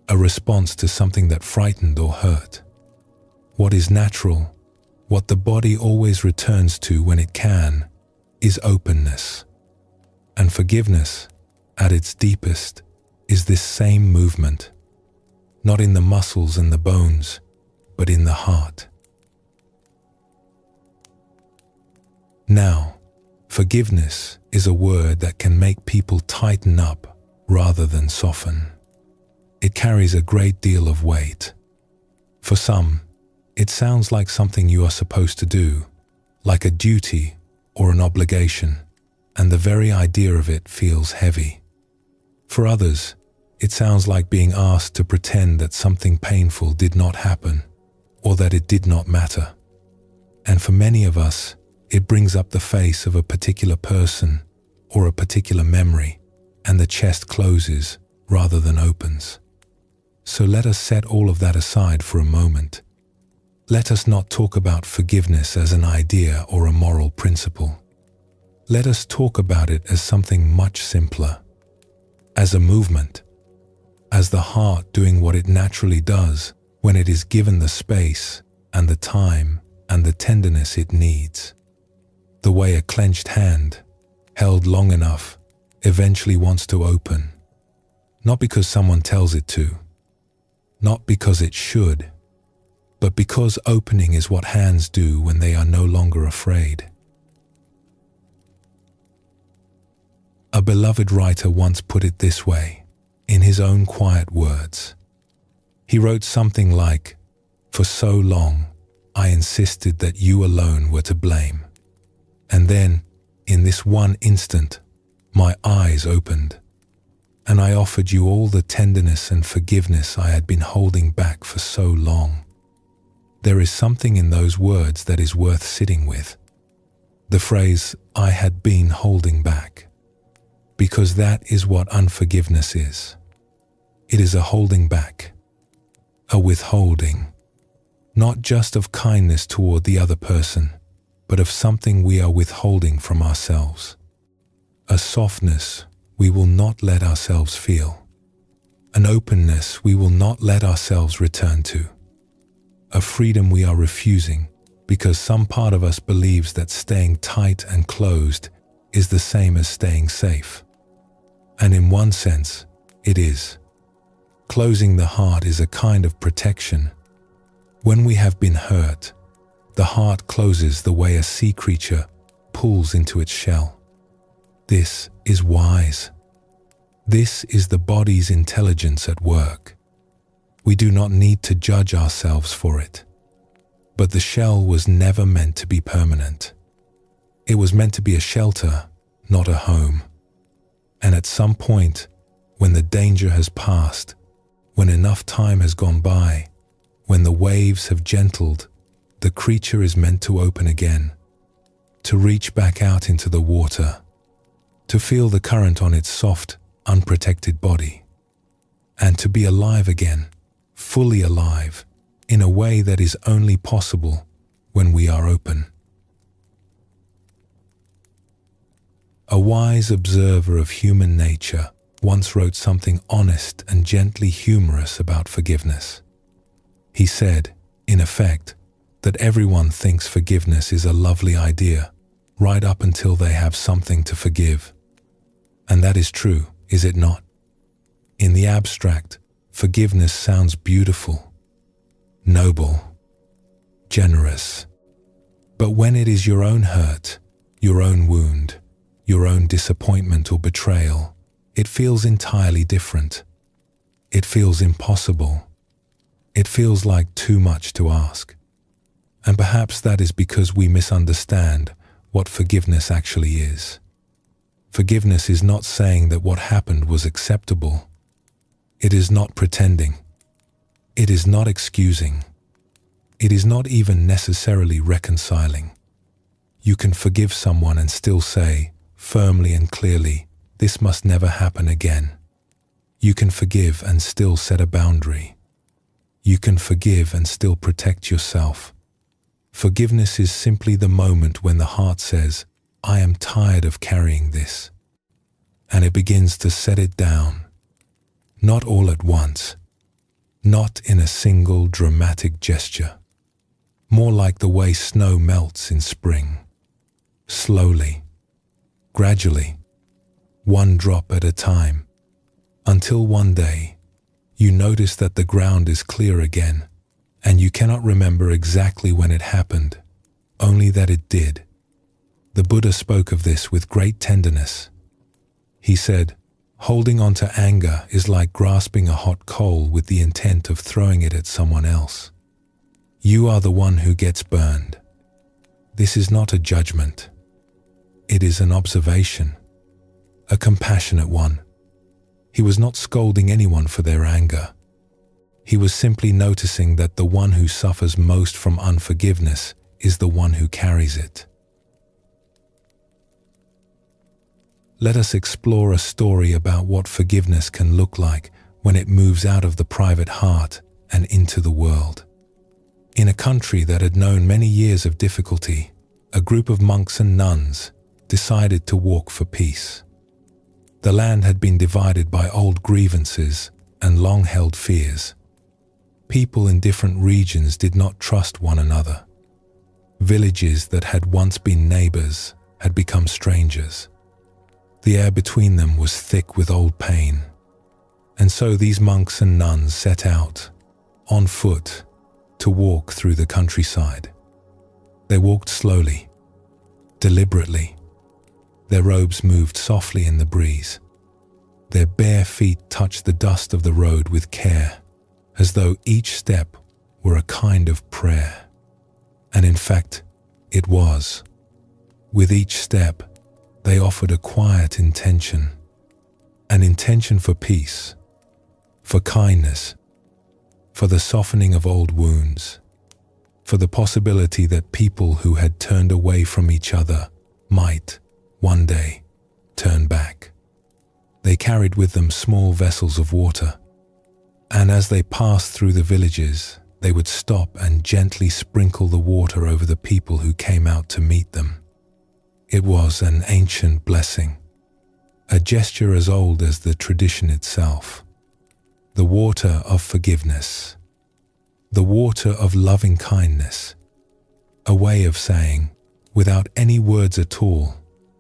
a response to something that frightened or hurt. What is natural, what the body always returns to when it can, is openness. And forgiveness, at its deepest, is this same movement, not in the muscles and the bones, but in the heart. Now, forgiveness is a word that can make people tighten up rather than soften. It carries a great deal of weight. For some, it sounds like something you are supposed to do, like a duty or an obligation, and the very idea of it feels heavy. For others, it sounds like being asked to pretend that something painful did not happen, or that it did not matter. And for many of us, it brings up the face of a particular person or a particular memory, and the chest closes rather than opens. So let us set all of that aside for a moment. Let us not talk about forgiveness as an idea or a moral principle. Let us talk about it as something much simpler, as a movement, as the heart doing what it naturally does when it is given the space and the time and the tenderness it needs. The way a clenched hand, held long enough, eventually wants to open, not because someone tells it to, not because it should, but because opening is what hands do when they are no longer afraid. A beloved writer once put it this way, in his own quiet words. He wrote something like, "For so long, I insisted that you alone were to blame. And then, in this one instant, my eyes opened, and I offered you all the tenderness and forgiveness I had been holding back for so long." There is something in those words that is worth sitting with. The phrase, "I had been holding back," because that is what unforgiveness is. It is a holding back, a withholding, not just of kindness toward the other person, but of something we are withholding from ourselves. A softness we will not let ourselves feel. An openness we will not let ourselves return to. A freedom we are refusing because some part of us believes that staying tight and closed is the same as staying safe. And in one sense, it is. Closing the heart is a kind of protection. When we have been hurt, the heart closes the way a sea creature pulls into its shell. This is wise. This is the body's intelligence at work. We do not need to judge ourselves for it. But the shell was never meant to be permanent. It was meant to be a shelter, not a home. And at some point, when the danger has passed, when enough time has gone by, when the waves have gentled, the creature is meant to open again, to reach back out into the water, to feel the current on its soft, unprotected body, and to be alive again, fully alive, in a way that is only possible when we are open. A wise observer of human nature once wrote something honest and gently humorous about forgiveness. He said, in effect, that everyone thinks forgiveness is a lovely idea, right up until they have something to forgive. And that is true, is it not? In the abstract, forgiveness sounds beautiful, noble, generous. But when it is your own hurt, your own wound, your own disappointment or betrayal, it feels entirely different. It feels impossible. It feels like too much to ask. And perhaps that is because we misunderstand what forgiveness actually is. Forgiveness is not saying that what happened was acceptable. It is not pretending. It is not excusing. It is not even necessarily reconciling. You can forgive someone and still say, firmly and clearly, this must never happen again. You can forgive and still set a boundary. You can forgive and still protect yourself. Forgiveness is simply the moment when the heart says, I am tired of carrying this. And it begins to set it down. Not all at once. Not in a single dramatic gesture. More like the way snow melts in spring. Slowly. Gradually. One drop at a time. Until one day, you notice that the ground is clear again, and you cannot remember exactly when it happened, only that it did. The Buddha spoke of this with great tenderness. He said, holding on to anger is like grasping a hot coal with the intent of throwing it at someone else. You are the one who gets burned. This is not a judgment. It is an observation, a compassionate one. He was not scolding anyone for their anger. He was simply noticing that the one who suffers most from unforgiveness is the one who carries it. Let us explore a story about what forgiveness can look like when it moves out of the private heart and into the world. In a country that had known many years of difficulty, a group of monks and nuns decided to walk for peace. The land had been divided by old grievances and long-held fears. People in different regions did not trust one another. Villages that had once been neighbors had become strangers. The air between them was thick with old pain. And so these monks and nuns set out, on foot, to walk through the countryside. They walked slowly, deliberately. Their robes moved softly in the breeze. Their bare feet touched the dust of the road with care, as though each step were a kind of prayer. And in fact, it was. With each step, they offered a quiet intention, an intention for peace, for kindness, for the softening of old wounds, for the possibility that people who had turned away from each other might, one day, turn back. They carried with them small vessels of water, and as they passed through the villages, they would stop and gently sprinkle the water over the people who came out to meet them. It was an ancient blessing, a gesture as old as the tradition itself. The water of forgiveness, the water of loving kindness, a way of saying, without any words at all,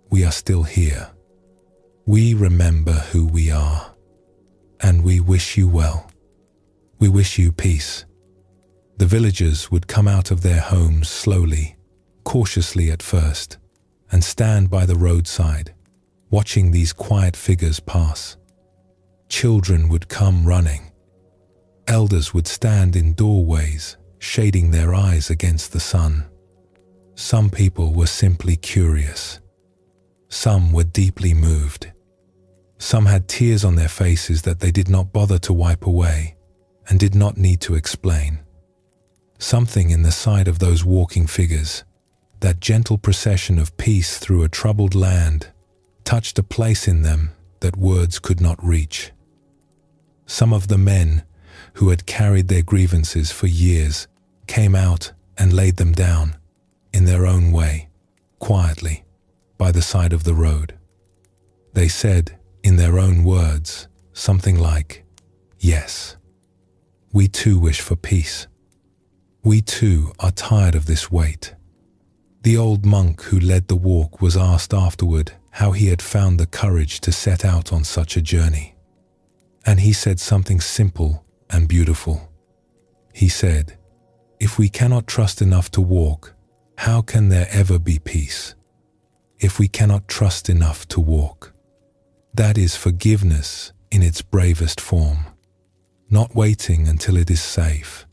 we are still here. We remember who we are, and we wish you well. We wish you peace. The villagers would come out of their homes slowly, cautiously at first, and stand by the roadside, watching these quiet figures pass. Children would come running. Elders would stand in doorways, shading their eyes against the sun. Some people were simply curious. Some were deeply moved. Some had tears on their faces that they did not bother to wipe away and did not need to explain. Something in the sight of those walking figures, that gentle procession of peace through a troubled land, touched a place in them that words could not reach. Some of the men who had carried their grievances for years came out and laid them down, in their own way, quietly, by the side of the road. They said, in their own words, something like, "Yes, we too wish for peace. We too are tired of this weight." The old monk who led the walk was asked afterward how he had found the courage to set out on such a journey. And he said something simple and beautiful. He said, "If we cannot trust enough to walk, how can there ever be peace? if we cannot trust enough to walk. That is forgiveness in its bravest form. Not waiting until it is safe.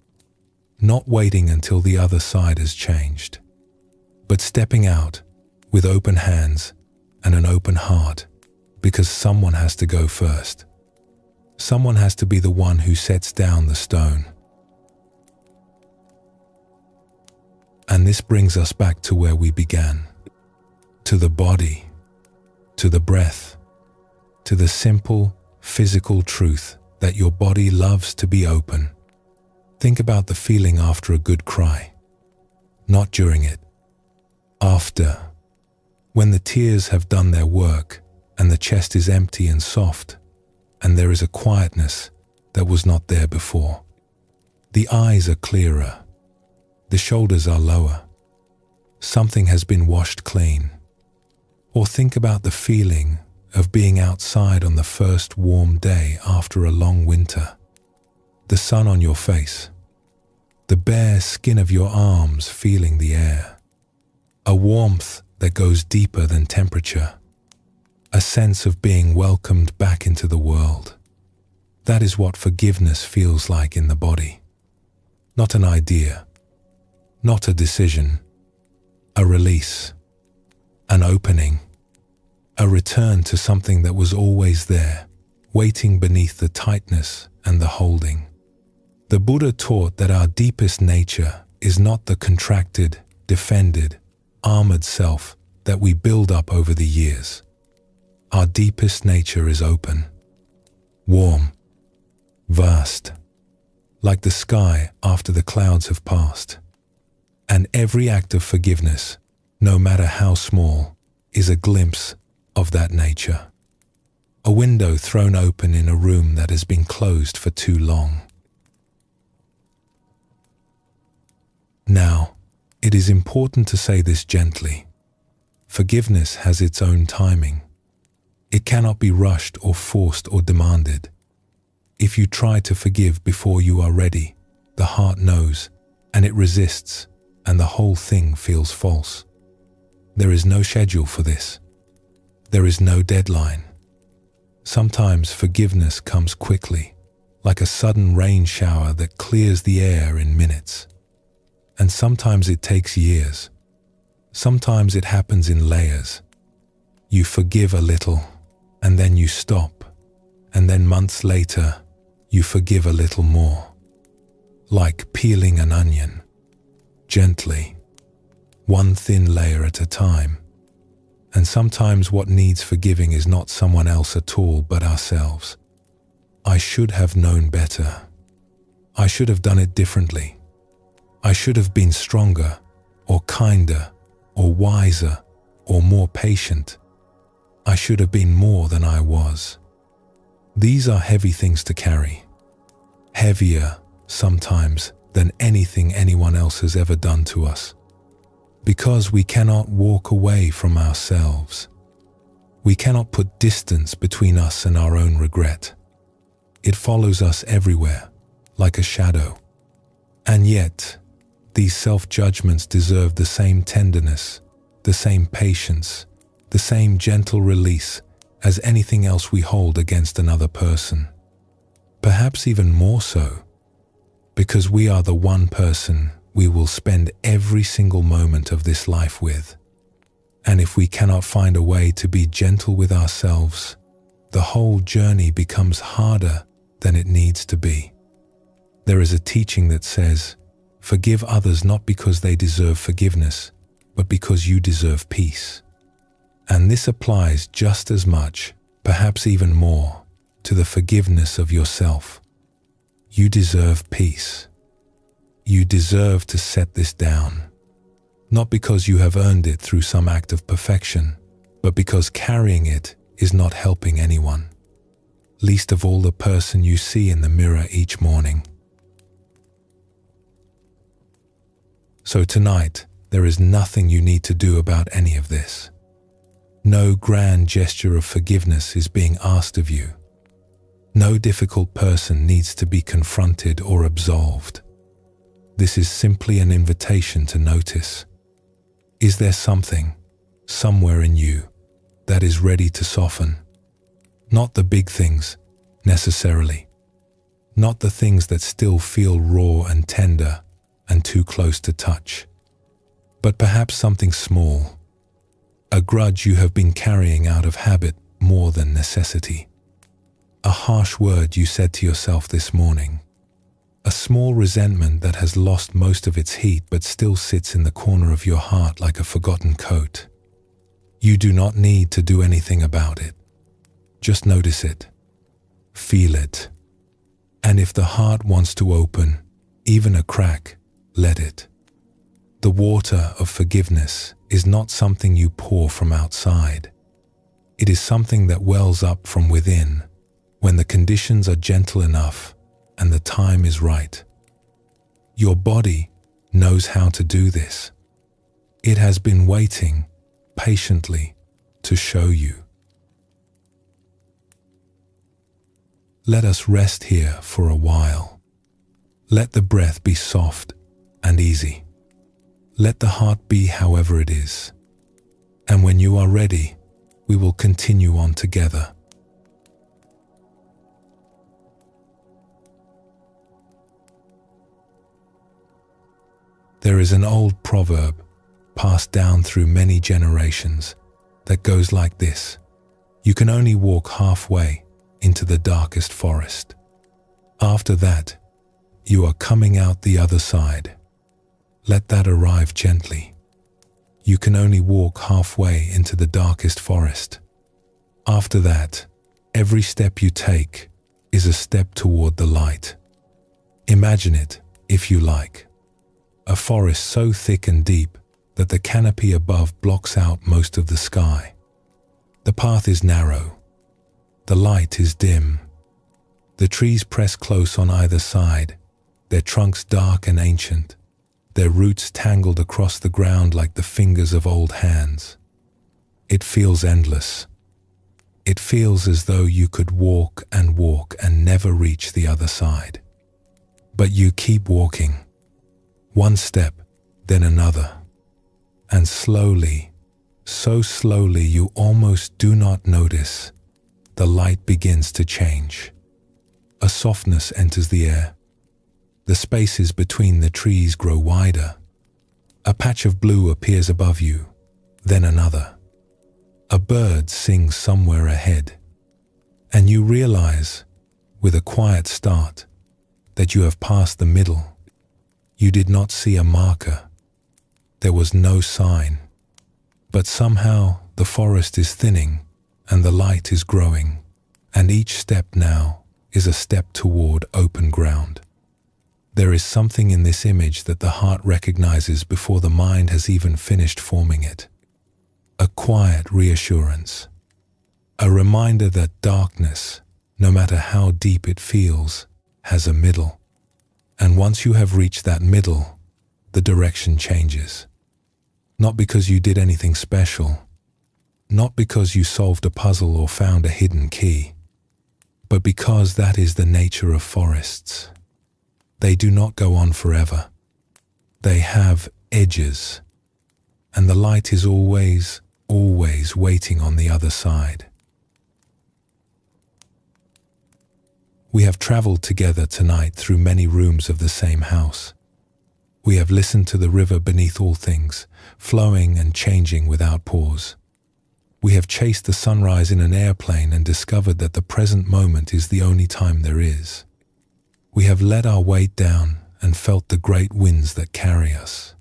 Not waiting until the other side has changed. But stepping out with open hands and an open heart, because someone has to go first. Someone has to be the one who sets down the stone. And this brings us back to where we began. To the body, to the breath, to the simple physical truth that your body loves to be open. Think about the feeling after a good cry. Not during it. After. When the tears have done their work and the chest is empty and soft, and there is a quietness that was not there before. The eyes are clearer. The shoulders are lower. Something has been washed clean. Or think about the feeling of being outside on the first warm day after a long winter. The sun on your face. The bare skin of your arms feeling the air. A warmth that goes deeper than temperature. A sense of being welcomed back into the world. That is what forgiveness feels like in the body. Not an idea. Not a decision. A release. An opening. A return to something that was always there, waiting beneath the tightness and the holding. The Buddha taught that our deepest nature is not the contracted, defended, armored self that we build up over the years. Our deepest nature is open, warm, vast, like the sky after the clouds have passed. And every act of forgiveness, no matter how small, is a glimpse of that nature. A window thrown open in a room that has been closed for too long. Now, it is important to say this gently. Forgiveness has its own timing. It cannot be rushed or forced or demanded. If you try to forgive before you are ready, the heart knows, and it resists, and the whole thing feels false. There is no schedule for this. There is no deadline. Sometimes forgiveness comes quickly, like a sudden rain shower that clears the air in minutes. And sometimes it takes years. Sometimes it happens in layers. You forgive a little, and then you stop, and then months later, you forgive a little more. Like peeling an onion, gently, one thin layer at a time. And sometimes what needs forgiving is not someone else at all but ourselves. I should have known better. I should have done it differently. I should have been stronger, or kinder, or wiser, or more patient. I should have been more than I was. These are heavy things to carry. Heavier, sometimes, than anything anyone else has ever done to us. Because we cannot walk away from ourselves. We cannot put distance between us and our own regret. It follows us everywhere, like a shadow. And yet, these self-judgments deserve the same tenderness, the same patience, the same gentle release as anything else we hold against another person. Perhaps even more so, because we are the one person we will spend every single moment of this life with. And if we cannot find a way to be gentle with ourselves, the whole journey becomes harder than it needs to be. There is a teaching that says, forgive others not because they deserve forgiveness, but because you deserve peace. And this applies just as much, perhaps even more, to the forgiveness of yourself. You deserve peace. You deserve to set this down, not because you have earned it through some act of perfection, but because carrying it is not helping anyone, least of all the person you see in the mirror each morning. So tonight, there is nothing you need to do about any of this. No grand gesture of forgiveness is being asked of you. No difficult person needs to be confronted or absolved. This is simply an invitation to notice. Is there something somewhere in you, that is ready to soften. Not the big things, necessarily. Not the things that still feel raw and tender and too close to touch. But perhaps something small. A grudge you have been carrying out of habit more than necessity. A harsh word you said to yourself this morning. A small resentment that has lost most of its heat but still sits in the corner of your heart like a forgotten coat. You do not need to do anything about it. Just notice it. Feel it. And if the heart wants to open, even a crack, let it. The water of forgiveness is not something you pour from outside. It is something that wells up from within when the conditions are gentle enough and the time is right. Your body knows how to do this. It has been waiting patiently to show you. Let us rest here for a while. Let the breath be soft and easy. Let the heart be however it is. And when you are ready, we will continue on together. There is an old proverb passed down through many generations that goes like this: you can only walk halfway into the darkest forest. After that, you are coming out the other side. Let that arrive gently. You can only walk halfway into the darkest forest. After that, every step you take is a step toward the light. Imagine it, if you like. A forest so thick and deep that the canopy above blocks out most of the sky. The path is narrow. The light is dim. The trees press close on either side, their trunks dark and ancient, their roots tangled across the ground like the fingers of old hands. It feels endless. It feels as though you could walk and never reach the other side. But you keep walking. One step, then another. And slowly, so slowly you almost do not notice, the light begins to change. A softness enters the air. The spaces between the trees grow wider. A patch of blue appears above you, then another. A bird sings somewhere ahead. And you realize, with a quiet start, that you have passed the middle. You did not see a marker. There was no sign. But somehow the forest is thinning and the light is growing, and each step now is a step toward open ground. There is something in this image that the heart recognizes before the mind has even finished forming it. A quiet reassurance. A reminder that darkness, no matter how deep it feels, has a middle. And once you have reached that middle, the direction changes. Not because you did anything special, not because you solved a puzzle or found a hidden key, but because that is the nature of forests. They do not go on forever. They have edges, and the light is always waiting on the other side. We have traveled together tonight through many rooms of the same house. We have listened to the river beneath all things, flowing and changing without pause. We have chased the sunrise in an airplane and discovered that the present moment is the only time there is. We have let our weight down and felt the great winds that carry us.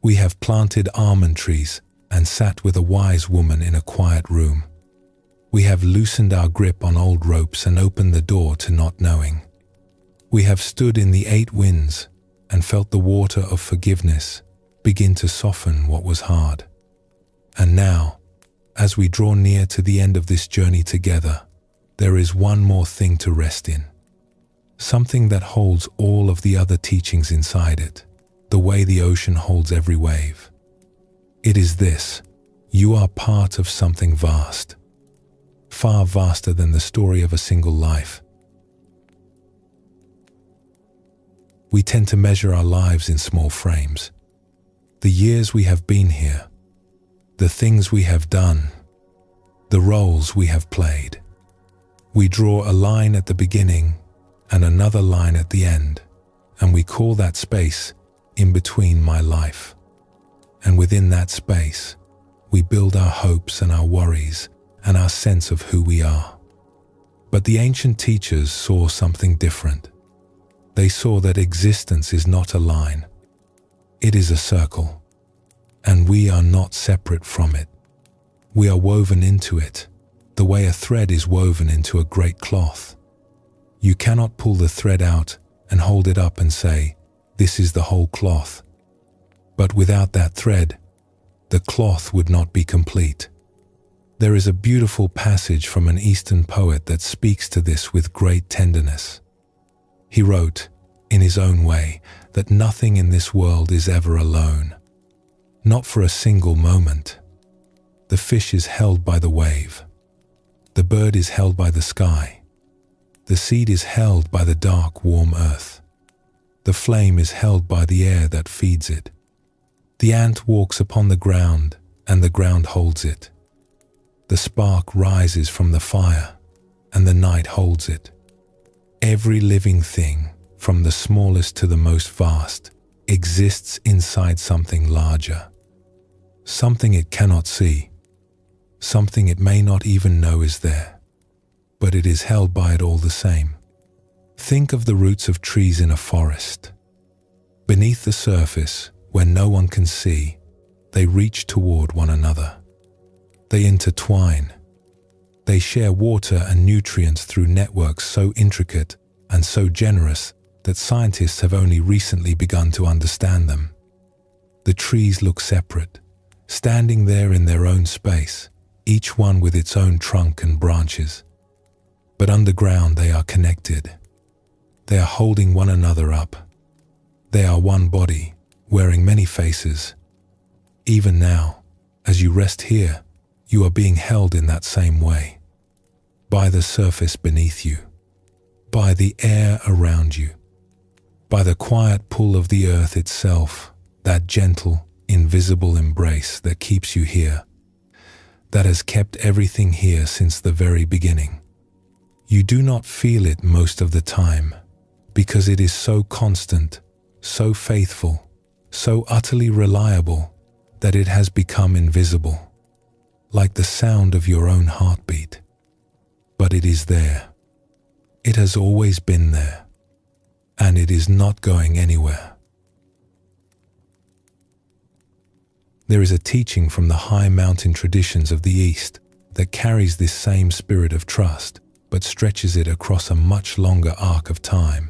We have planted almond trees and sat with a wise woman in a quiet room. We have loosened our grip on old ropes and opened the door to not knowing. We have stood in the 8 winds and felt the water of forgiveness begin to soften what was hard. And now, as we draw near to the end of this journey together, there is one more thing to rest in. Something that holds all of the other teachings inside it, the way the ocean holds every wave. It is this: you are part of something vast, far vaster than the story of a single life. We tend to measure our lives in small frames. The years we have been here, the things we have done, the roles we have played. We draw a line at the beginning and another line at the end, and we call that space in between my life. And within that space, we build our hopes and our worries and our sense of who we are. But the ancient teachers saw something different. They saw that existence is not a line. It is a circle, and we are not separate from it. We are woven into it, the way a thread is woven into a great cloth. You cannot pull the thread out and hold it up and say, "This is the whole cloth." But without that thread, the cloth would not be complete. There is a beautiful passage from an Eastern poet that speaks to this with great tenderness. He wrote, in his own way, that nothing in this world is ever alone. Not for a single moment. The fish is held by the wave. The bird is held by the sky. The seed is held by the dark, warm earth. The flame is held by the air that feeds it. The ant walks upon the ground, and the ground holds it. The spark rises from the fire, and the night holds it. Every living thing, from the smallest to the most vast, exists inside something larger. Something it cannot see. Something it may not even know is there. But it is held by it all the same. Think of the roots of trees in a forest. Beneath the surface, where no one can see, they reach toward one another. They intertwine. They share water and nutrients through networks so intricate and so generous that scientists have only recently begun to understand them. The trees look separate, standing there in their own space, each one with its own trunk and branches. But underground they are connected. They are holding one another up. They are one body, wearing many faces. Even now, as you rest here, you are being held in that same way. By the surface beneath you. By the air around you. By the quiet pull of the earth itself, that gentle, invisible embrace that keeps you here, that has kept everything here since the very beginning. You do not feel it most of the time, because it is so constant, so faithful, so utterly reliable that it has become invisible, like the sound of your own heartbeat. But it is there. It has always been there, and it is not going anywhere. There is a teaching from the high mountain traditions of the East that carries this same spirit of trust, but stretches it across a much longer arc of time.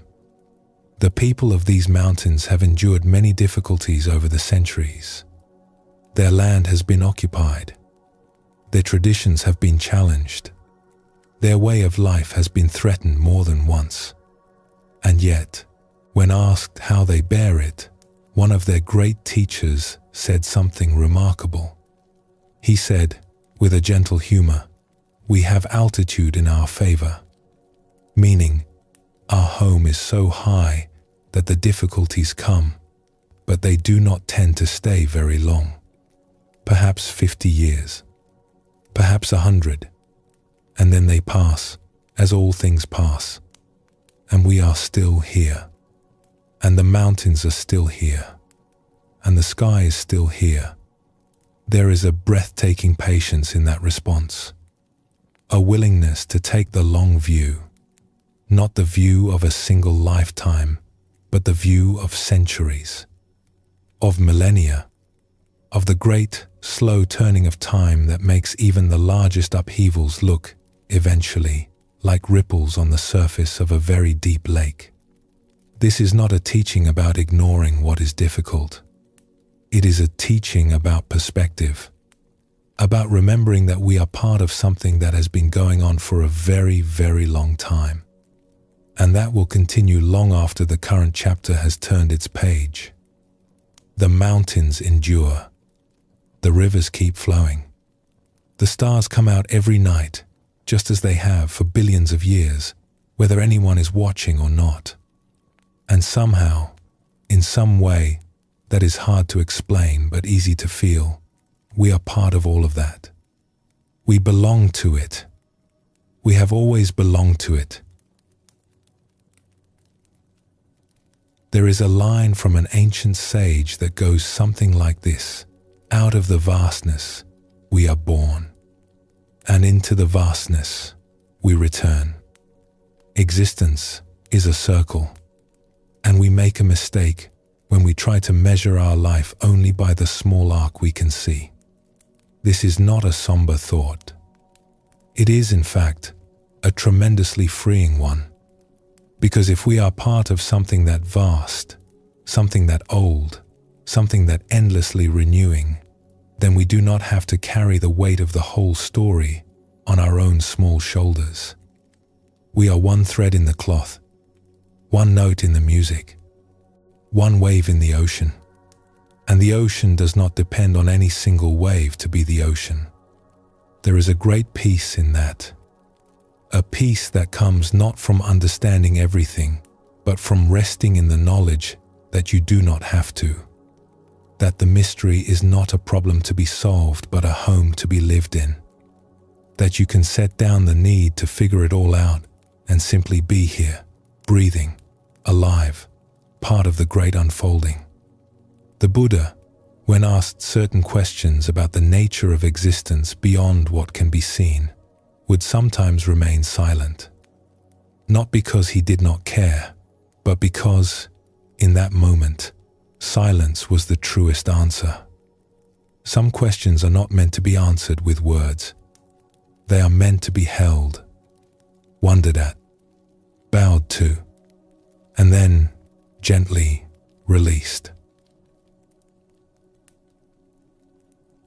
The people of these mountains have endured many difficulties over the centuries. Their land has been occupied. Their traditions have been challenged. Their way of life has been threatened more than once. And yet, when asked how they bear it, one of their great teachers said something remarkable. He said, with a gentle humor, "We have altitude in our favor," meaning our home is so high that the difficulties come, but they do not tend to stay very long. Perhaps 50 years, perhaps 100, and then they pass, as all things pass, and we are still here, and the mountains are still here, and the sky is still here. There is a breathtaking patience in that response, a willingness to take the long view, not the view of a single lifetime, but the view of centuries, of millennia, of the great, slow turning of time that makes even the largest upheavals look, eventually, like ripples on the surface of a very deep lake. This is not a teaching about ignoring what is difficult. It is a teaching about perspective, about remembering that we are part of something that has been going on for a very, very long time, and that will continue long after the current chapter has turned its page. The mountains endure. The rivers keep flowing. The stars come out every night, just as they have for billions of years, whether anyone is watching or not. And somehow, in some way that is hard to explain but easy to feel, We are part of all of that. We belong to it. We have always belonged to it. There is a line from an ancient sage that goes something like this: out of the vastness we are born, and into the vastness we return. Existence is a circle, and we make a mistake when we try to measure our life only by the small arc we can see. This is not a somber thought. It is, in fact, a tremendously freeing one. Because if we are part of something that vast, something that old, something that endlessly renewing, then we do not have to carry the weight of the whole story on our own small shoulders. We are one thread in the cloth, one note in the music, one wave in the ocean. And the ocean does not depend on any single wave to be the ocean. There is a great peace in that. A peace that comes not from understanding everything, but from resting in the knowledge that you do not have to. That the mystery is not a problem to be solved, but a home to be lived in. That you can set down the need to figure it all out and simply be here, breathing, alive, part of the great unfolding. The Buddha, when asked certain questions about the nature of existence beyond what can be seen, would sometimes remain silent. Not because he did not care, but because, in that moment, silence was the truest answer. Some questions are not meant to be answered with words. They are meant to be held, wondered at, bowed to, and then gently released.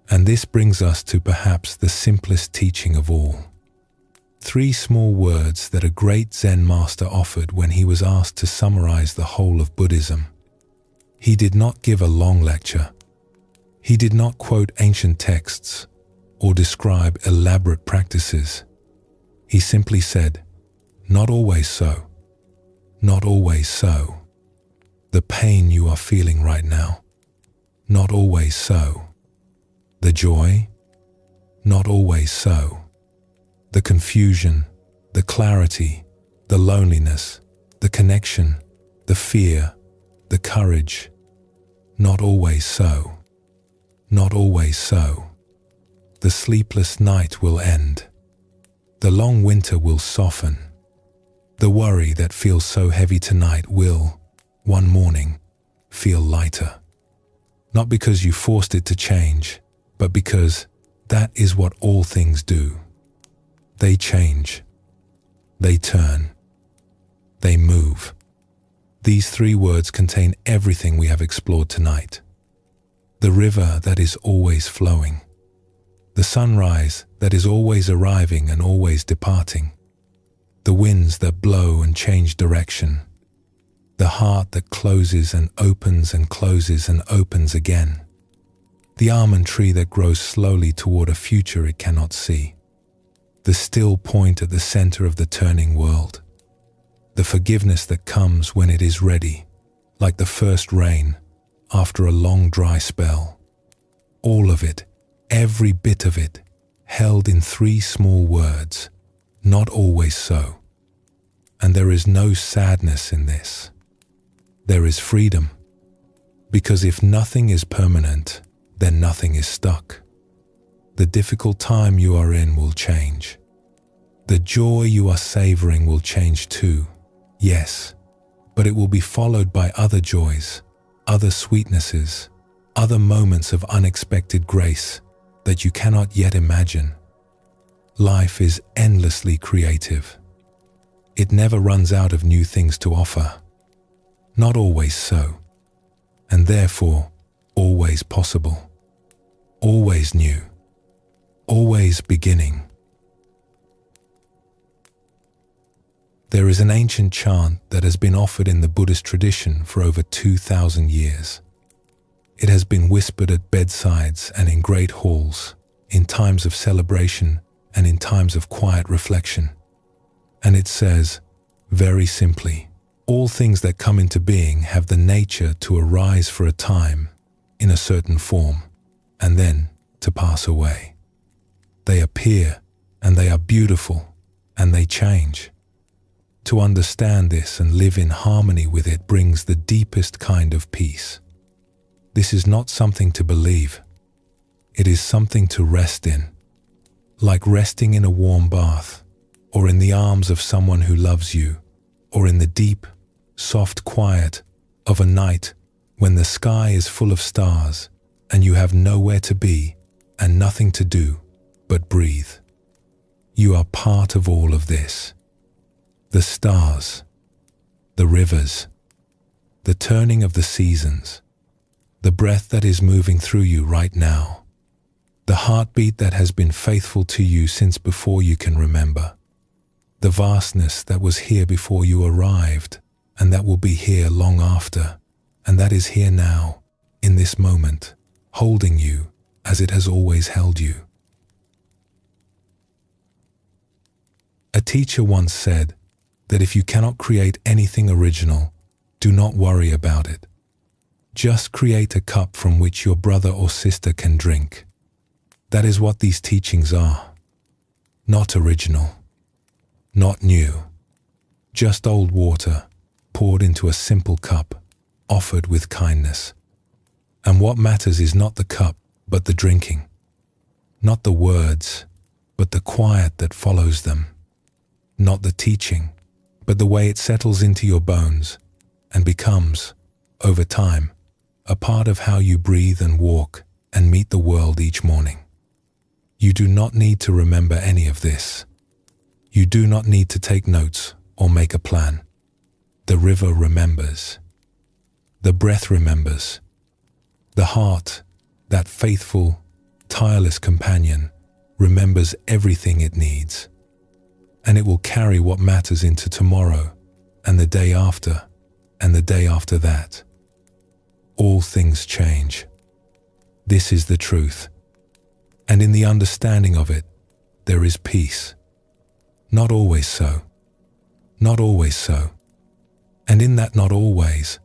And this brings us to perhaps the simplest teaching of all. 3 small words that a great Zen master offered when he was asked to summarize the whole of Buddhism. He did not give a long lecture. He did not quote ancient texts or describe elaborate practices. He simply said, "Not always so. Not always so. The pain you are feeling right now. Not always so. The joy. Not always so. The confusion, the clarity, the loneliness, the connection, the fear, the courage. Not always so. Not always so. The sleepless night will end. The long winter will soften. The worry that feels so heavy tonight will, one morning, feel lighter. Not because you forced it to change, but because that is what all things do. They change. They turn. They move." These 3 words contain everything we have explored tonight. The river that is always flowing. The sunrise that is always arriving and always departing. The winds that blow and change direction. The heart that closes and opens and closes and opens again. The almond tree that grows slowly toward a future it cannot see. The still point at the center of the turning world. The forgiveness that comes when it is ready, like the first rain after a long dry spell. All of it, every bit of it, held in 3 small words, not always so. And there is no sadness in this. There is freedom. Because if nothing is permanent, then nothing is stuck. The difficult time you are in will change. The joy you are savoring will change too, yes, but it will be followed by other joys, other sweetnesses, other moments of unexpected grace that you cannot yet imagine. Life is endlessly creative. It never runs out of new things to offer. Not always so, and therefore always possible, always new, always beginning. There is an ancient chant that has been offered in the Buddhist tradition for over 2,000 years. It has been whispered at bedsides and in great halls, in times of celebration and in times of quiet reflection. And it says, very simply, all things that come into being have the nature to arise for a time in a certain form, and then to pass away. They appear, and they are beautiful, and they change. To understand this and live in harmony with it brings the deepest kind of peace. This is not something to believe. It is something to rest in, like resting in a warm bath, or in the arms of someone who loves you, or in the deep, soft quiet of a night when the sky is full of stars and you have nowhere to be and nothing to do but breathe. You are part of all of this. The stars, the rivers, the turning of the seasons, the breath that is moving through you right now, the heartbeat that has been faithful to you since before you can remember, the vastness that was here before you arrived and that will be here long after, and that is here now, in this moment, holding you as it has always held you. A teacher once said that if you cannot create anything original, do not worry about it. Just create a cup from which your brother or sister can drink. That is what these teachings are. Not original, not new, just old water poured into a simple cup, offered with kindness. And what matters is not the cup, but the drinking. Not the words, but the quiet that follows them. Not the teaching, but the way it settles into your bones and becomes, over time, a part of how you breathe and walk and meet the world each morning. You do not need to remember any of this. You do not need to take notes or make a plan. The river remembers. The breath remembers. The heart, that faithful, tireless companion, remembers everything it needs. And it will carry what matters into tomorrow, and the day after, and the day after that. All things change. This is the truth. And in the understanding of it, there is peace. Not always so. Not always so. And in that not always,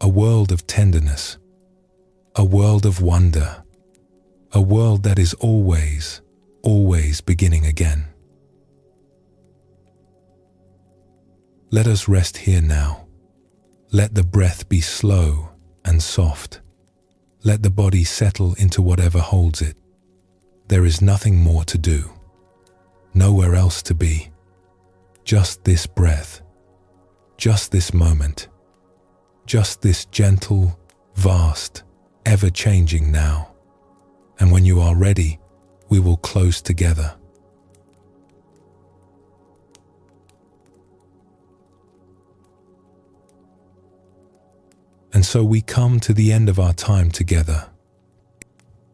a world of tenderness, a world of wonder, a world that is always, always beginning again. Let us rest here now. Let the breath be slow and soft. Let the body settle into whatever holds it. There is nothing more to do, nowhere else to be. Just this breath, just this moment, just this gentle, vast, ever-changing now. And when you are ready, we will close together. And so we come to the end of our time together.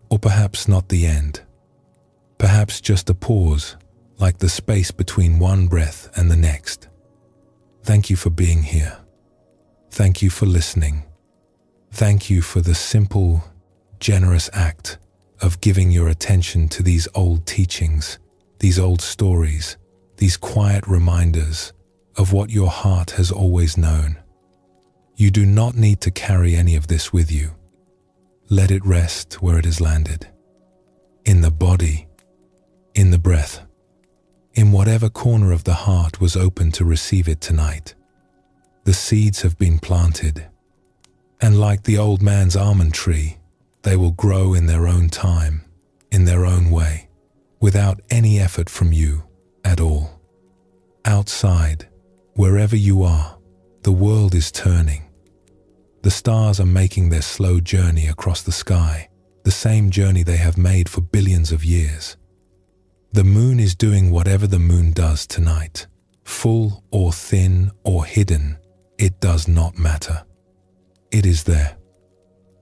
Or perhaps not the end. Perhaps just a pause, like the space between one breath and the next. Thank you for being here. Thank you for listening. Thank you for the simple, generous act of giving your attention to these old teachings, these old stories, these quiet reminders of what your heart has always known. You do not need to carry any of this with you. Let it rest where it has landed. In the body, in the breath, in whatever corner of the heart was open to receive it tonight. The seeds have been planted, and like the old man's almond tree, they will grow in their own time, in their own way, without any effort from you at all. Outside, wherever you are, the world is turning. The stars are making their slow journey across the sky, the same journey they have made for billions of years. The moon is doing whatever the moon does tonight. Full or thin or hidden, it does not matter. It is there.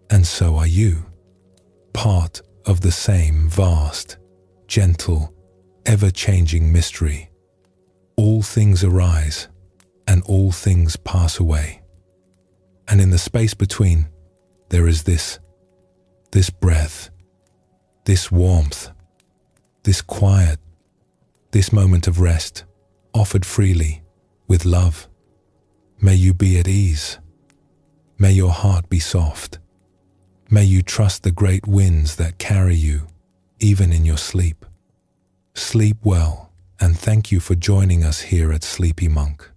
And so are you. Part of the same vast, gentle, ever-changing mystery. All things arise, and all things pass away. And in the space between, there is this breath, this warmth, this quiet, this moment of rest, offered freely, with love. May you be at ease. May your heart be soft. May you trust the great winds that carry you, even in your sleep. Sleep well, and thank you for joining us here at Sleepy Monk.